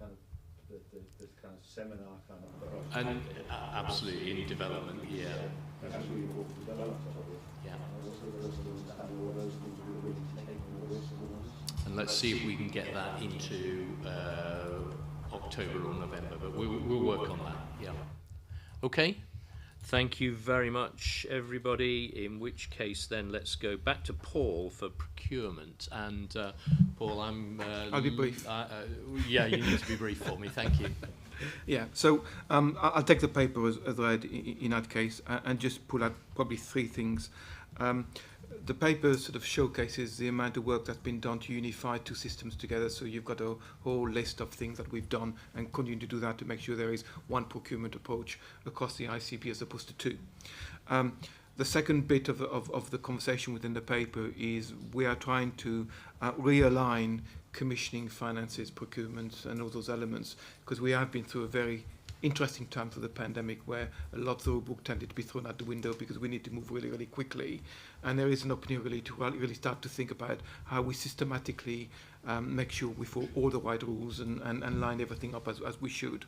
kind of seminar kind of. And absolutely in development, And let's see if we can get that into October or November, but we'll work on that. Okay. Thank you very much, everybody. In which case, then, let's go back to Paul for procurement. And Paul, I'll be brief. Yeah, you need to be brief for me. Thank you. Yeah, so I'll take the paper as read in that case and just pull out probably three things. The paper sort of showcases the amount of work that's been done to unify two systems together. So you've got a whole list of things that we've done and continue to do that to make sure there is one procurement approach across the ICB as opposed to two. The second bit of the conversation within the paper is we are trying to realign commissioning, finances, procurement and all those elements, because we have been through a very interesting time through the pandemic where a lot of the book tended to be thrown out the window because we need to move really, really quickly. And there is an opportunity to really start to think about how we systematically make sure we follow all the right rules and line everything up as we should.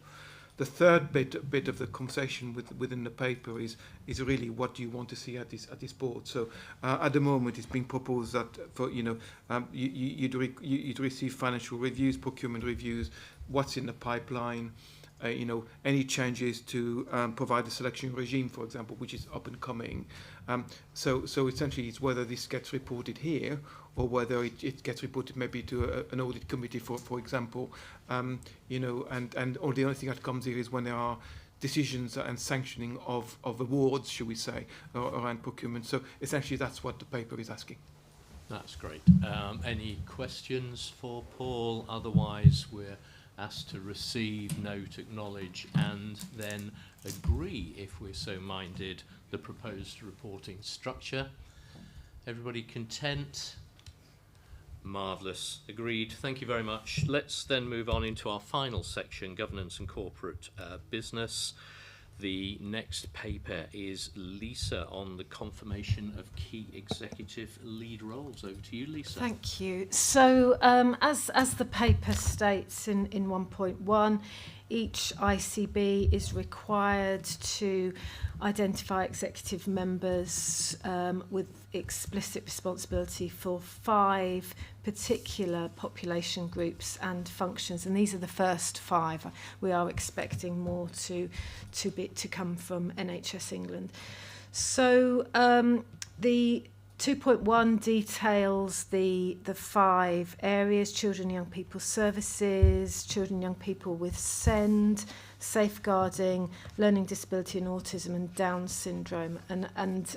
The third bit of the conversation within the paper is really what do you want to see at this board. So at the moment, it's being proposed that for you'd receive financial reviews, procurement reviews, what's in the pipeline. Any changes to provide the selection regime, for example, which is up and coming. So essentially, it's whether this gets reported here or whether it gets reported maybe to an audit committee, for example. And all the only thing that comes here is when there are decisions and sanctioning of awards, should we say, around procurement. So essentially, that's what the paper is asking. That's great. Any questions for Paul? Otherwise, we're asked to receive, note, acknowledge and then agree, if we're so minded, the proposed reporting structure. Everybody content? Marvellous. Agreed. Thank you very much. Let's then move on into our final section, governance and corporate business. The next paper is Lisa on the confirmation of key executive lead roles. Over to you, Lisa. Thank you. So as the paper states in 1.1, each ICB is required to identify executive members with explicit responsibility for 5 particular population groups and functions, and these are the first 5. We are expecting more to come from NHS England. So the 2.1 details the 5 areas: children and young people services, children and young people with SEND, safeguarding, learning disability and autism, and Down syndrome. And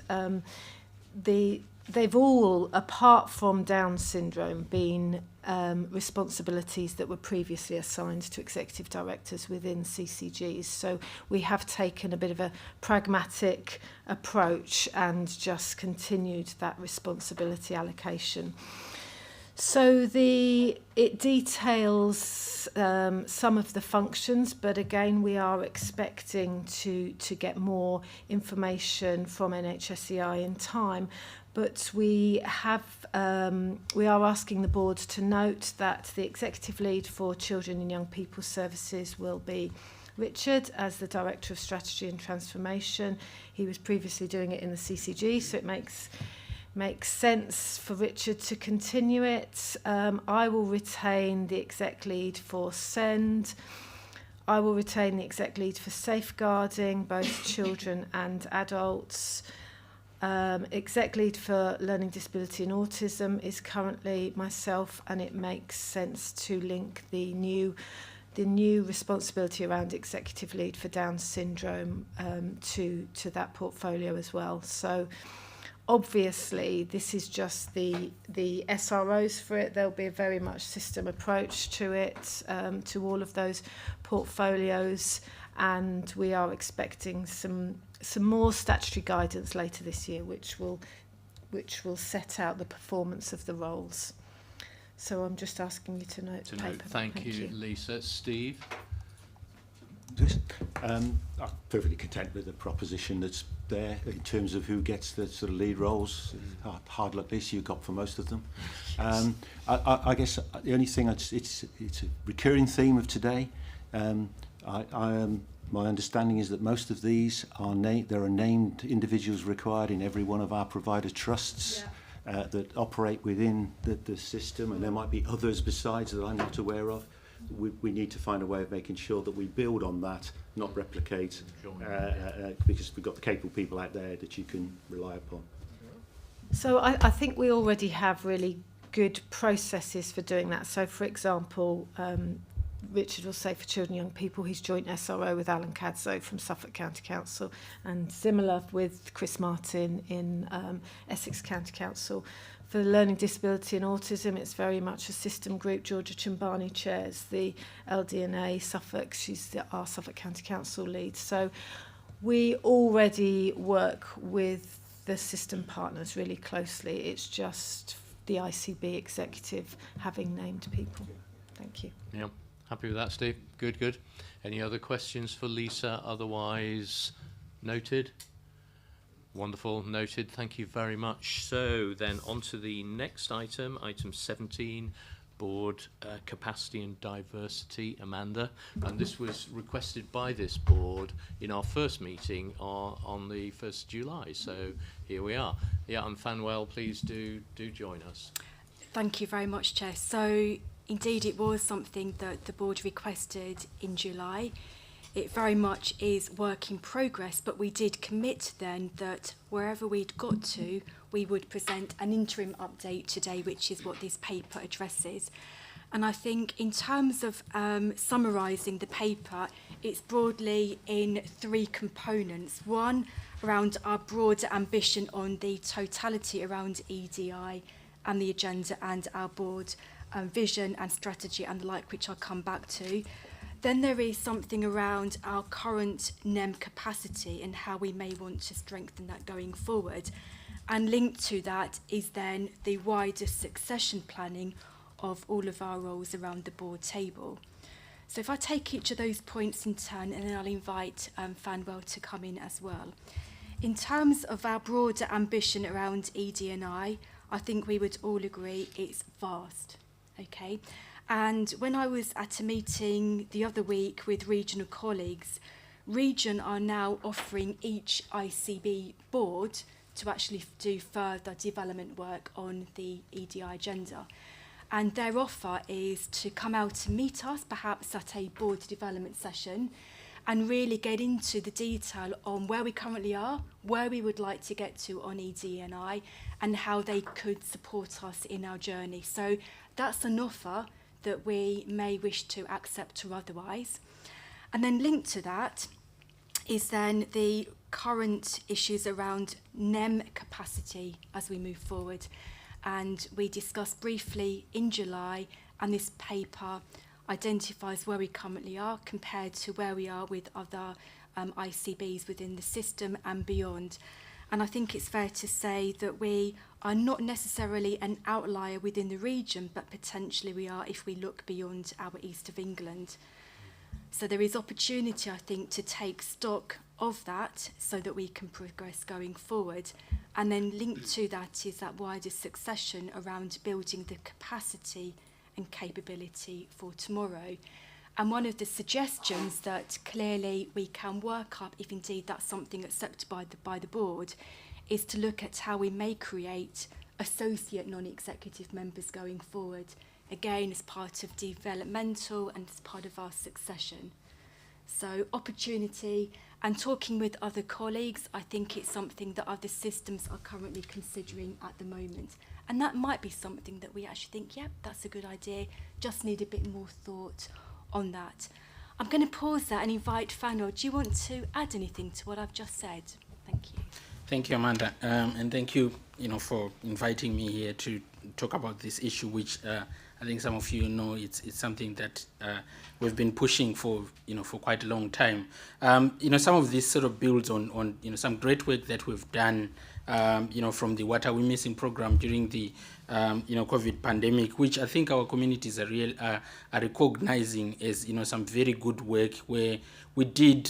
they've all, apart from Down syndrome, been responsibilities that were previously assigned to executive directors within CCGs. So we have taken a bit of a pragmatic approach and just continued that responsibility allocation. So it details some of the functions, but again, we are expecting to get more information from NHSEI in time. But we are asking the board to note that the executive lead for children and young people services will be Richard as the Director of Strategy and Transformation. He was previously doing it in the CCG, so it makes sense for Richard to continue it. I will retain the exec lead for SEND. I will retain the exec lead for safeguarding, both children and adults. Exec lead for learning disability and autism is currently myself, and it makes sense to link the new responsibility around executive lead for Down syndrome to that portfolio as well. So obviously, this is just the SROs for it. There'll be a very much system approach to it, to all of those portfolios, and we are expecting some more statutory guidance later this year, which will set out the performance of the roles. So I'm just asking you to note the paper. Thank you, Lisa. Steve? I'm perfectly content with the proposition that's there in terms of who gets the sort of lead roles. Hard luck this you got for most of them. I guess the only thing it's a recurring theme of today. My understanding is that most of these there are named individuals required in every one of our provider trusts that operate within the system, and there might be others besides that I'm not aware of. we need to find a way of making sure that we build on that, not replicate, because we've got the capable people out there that you can rely upon. So I think we already have really good processes for doing that. So, for example, Richard will say for children and young people, he's joint SRO with Alan Cadzow from Suffolk County Council, and similar with Chris Martin in Essex County Council. For learning disability and autism, it's very much a system group. Georgia Chimbani chairs the LDNA Suffolk. She's our Suffolk County Council lead. So we already work with the system partners really closely. It's just the ICB executive having named people. Thank you. Yeah, happy with that, Steve? Good, good. Any other questions for Lisa? Otherwise, noted. Wonderful, noted. Thank you very much. So then on to the next item, item 17, board capacity and diversity, Amanda. And this was requested by this board in our first meeting on the 1st of July. So here we are. Yeah, and Fanwell, please do join us. Thank you very much, Chair. So indeed it was something that the board requested in July. It very much is work in progress, but we did commit then that wherever we'd got to, we would present an interim update today, which is what this paper addresses. And I think in terms of summarising the paper, it's broadly in three components. One, around our broader ambition on the totality around EDI and the agenda and our board vision and strategy and the like, which I'll come back to. Then there is something around our current NEM capacity and how we may want to strengthen that going forward. And linked to that is then the wider succession planning of all of our roles around the board table. So if I take each of those points in turn, and then I'll invite Fanwell to come in as well. In terms of our broader ambition around ED&I think we would all agree it's vast, okay? And when I was at a meeting the other week with regional colleagues, Region are now offering each ICB board to actually do further development work on the EDI agenda. And their offer is to come out and meet us, perhaps at a board development session, and really get into the detail on where we currently are, where we would like to get to on ED&I, and how they could support us in our journey. So that's an offer that we may wish to accept or otherwise. And then linked to that is then the current issues around NEM capacity as we move forward. And we discussed briefly in July, and this paper identifies where we currently are compared to where we are with other ICBs within the system and beyond. And I think it's fair to say that we are not necessarily an outlier within the region, but potentially we are if we look beyond our east of England. So there is opportunity, I think, to take stock of that so that we can progress going forward. And then linked to that is that wider succession around building the capacity and capability for tomorrow. And one of the suggestions that clearly we can work up, if indeed that's something accepted by the board, is to look at how we may create associate non-executive members going forward, again as part of developmental and as part of our succession. So opportunity, and talking with other colleagues, I think it's something that other systems are currently considering at the moment. And that might be something that we actually think, yep, that's a good idea, just need a bit more thought on that. I'm going to pause there and invite Fanwell. Do you want to add anything to what I've just said? Thank you. Thank you, Amanda, and thank you, for inviting me here to talk about this issue, which I think some of you know it's something that we've been pushing for for quite a long time. Some of this sort of builds on some great work that we've done. From the What Are We Missing program during the COVID pandemic, which I think our communities are recognizing as some very good work, where we did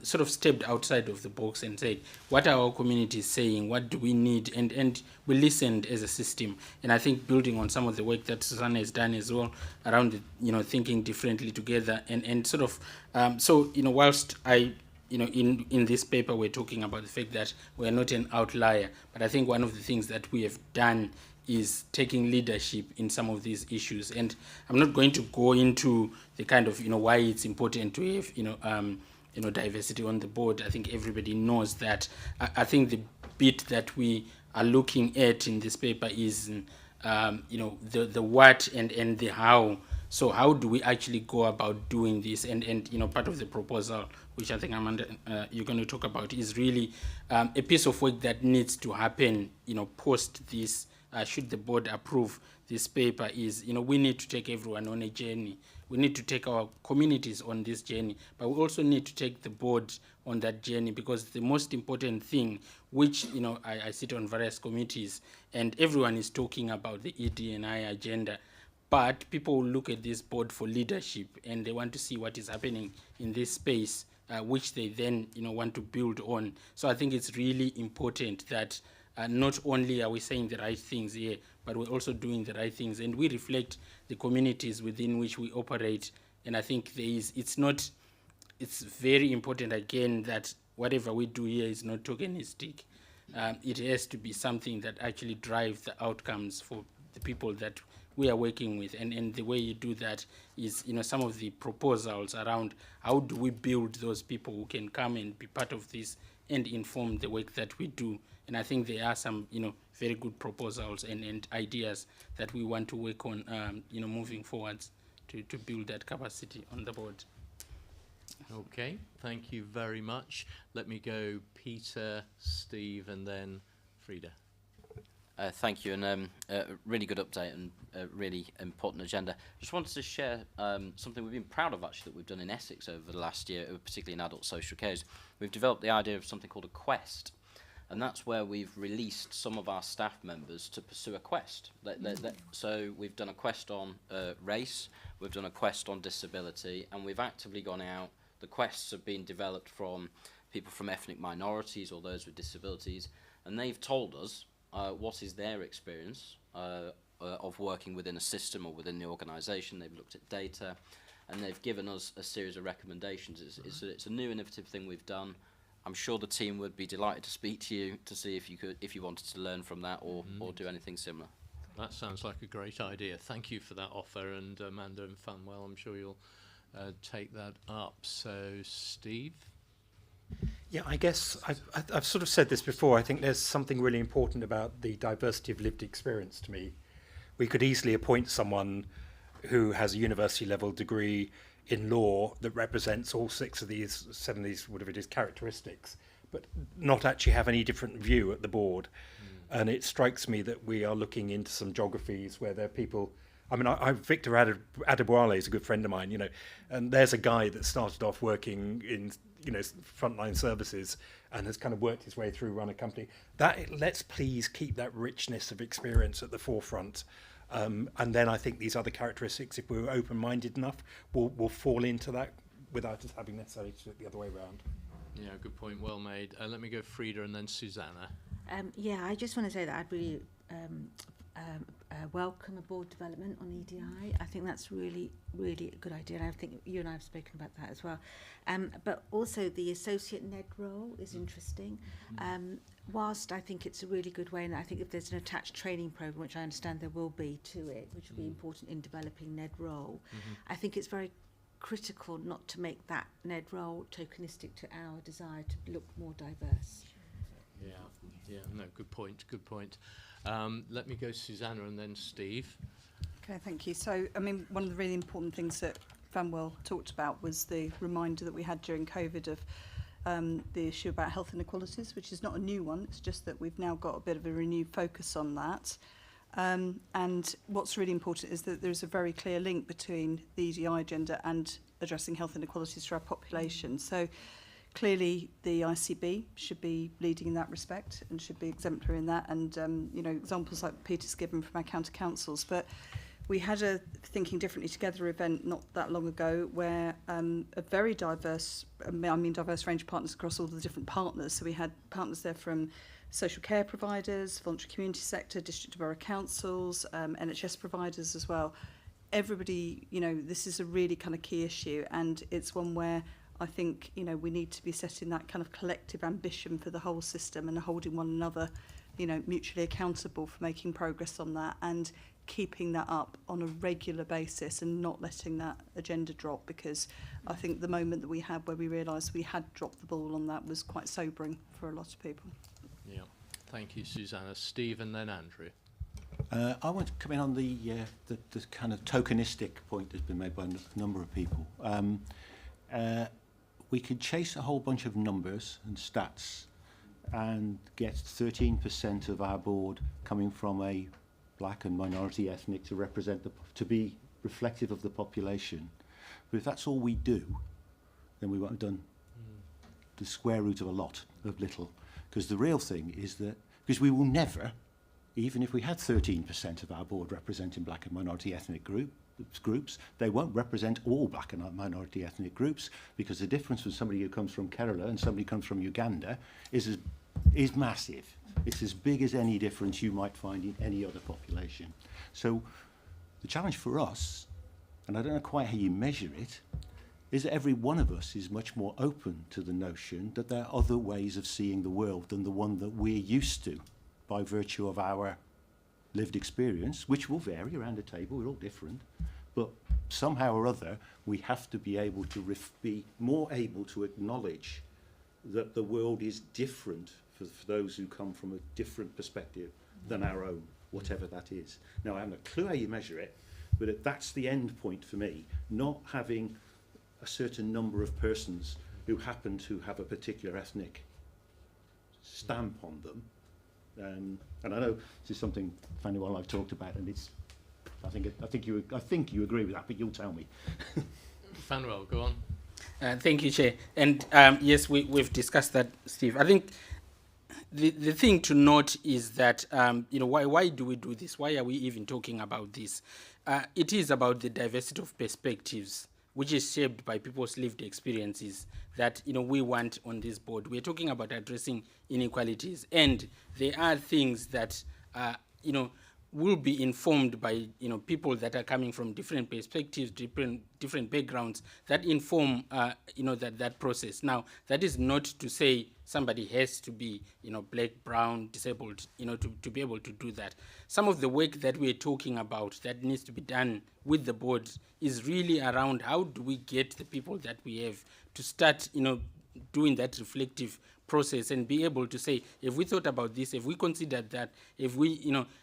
sort of stepped outside of the box and said, what are our communities saying? What do we need? And we listened as a system. And I think building on some of the work that Susanna has done as well around thinking differently together and sort of whilst I in this paper, we're talking about the fact that we're not an outlier. But I think one of the things that we have done is taking leadership in some of these issues. And I'm not going to go into the kind of, why it's important to have, diversity on the board. I think everybody knows that. I think the bit that we are looking at in this paper is, the what and the how. So how do we actually go about doing this? And part of the proposal, which I think you're going to talk about, is really a piece of work that needs to happen, post this, should the board approve this paper, is, we need to take everyone on a journey. We need to take our communities on this journey, but we also need to take the board on that journey, because the most important thing, which, I sit on various committees, and everyone is talking about the ED&I agenda, but people will look at this board for leadership, and they want to see what is happening in this space, which they then, want to build on. So I think it's really important that not only are we saying the right things here, but we're also doing the right things, and we reflect the communities within which we operate. And I think it's very important, again, that whatever we do here is not tokenistic. It has to be something that actually drives the outcomes for the people that we are working with. And the way you do that is, some of the proposals around how do we build those people who can come and be part of this and inform the work that we do. And I think there are some, very good proposals and ideas that we want to work on, moving forwards to build that capacity on the board. Okay, thank you very much. Let me go Peter, Steve, and then Frida. Thank you, and a really good update and a really important agenda. Just wanted to share something we've been proud of, actually, that we've done in Essex over the last year, particularly in adult social care. We've developed the idea of something called a quest, and that's where we've released some of our staff members to pursue a quest. So we've done a quest on race, we've done a quest on disability, and we've actively gone out. The quests have been developed from people from ethnic minorities or those with disabilities, and they've told us what is their experience of working within a system or within the organisation. They've looked at data, and they've given us a series of recommendations. It's a new innovative thing we've done. I'm sure the team would be delighted to speak to you to see if you wanted to learn from that or do anything similar. That sounds like a great idea. Thank you for that offer, and Amanda and Funwell, I'm sure you'll take that up. So, Steve? Yeah, I guess I've sort of said this before. I think there's something really important about the diversity of lived experience to me. We could easily appoint someone who has a university level degree in law that represents all 7 of these, whatever it is, characteristics, but not actually have any different view at the board. And it strikes me that we are looking into some geographies where there are people. I mean, Victor Adeboale is a good friend of mine, and there's a guy that started off working in, frontline services and has kind of worked his way through, run a company. Let's please keep that richness of experience at the forefront. And then I think these other characteristics, if we're open-minded enough, will fall into that without us having necessarily to do it the other way around. Yeah, good point, well made. Let me go Frida and then Susanna. I just want to say that I'd really welcome a board development on EDI. I think that's really, really a good idea, and I think you and I have spoken about that as well. But also the associate NED role is interesting. Whilst I think it's a really good way, and I think if there's an attached training programme, which I understand there will be to it, which will be important in developing NED role, I think it's very critical not to make that NED role tokenistic to our desire to look more diverse. Yeah, no, good point. Let me go Susanna and then Steve. Okay, thank you. So, I mean, one of the really important things that Funwell talked about was the reminder that we had during COVID of the issue about health inequalities, which is not a new one. It's just that we've now got a bit of a renewed focus on that. And what's really important is that there's a very clear link between the EDI agenda and addressing health inequalities for our population. So clearly the ICB should be leading in that respect and should be exemplary in that. And, examples like Peter's given from our county councils. But we had a Thinking Differently Together event not that long ago where a very diverse range of partners across all the different partners. So we had partners there from social care providers, voluntary community sector, district to borough councils, NHS providers as well. Everybody, this is a really kind of key issue, and it's one where I think, we need to be setting that kind of collective ambition for the whole system and holding one another you know, mutually accountable for making progress on that and keeping that up on a regular basis and not letting that agenda drop, because I think the moment that we had where we realised we had dropped the ball on that was quite sobering for a lot of people. Yeah, thank you, Susanna. Steve and then Andrew. I want to come in on the kind of tokenistic point that's been made by a number of people. We could chase a whole bunch of numbers and stats and get 13% of our board coming from a black and minority ethnic to represent to be reflective of the population. But if that's all we do, then we won't have done the square root of a lot of little. Because the real thing is that, because we will never, even if we had 13% of our board representing black and minority ethnic groups, they won't represent all black and minority ethnic groups, because the difference from somebody who comes from Kerala and somebody who comes from Uganda is massive. It's as big as any difference you might find in any other population. So the challenge for us, and I don't know quite how you measure it, is that every one of us is much more open to the notion that there are other ways of seeing the world than the one that we're used to by virtue of our lived experience, which will vary around the table, we're all different, but somehow or other we have to be able to be more able to acknowledge that the world is different for those who come from a different perspective than our own, whatever that is. Now, I haven't a clue how you measure it, but that's the end point for me, not having a certain number of persons who happen to have a particular ethnic stamp on them. And I know this is something Fanny and I've talked about, and it's. I think you agree with that, but you'll tell me. Fanuel, go on. Thank you, Chair. And yes, we've discussed that, Steve. I think the thing to note is that why do we do this? Why are we even talking about this? It is about the diversity of perspectives, which is shaped by people's lived experiences, that we want on this board. We're talking about addressing inequalities, and there are things that will be informed by people that are coming from different perspectives, different backgrounds that inform that process. Now, that is not to say somebody has to be black, brown, disabled to be able to do that. Some of the work that we're talking about that needs to be done with the board is really around how do we get the people that we have to start doing that reflective process and be able to say, if we thought about this, if we considered that, if we,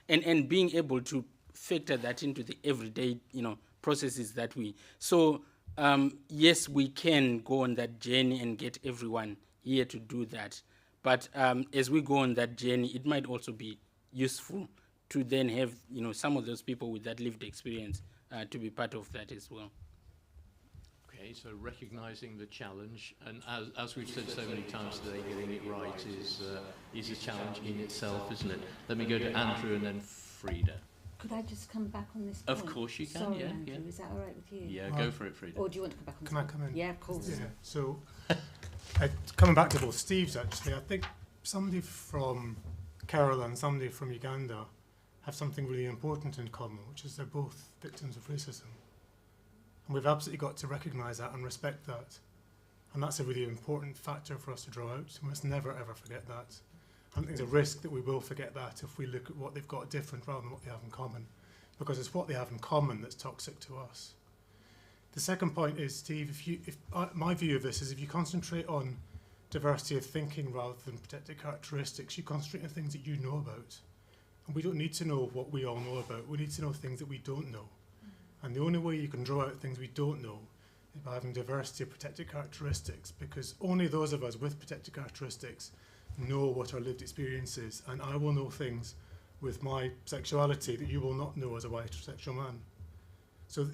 and being able to factor that into the everyday, processes that we. So, yes, we can go on that journey and get everyone here to do that. But as we go on that journey, it might also be useful to then have, some of those people with that lived experience to be part of that as well. Okay, so recognising the challenge, and as we've said so many times today, getting it right is a challenge in itself, isn't it? Let me go to Andrew and then Frida. Could I just come back on this point? Of course you can. Sorry, yeah, Andrew, yeah. is that all right with you? Yeah, go for it, Frida. Or do you want to come back on? Can I come in? Yeah, of course. Yeah. So, coming back to both Steve's, actually, I think somebody from Kerala and somebody from Uganda have something really important in common, which is they're both victims of racism. And we've absolutely got to recognise that and respect that. And that's a really important factor for us to draw out. We must never, ever forget that. I think there's a risk that we will forget that if we look at what they've got different rather than what they have in common. Because it's what they have in common that's toxic to us. The second point is, Steve, my view of this is if you concentrate on diversity of thinking rather than protected characteristics, you concentrate on things that you know about. And we don't need to know what we all know about. We need to know things that we don't know. And the only way you can draw out things we don't know is by having diversity of protected characteristics, because only those of us with protected characteristics know what our lived experience is. And I will know things with my sexuality that you will not know as a white heterosexual man. So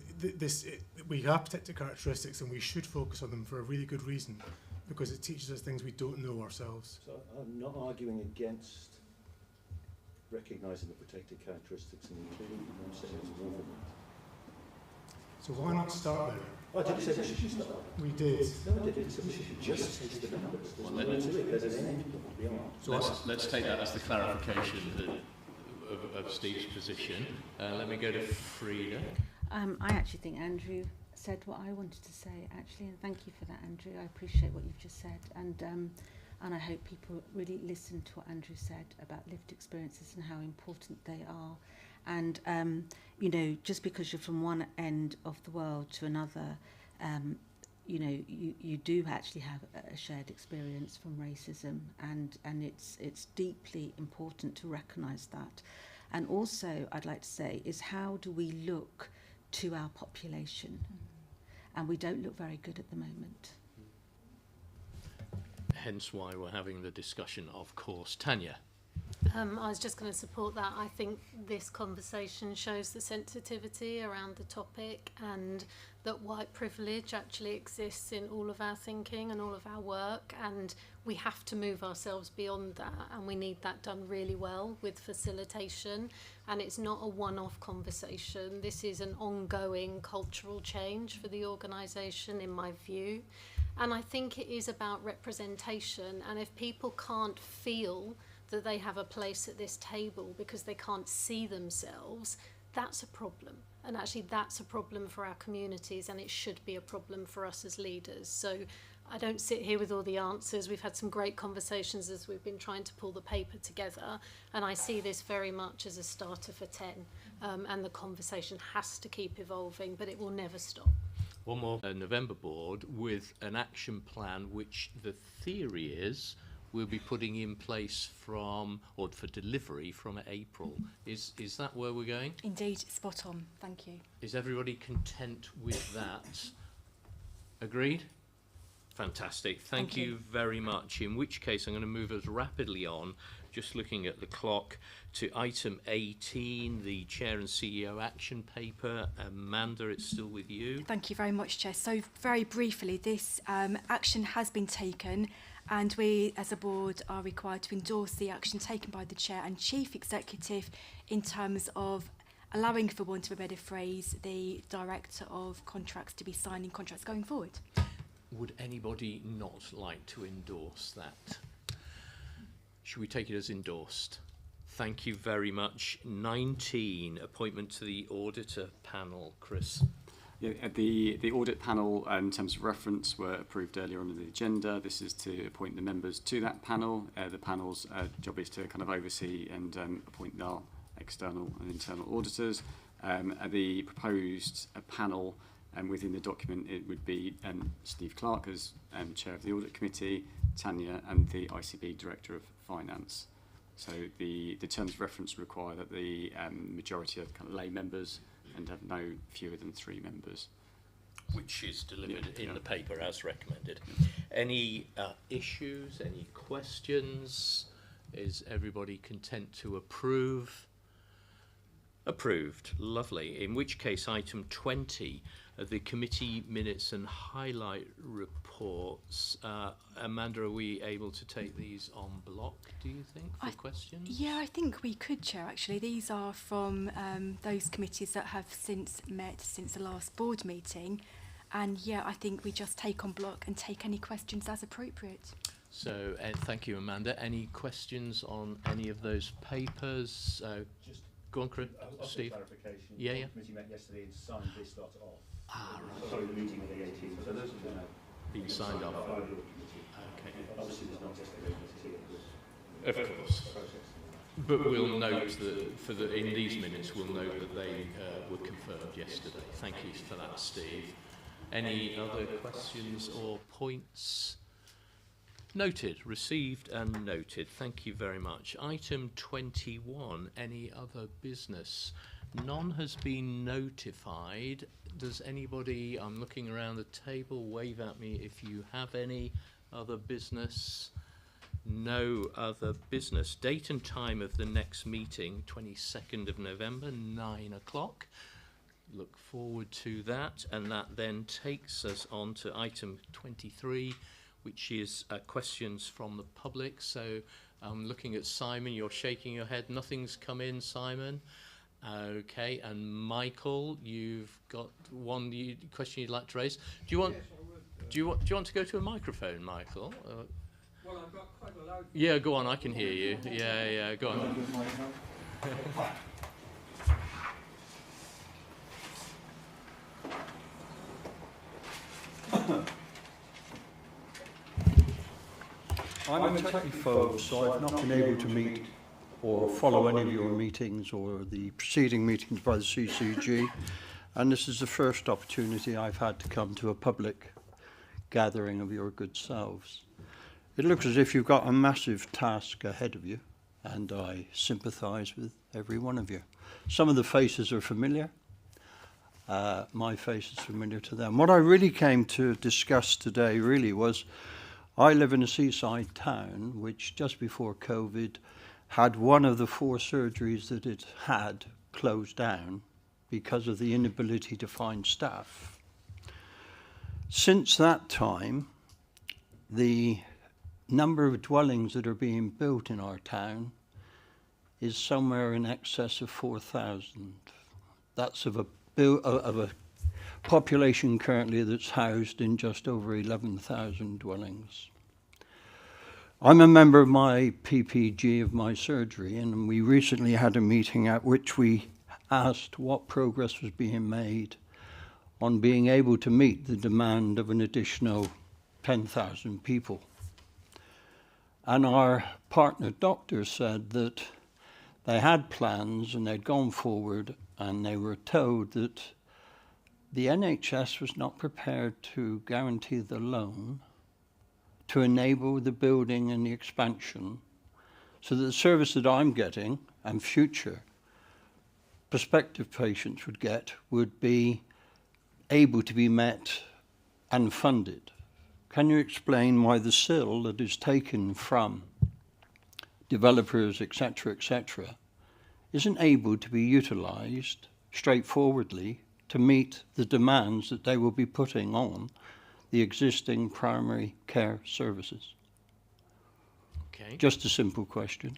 we have protected characteristics and we should focus on them for a really good reason, because it teaches us things we don't know ourselves. So I'm not arguing against recognising the protected characteristics and including them. I'm saying it's more. So why not start there? Oh, did you say we should start? We did. No, I didn't. So we should just take the numbers. Let's take that as the clarification of Steve's position. Let me go to Frida. I actually think Andrew said what I wanted to say, actually, and thank you for that, Andrew. I appreciate what you've just said. And and I hope people really listen to what Andrew said about lived experiences and how important they are. And, you know, just because you're from one end of the world to another, you know, you do actually have a shared experience from racism, and it's deeply important to recognise that. And also, I'd like to say, is how do we look to our population? And we don't look very good at the moment. Hence why we're having the discussion, of course. Tanya. I was just going to support that. I think this conversation shows the sensitivity around the topic, and that white privilege actually exists in all of our thinking and all of our work, and we have to move ourselves beyond that, and we need that done really well with facilitation. And it's not a one-off conversation. This is an ongoing cultural change for the organisation, in my view. And I think it is about representation, and if people can't feel that they have a place at this table because they can't see themselves, that's a problem. And actually that's a problem for our communities, and it should be a problem for us as leaders. So I don't sit here with all the answers. We've had some great conversations as we've been trying to pull the paper together, and I see this very much as a starter for 10, and the conversation has to keep evolving, but it will never stop. One more November board with an action plan, which the theory is we'll be putting in place from, or for delivery from April. Is that where we're going? Indeed, spot on. Thank you. Is everybody content with that? Agreed? Fantastic. Thank you very much. In which case, I'm going to move us rapidly on, just looking at the clock, to item 18, the Chair and CEO action paper. Amanda, it's still with you. Thank you very much, Chair. So very briefly, this action has been taken, and we as a board are required to endorse the action taken by the Chair and Chief Executive in terms of allowing, for want of a better phrase, the Director of Contracts to be signing contracts going forward. Would anybody not like to endorse that? Should we take it as endorsed? Thank you very much. 19, appointment to the auditor panel. Chris. Yeah, the audit panel, in terms of reference, were approved earlier on in the agenda. This is to appoint the members to that panel. The panel's job is to kind of oversee and appoint our external and internal auditors. The proposed panel, within the document, it would be Steve Clark as chair of the audit committee, Tanya, and the ICB director of finance. So the terms of reference require that the majority of kind of lay members and have no fewer than 3 members. Which is delivered in the paper as recommended. Any issues, any questions? Is everybody content to approve? Approved. Lovely. In which case, item 20, the committee minutes and highlight reports. Amanda, are we able to take these en bloc, do you think, for questions? Yeah, I think we could, Chair, actually. These are from those committees that have since met since the last board meeting. And yeah, I think we just take en bloc and take any questions as appropriate. So, thank you, Amanda. Any questions on any of those papers? Just go on, Chris. Steve. Clarification. Yeah, The yeah. committee met yesterday and signed this lot off. Right. Sorry, the meeting with the 18th. So those have been signed off. Okay. Obviously, there's not just a Of course. But we'll note that in these minutes, we'll note that they were confirmed yesterday. Thank you for that, Steve. Any other questions or points? Noted, received and noted. Thank you very much. Item 21, any other business? None has been notified. Does anybody, I'm looking around the table, wave at me if you have any other business? No other business. Date and time of the next meeting, 22nd of November, 9 o'clock. Look forward to that. And that then takes us on to item 23, which is questions from the public. So I'm looking at Simon, you're shaking your head. Nothing's come in, Simon. Okay, and Michael, you've got one question you'd like to raise. Do you want to go to a microphone, Michael? Well, I've got quite a loud. Yeah, go on. I can hear you. Yeah, go on. I'm a technophobe, so I've not been able to meet or follow any of your meetings or the preceding meetings by the CCG, and this is the first opportunity I've had to come to a public gathering of your good selves. It looks as if you've got a massive task ahead of you, and I sympathise with every one of you. Some of the faces are familiar. My face is familiar to them. What I really came to discuss today really was, I live in a seaside town which just before COVID had one of the 4 surgeries that it had closed down because of the inability to find staff. Since that time, the number of dwellings that are being built in our town is somewhere in excess of 4,000. That's of a population currently that's housed in just over 11,000 dwellings. I'm a member of my PPG of my surgery, and we recently had a meeting at which we asked what progress was being made on being able to meet the demand of an additional 10,000 people. And our partner doctor said that they had plans and they'd gone forward, and they were told that the NHS was not prepared to guarantee the loan to enable the building and the expansion, so that the service that I'm getting and future prospective patients would get would be able to be met and funded. Can you explain why the SIL that is taken from developers, etc., isn't able to be utilised straightforwardly to meet the demands that they will be putting on the existing primary care services? Okay. Just a simple question.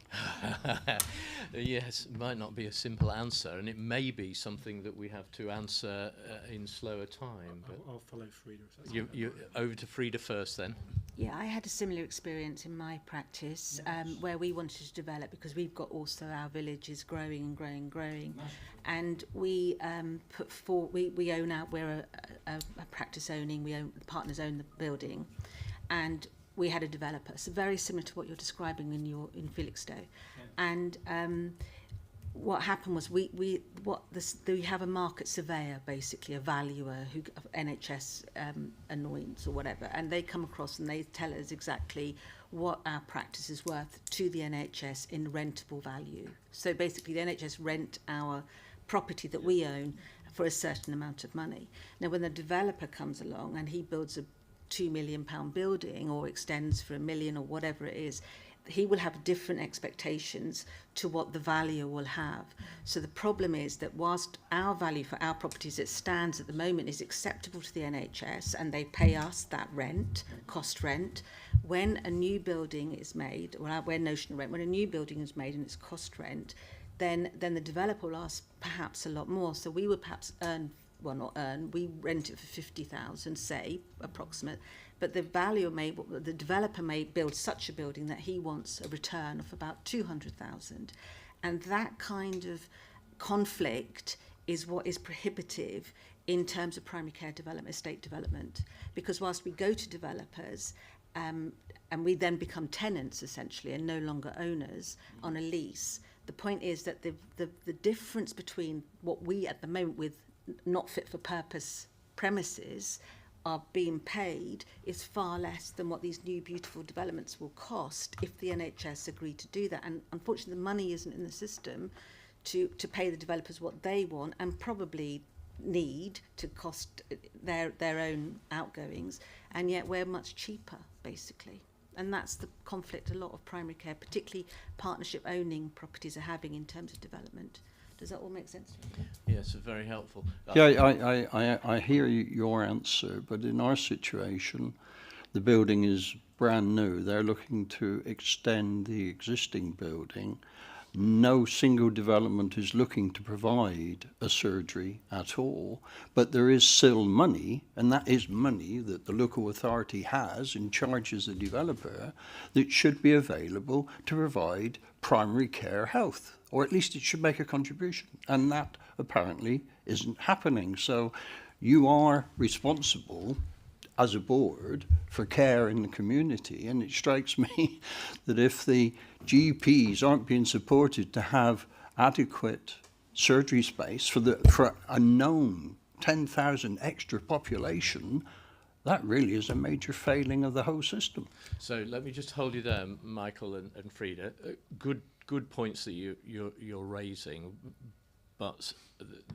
Yes, it might not be a simple answer, and it may be something that we have to answer in slower time. But I'll follow Frida. If that's you over to Frida first, then. Yeah, I had a similar experience in my practice where we wanted to develop, because we've got also our village is growing and growing and growing, and we put forward, we own out, we're a practice owning, we own, the partners own the building, and we had a developer, so very similar to what you're describing in Felixstowe, and what happened was we have a market surveyor, basically a valuer who NHS anoints or whatever, and they come across and they tell us exactly what our practice is worth to the NHS in rentable value. So basically the NHS rent our property that we own for a certain amount of money. Now when the developer comes along and he builds a £2 million building or extends for £1 million or whatever it is, he will have different expectations to what the valuer will have. So the problem is that whilst our value for our properties it stands at the moment is acceptable to the NHS and they pay us that rent, cost rent, when a new building is made, or we're notional rent, when a new building is made and it's cost rent, then the developer will ask perhaps a lot more. So we would perhaps earn, well not earn, we rent it for 50,000, say, approximate, but the developer may build such a building that he wants a return of about 200,000. And that kind of conflict is what is prohibitive in terms of primary care development, estate development. Because whilst we go to developers, and we then become tenants essentially and no longer owners on a lease, the point is that the difference between what we at the moment with not fit for purpose premises are being paid is far less than what these new beautiful developments will cost if the NHS agree to do that. And unfortunately the money isn't in the system to pay the developers what they want and probably need to cost their own outgoings, and yet we're much cheaper basically. And that's the conflict a lot of primary care, particularly partnership owning properties, are having in terms of development. Does that all make sense to you? Yes, very helpful. Yeah, I hear your answer, but in our situation, the building is brand new. They're looking to extend the existing building. No single development is looking to provide a surgery at all, but there is still money, and that is money that the local authority has and charges the developer, that should be available to provide primary care health, or at least it should make a contribution, and that apparently isn't happening. So you are responsible as a board for care in the community, and it strikes me that if the GPs aren't being supported to have adequate surgery space for a known 10,000 extra population, that really is a major failing of the whole system. So let me just hold you there, Michael and Frida. Good points that you're raising, but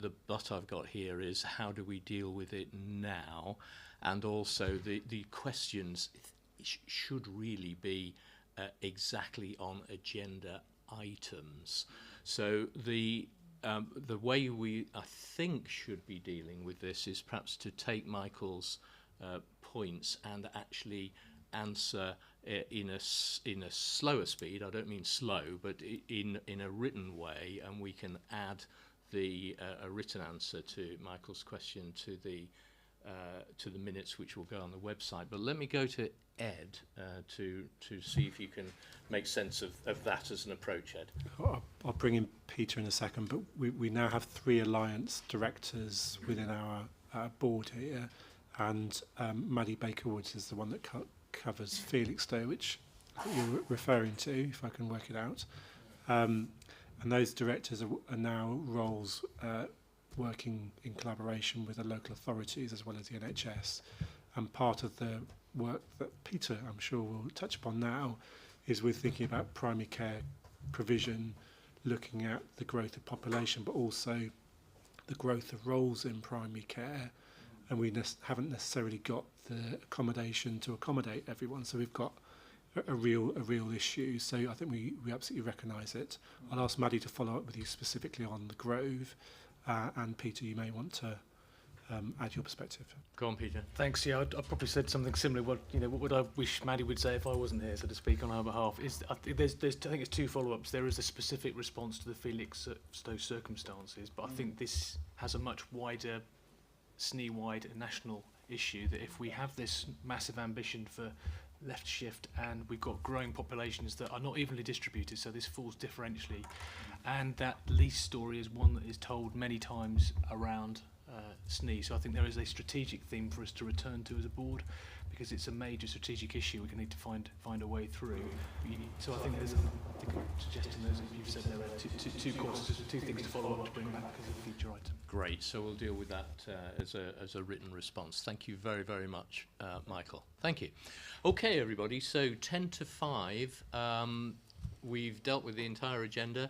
the but I've got here is how do we deal with it now, and also the questions should really be exactly on agenda items. So the way we I think should be dealing with this is perhaps to take Michael's points and actually answer in a slower speed. I don't mean slow, but in a written way, and we can add a written answer to Michael's question to the minutes, which will go on the website. But let me go to Ed to see if you can make sense of that as an approach, Ed. I'll bring in Peter in a second, but we now have 3 alliance directors within our board here, and Maddie Baker-Woods is the one that covers Felixstowe, which you're referring to, if I can work it out. And those directors are now roles working in collaboration with the local authorities as well as the NHS. And part of the work that Peter, I'm sure, will touch upon now is we're thinking about primary care provision, looking at the growth of population, but also the growth of roles in primary care. And we haven't necessarily got the accommodation to accommodate everyone. So we've got a real issue. So I think we absolutely recognise it. I'll ask Maddie to follow up with you specifically on the Grove, and Peter, you may want to add your perspective. Go on, Peter. Thanks. Yeah, I'd probably said something similar. What would I wish Maddie would say if I wasn't here, so to speak, on our behalf? I think it's 2 follow-ups. There is a specific response to the Felixstowe circumstances, but I think this has a much wider, SNE-wide national issue, that if we have this massive ambition for left shift and we've got growing populations that are not evenly distributed, so this falls differentially, and that lease story is one that is told many times around SNE. So I think there is a strategic theme for us to return to as a board, because it's a major strategic issue we're going to need to find a way through. So I think there's suggesting those you've said there are two courses, 2 things to follow up to bring back as a future item. Great. So we'll deal with that as a written response. Thank you very, very much, Michael. Thank you. Okay, everybody. So 10 to 5, we've dealt with the entire agenda.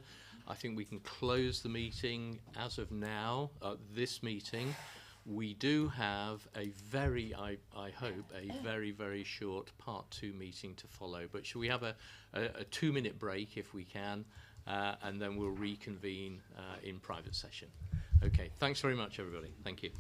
I think we can close the meeting as of now. This meeting, we do have I hope, a very, very short part 2 meeting to follow. But shall we have a 2-minute break if we can, and then we'll reconvene in private session. Okay, thanks very much, everybody. Thank you.